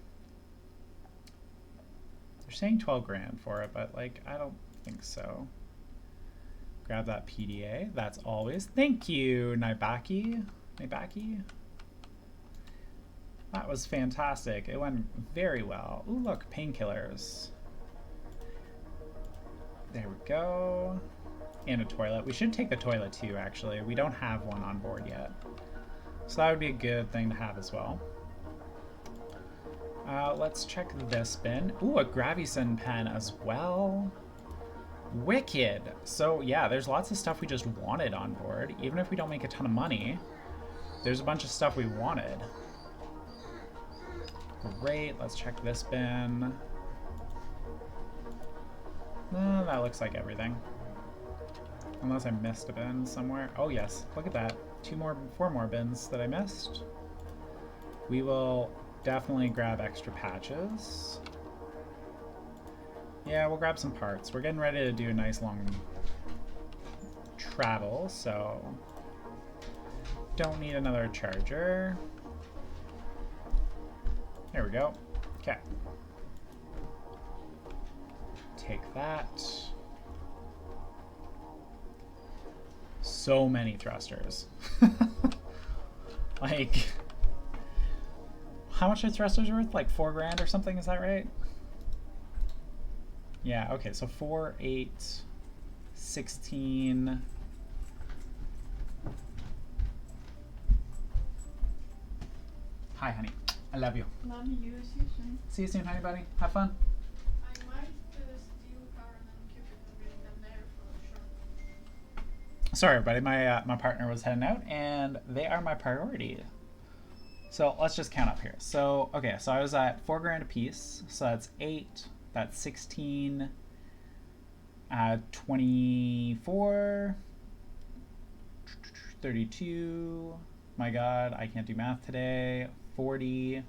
They're saying 12 grand for it, but like, I don't think so. Grab that PDA. That's always. Thank you, Naibaki. Naibaki. That was fantastic. It went very well. Ooh, look, painkillers. There we go. And a toilet. We should take the toilet too, actually. We don't have one on board yet. So that would be a good thing to have as well. Let's check this bin. Ooh, a Gravison pen as well. Wicked. So yeah, there's lots of stuff we just wanted on board. Even if we don't make a ton of money, there's a bunch of stuff we wanted. Great. Let's check this bin. That looks like everything. Unless I missed a bin somewhere. Oh yes, look at that. 4 more bins that I missed. We will definitely grab extra patches. Yeah, we'll grab some parts. We're getting ready to do a nice long travel, so don't need another charger. There we go. Okay. Take that. So many thrusters. Like, how much are thrusters worth? Like 4 grand or something, is that right? Yeah, okay, so 4, 8, 16. Hi, honey. I love you. Love you. See you soon. See you soon, honey buddy. Have fun. I might steal a car and then keep it and bring them there for sure. Sorry, everybody. My partner was heading out, and they are my priority. So let's just count up here. So, okay, so I was at 4 grand a piece. So that's 8. That's 16, 24, 32. My god, I can't do math today. 40.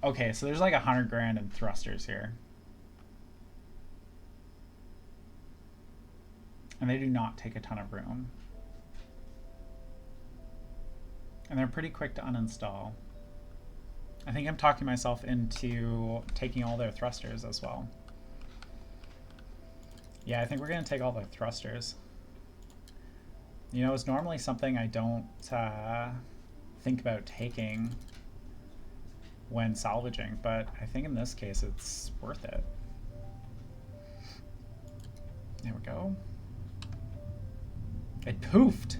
Okay, so there's like 100 grand in thrusters here. And they do not take a ton of room. And they're pretty quick to uninstall. I think I'm talking myself into taking all their thrusters as well. Yeah, I think we're going to take all their thrusters. You know, it's normally something I don't think about taking when salvaging, but I think in this case it's worth it. There we go. It poofed.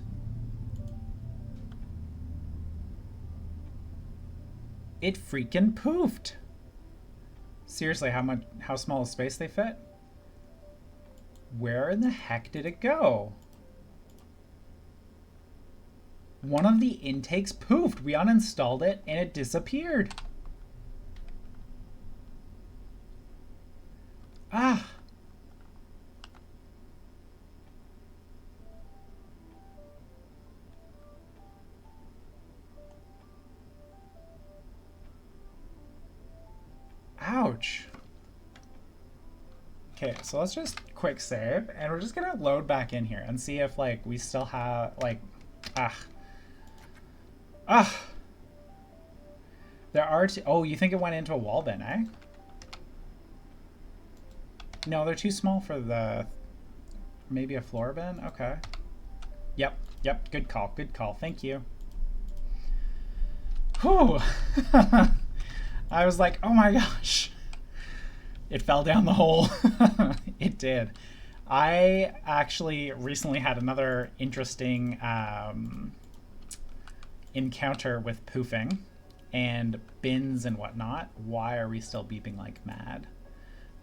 It freaking poofed. Seriously, how small a space they fit? Where in the heck did it go? One of the intakes poofed. We uninstalled it and it disappeared. Ah. Ouch. Okay, so let's just quick save, and we're just gonna load back in here and see if like we still have like, there are two. Oh, you think it went into a wall bin, eh? No, they're too small for the, maybe a floor bin. Okay. Yep. Good call. Thank you. Whew. I was like, oh my gosh. It fell down the hole. It did. I actually recently had another interesting encounter with poofing and bins and whatnot. Why are we still beeping like mad?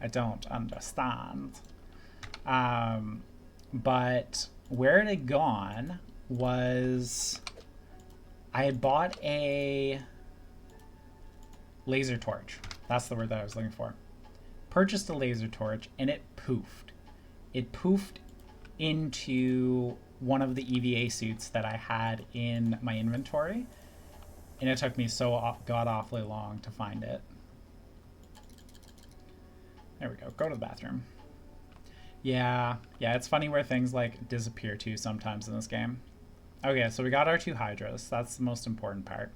I don't understand. But where it had gone was I had bought a laser torch. That's the word that I was looking for. Purchased a laser torch and it poofed. It poofed into one of the EVA suits that I had in my inventory, and it took me so god awfully long to find it. There we go. Go to the bathroom. Yeah, it's funny where things like disappear too sometimes in this game. Okay, so we got our 2 hydras. That's the most important part.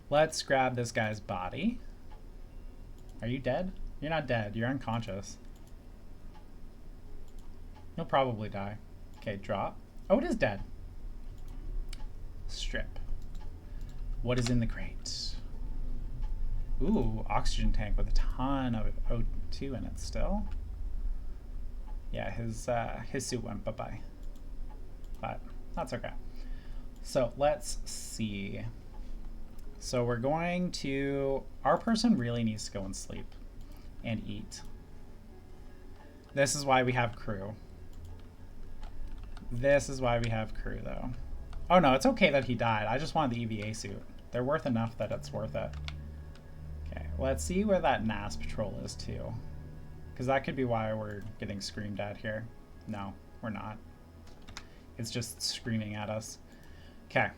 Let's grab this guy's body. Are you dead? You're not dead. You're unconscious. You'll probably die. Okay, drop. Oh, it is dead. Strip. What is in the crate? Ooh, oxygen tank with a ton of O2 in it still. Yeah, his suit went bye-bye. But that's okay. So let's see. So we're going to... Our person really needs to go and sleep and eat. This is why we have crew. This is why we have crew, though. Oh, no, it's okay that he died. I just wanted the EVA suit. They're worth enough that it's worth it. Okay, let's see where that NAS patrol is, too. Because that could be why we're getting screamed at here. No, we're not. It's just screaming at us. Okay.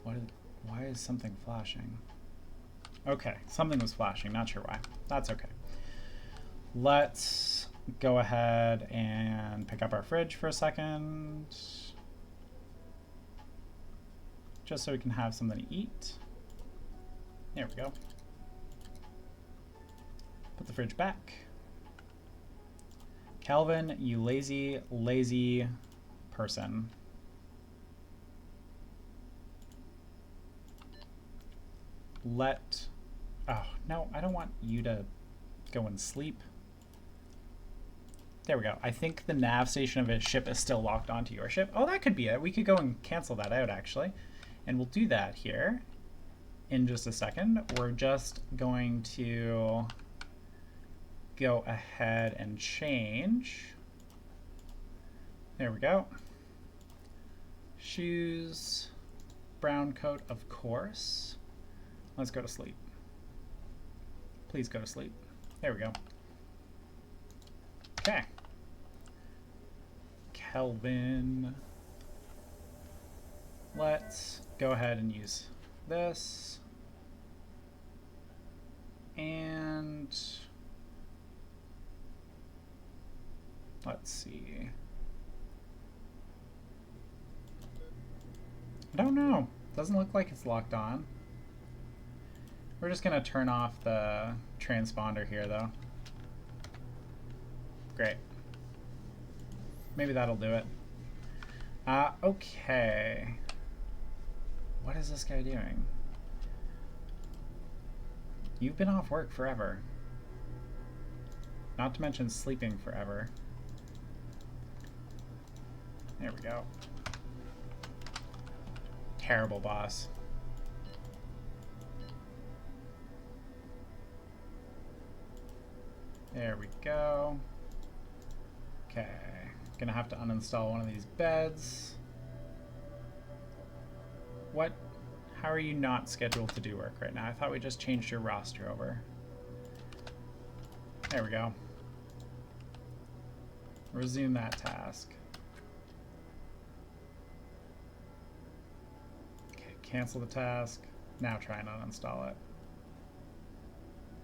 Why is something flashing? Okay, something was flashing. Not sure why. That's okay. Let's go ahead and pick up our fridge for a second. Just so we can have something to eat. There we go. Put the fridge back. Calvin, you lazy person. Oh, no, I don't want you to go and sleep. There we go. I think the nav station of his ship is still locked onto your ship. Oh, that could be it. We could go and cancel that out, actually. And we'll do that here in just a second. We're just going to go ahead and change. There we go. Shoes, brown coat, of course. Let's go to sleep. Please go to sleep. There we go. Okay. Kelvin. Let's go ahead and use this. And let's see. I don't know. Doesn't look like it's locked on. We're just gonna turn off the transponder here though. Great. Maybe that'll do it. Okay. What is this guy doing? You've been off work forever. Not to mention sleeping forever. There we go. Terrible boss. There we go. Okay. Gonna have to uninstall one of these beds. What? How are you not scheduled to do work right now? I thought we just changed your roster over. There we go. Resume that task. Okay, cancel the task. Now try and uninstall it.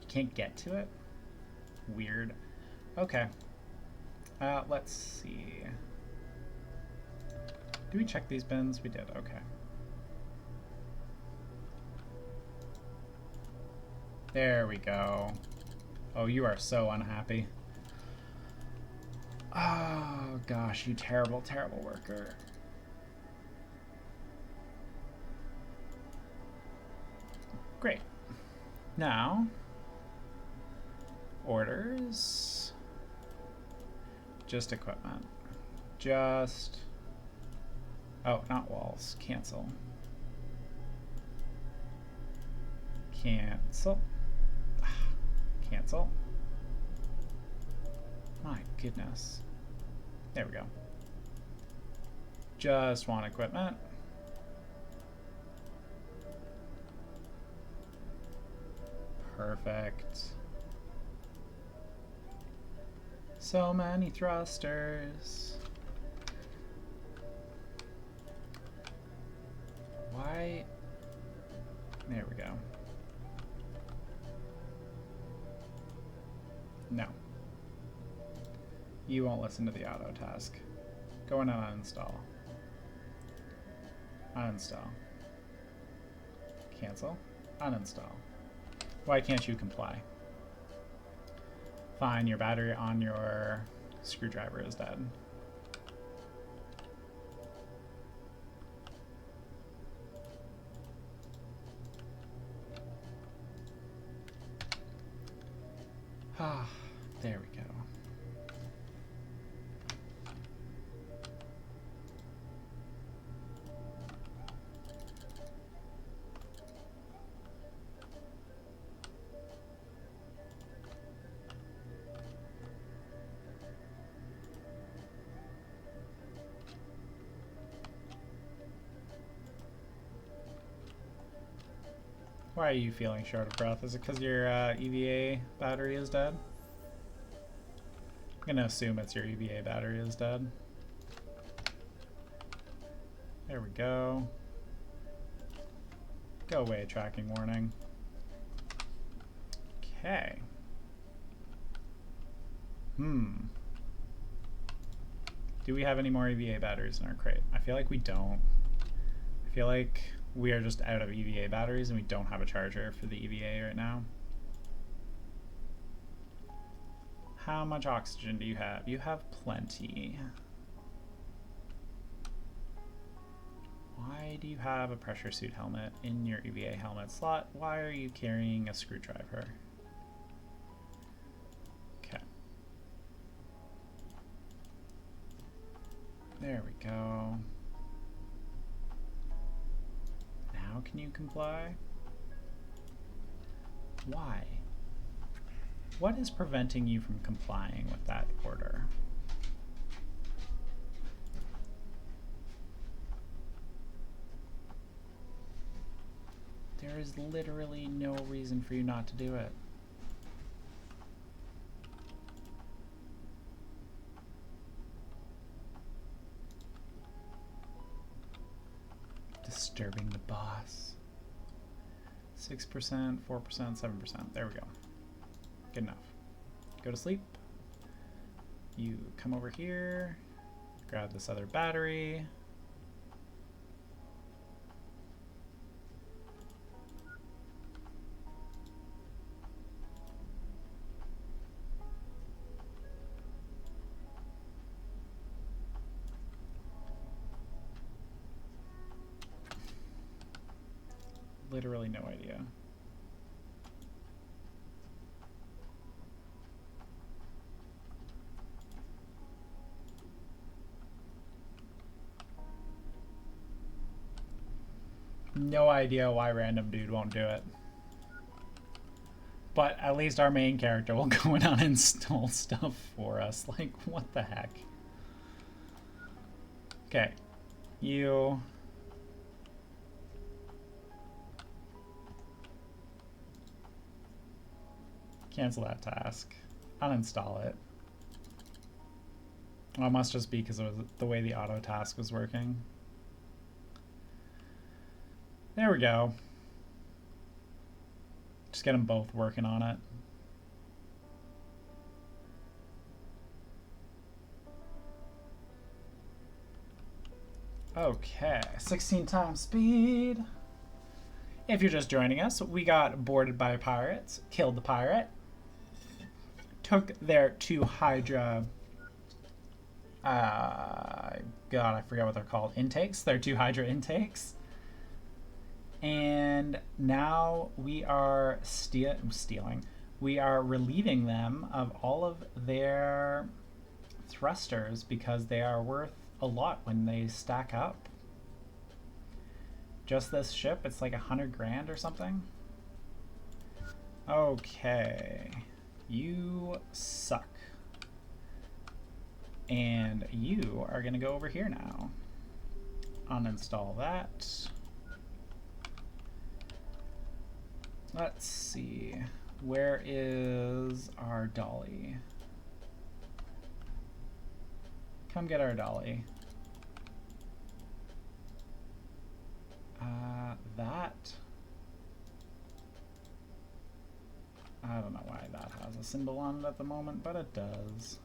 You can't get to it? Weird. Okay. Let's see. Do we check these bins? We did, okay. There we go. Oh, you are so unhappy. Oh gosh, you terrible, terrible worker. Great. Now, orders. Just equipment. Just... Oh, not walls. Cancel. Cancel. Cancel. My goodness. There we go. Just want equipment. Perfect. So many thrusters. Why? There we go. No. You won't listen to the auto task. Go in and uninstall. Uninstall. Cancel. Uninstall. Why can't you comply? Fine, your battery on your screwdriver is dead. Ah, there we go. Why are you feeling short of breath? Is it because your EVA battery is dead? I'm gonna assume it's your EVA battery is dead. There we go. Go away, tracking warning. Okay. Do we have any more EVA batteries in our crate? I feel like we don't. I feel like we are just out of EVA batteries and we don't have a charger for the EVA right now. How much oxygen do you have? You have plenty. Why do you have a pressure suit helmet in your EVA helmet slot? Why are you carrying a screwdriver? Okay. There we go. Now can you comply? Why? What is preventing you from complying with that order? There is literally no reason for you not to do it. Disturbing the boss. 6%, 4%, 7%. There we go. Good enough. Go to sleep. You come over here. Grab this other battery. Literally no idea. No idea why random dude won't do it. But at least our main character will go and uninstall stuff for us. Like, what the heck? Okay. You... cancel that task. Uninstall it. Well, it must just be because of the way the auto task was working. There we go. Just get them both working on it. Okay, 16 times speed. If you're just joining us, we got boarded by pirates, killed the pirate, took their 2 Hydra, God, I forget what they're called, intakes, their 2 Hydra intakes. And now we are stealing. We are relieving them of all of their thrusters because they are worth a lot when they stack up. Just this ship, it's like 100 grand or something. Okay, you suck. And you are gonna go over here now. Uninstall that. Let's see, where is our dolly? Come get our dolly. That, I don't know why that has a symbol on it at the moment, but it does.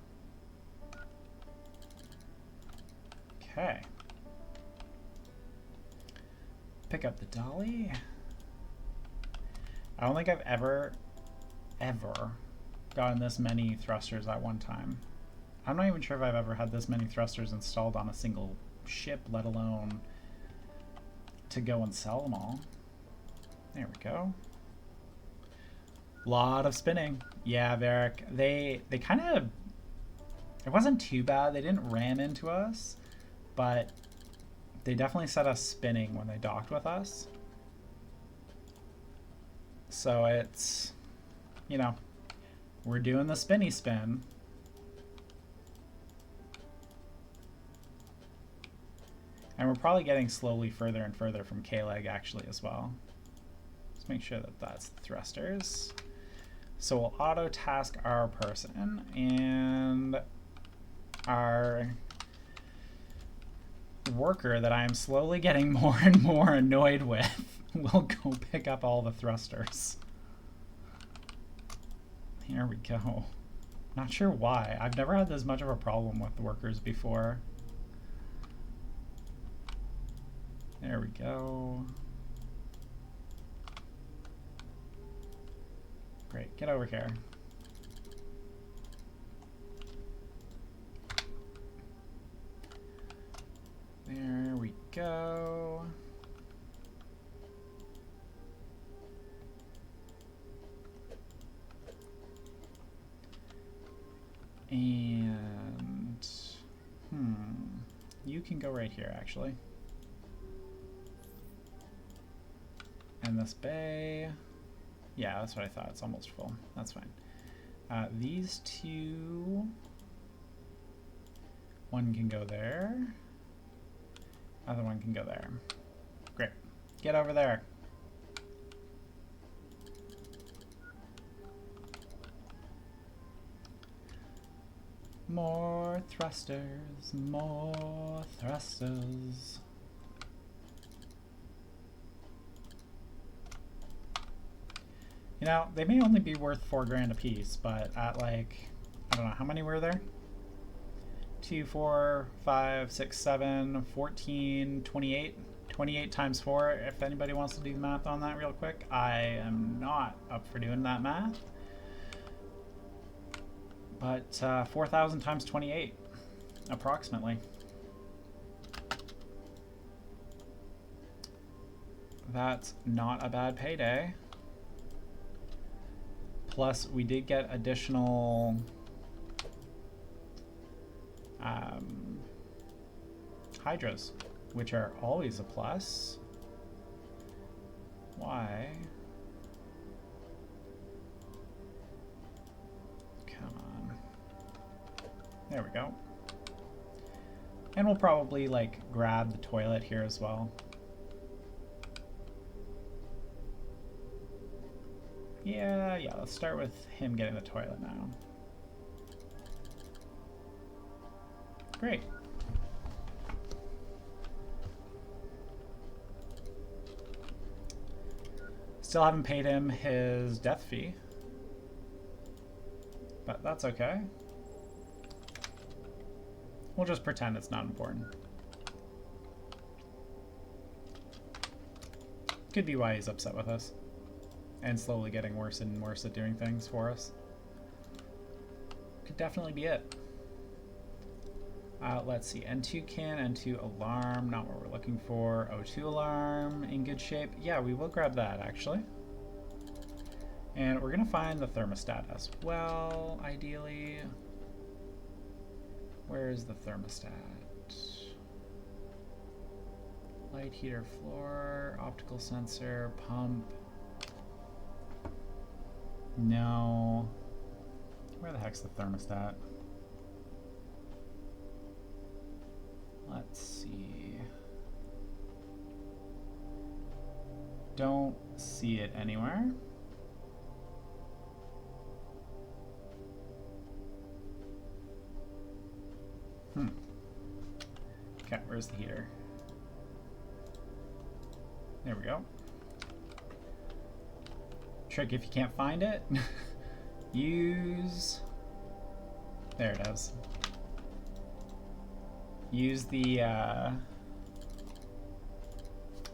Okay. Pick up the dolly. I don't think I've ever gotten this many thrusters at one time. I'm not even sure if I've ever had this many thrusters installed on a single ship, let alone to go and sell them all. There we go. Lot of spinning. Yeah, Varric. They kind of... It wasn't too bad. They didn't ram into us, but they definitely set us spinning when they docked with us. So it's, you know, we're doing the spinny spin. And we're probably getting slowly further and further from K-Leg actually as well. Let's make sure that that's the thrusters. So we'll auto task our person, and our worker that I am slowly getting more and more annoyed with will go pick up all the thrusters. Here we go. Not sure why. I've never had this much of a problem with the workers before. There we go. Great, get over here. There we go. And, you can go right here actually. And this bay, yeah, that's what I thought. It's almost full. That's fine. These two, one can go there. Other one can go there. Great. Get over there. More thrusters, more thrusters. You know, they may only be worth 4 grand a piece, but at like, I don't know, how many were there? 2, 4, 5, 6, 7, 14, 28. 28 times 4, if anybody wants to do the math on that real quick. I am not up for doing that math. But 4,000 times 28, approximately. That's not a bad payday. Plus, we did get additional hydras, which are always a plus. Why? Come on. There we go. And we'll probably like grab the toilet here as well. Yeah, let's start with him getting the toilet now. Great. Still haven't paid him his death fee, but that's okay. We'll just pretend it's not important. Could be why he's upset with us. And slowly getting worse and worse at doing things for us. Could definitely be it. Let's see, N2 can, N2 alarm, not what we're looking for. O2 alarm, in good shape. Yeah, we will grab that, actually. And we're gonna find the thermostat as well, ideally. Where is the thermostat? Light heater floor, optical sensor, pump. No. Where the heck's the thermostat? Let's see. Don't see it anywhere. Okay, where's the heater? There we go. Trick if you can't find it. Use... There it is. Use the,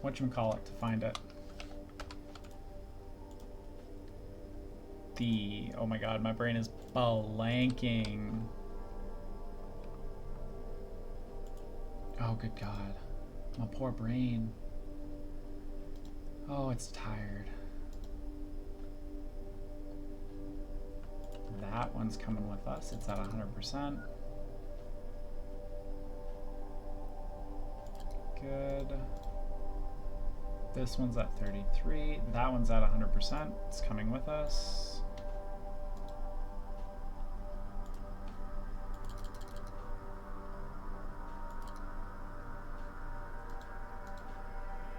whatchamacallit to find it. The... Oh my god, my brain is blanking. Oh, good god. My poor brain. Oh, it's tired. That one's coming with us. It's at 100%. Good. This one's at 33. That one's at 100%. It's coming with us.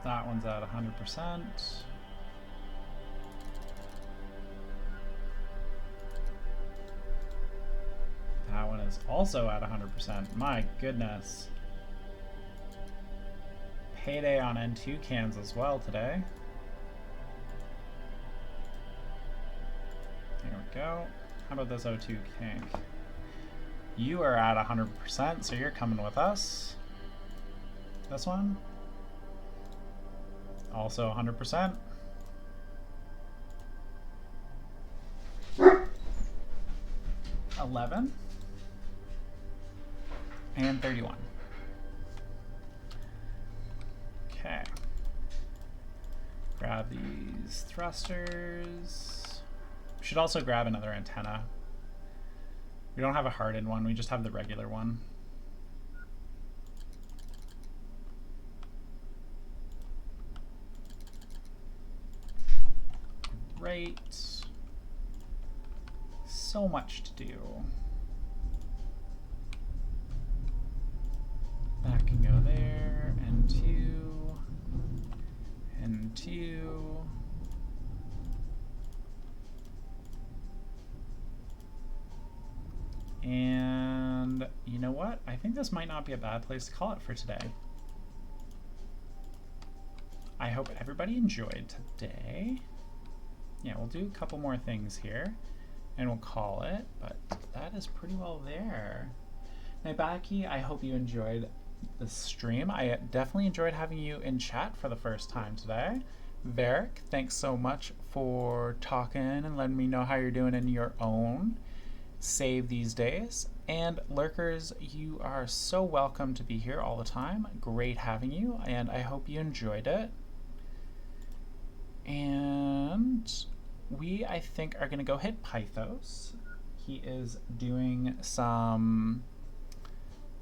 That one's at 100%. That one is also at 100%. My goodness. Payday on N2 cans as well today. There we go. How about this O2 tank? You are at 100%, so you're coming with us. This one? Also 100%. $11 and 31. Okay. Grab these thrusters. Should also grab another antenna. We don't have a hardened one, we just have the regular one. Great. So much to do. That can go there, and two, and two. And you know what? I think this might not be a bad place to call it for today. I hope everybody enjoyed today. Yeah, we'll do a couple more things here and we'll call it, but that is pretty well there. Now, Becky, I hope you enjoyed the stream. I definitely enjoyed having you in chat for the first time today. Varric, thanks so much for talking and letting me know how you're doing in your own save these days. And lurkers, you are so welcome to be here all the time. Great having you, and I hope you enjoyed it. And we, I think, are going to go hit Pythos. He is doing some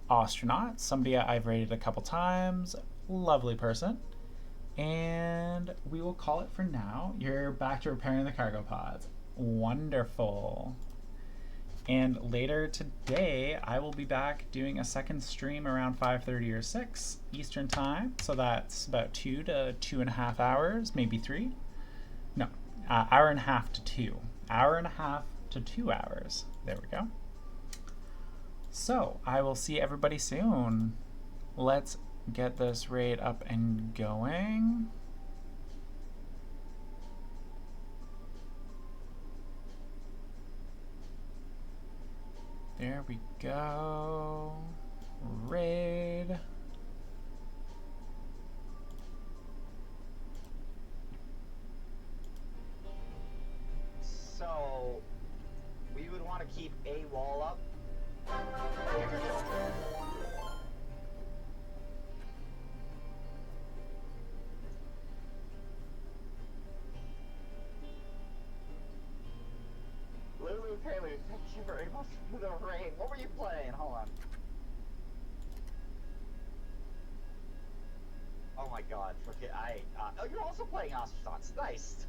Ostranauts, somebody I've rated a couple times. Lovely person. And we will call it for now. You're back to repairing the cargo pods. Wonderful. And later today, I will be back doing a second stream around 5:30 or 6 Eastern Time. So that's about 2 to 2.5 hours, maybe 3. No, hour and a half to 2. Hour and a half to 2 hours. There we go. So I will see everybody soon. Let's get this raid up and going. There we go. Raid. So we would want to keep a wall up. Lulu Prelude, thank you very much for the raid. What were you playing? Hold on. Oh my god, forget oh, you're also playing Ostranauts. Nice.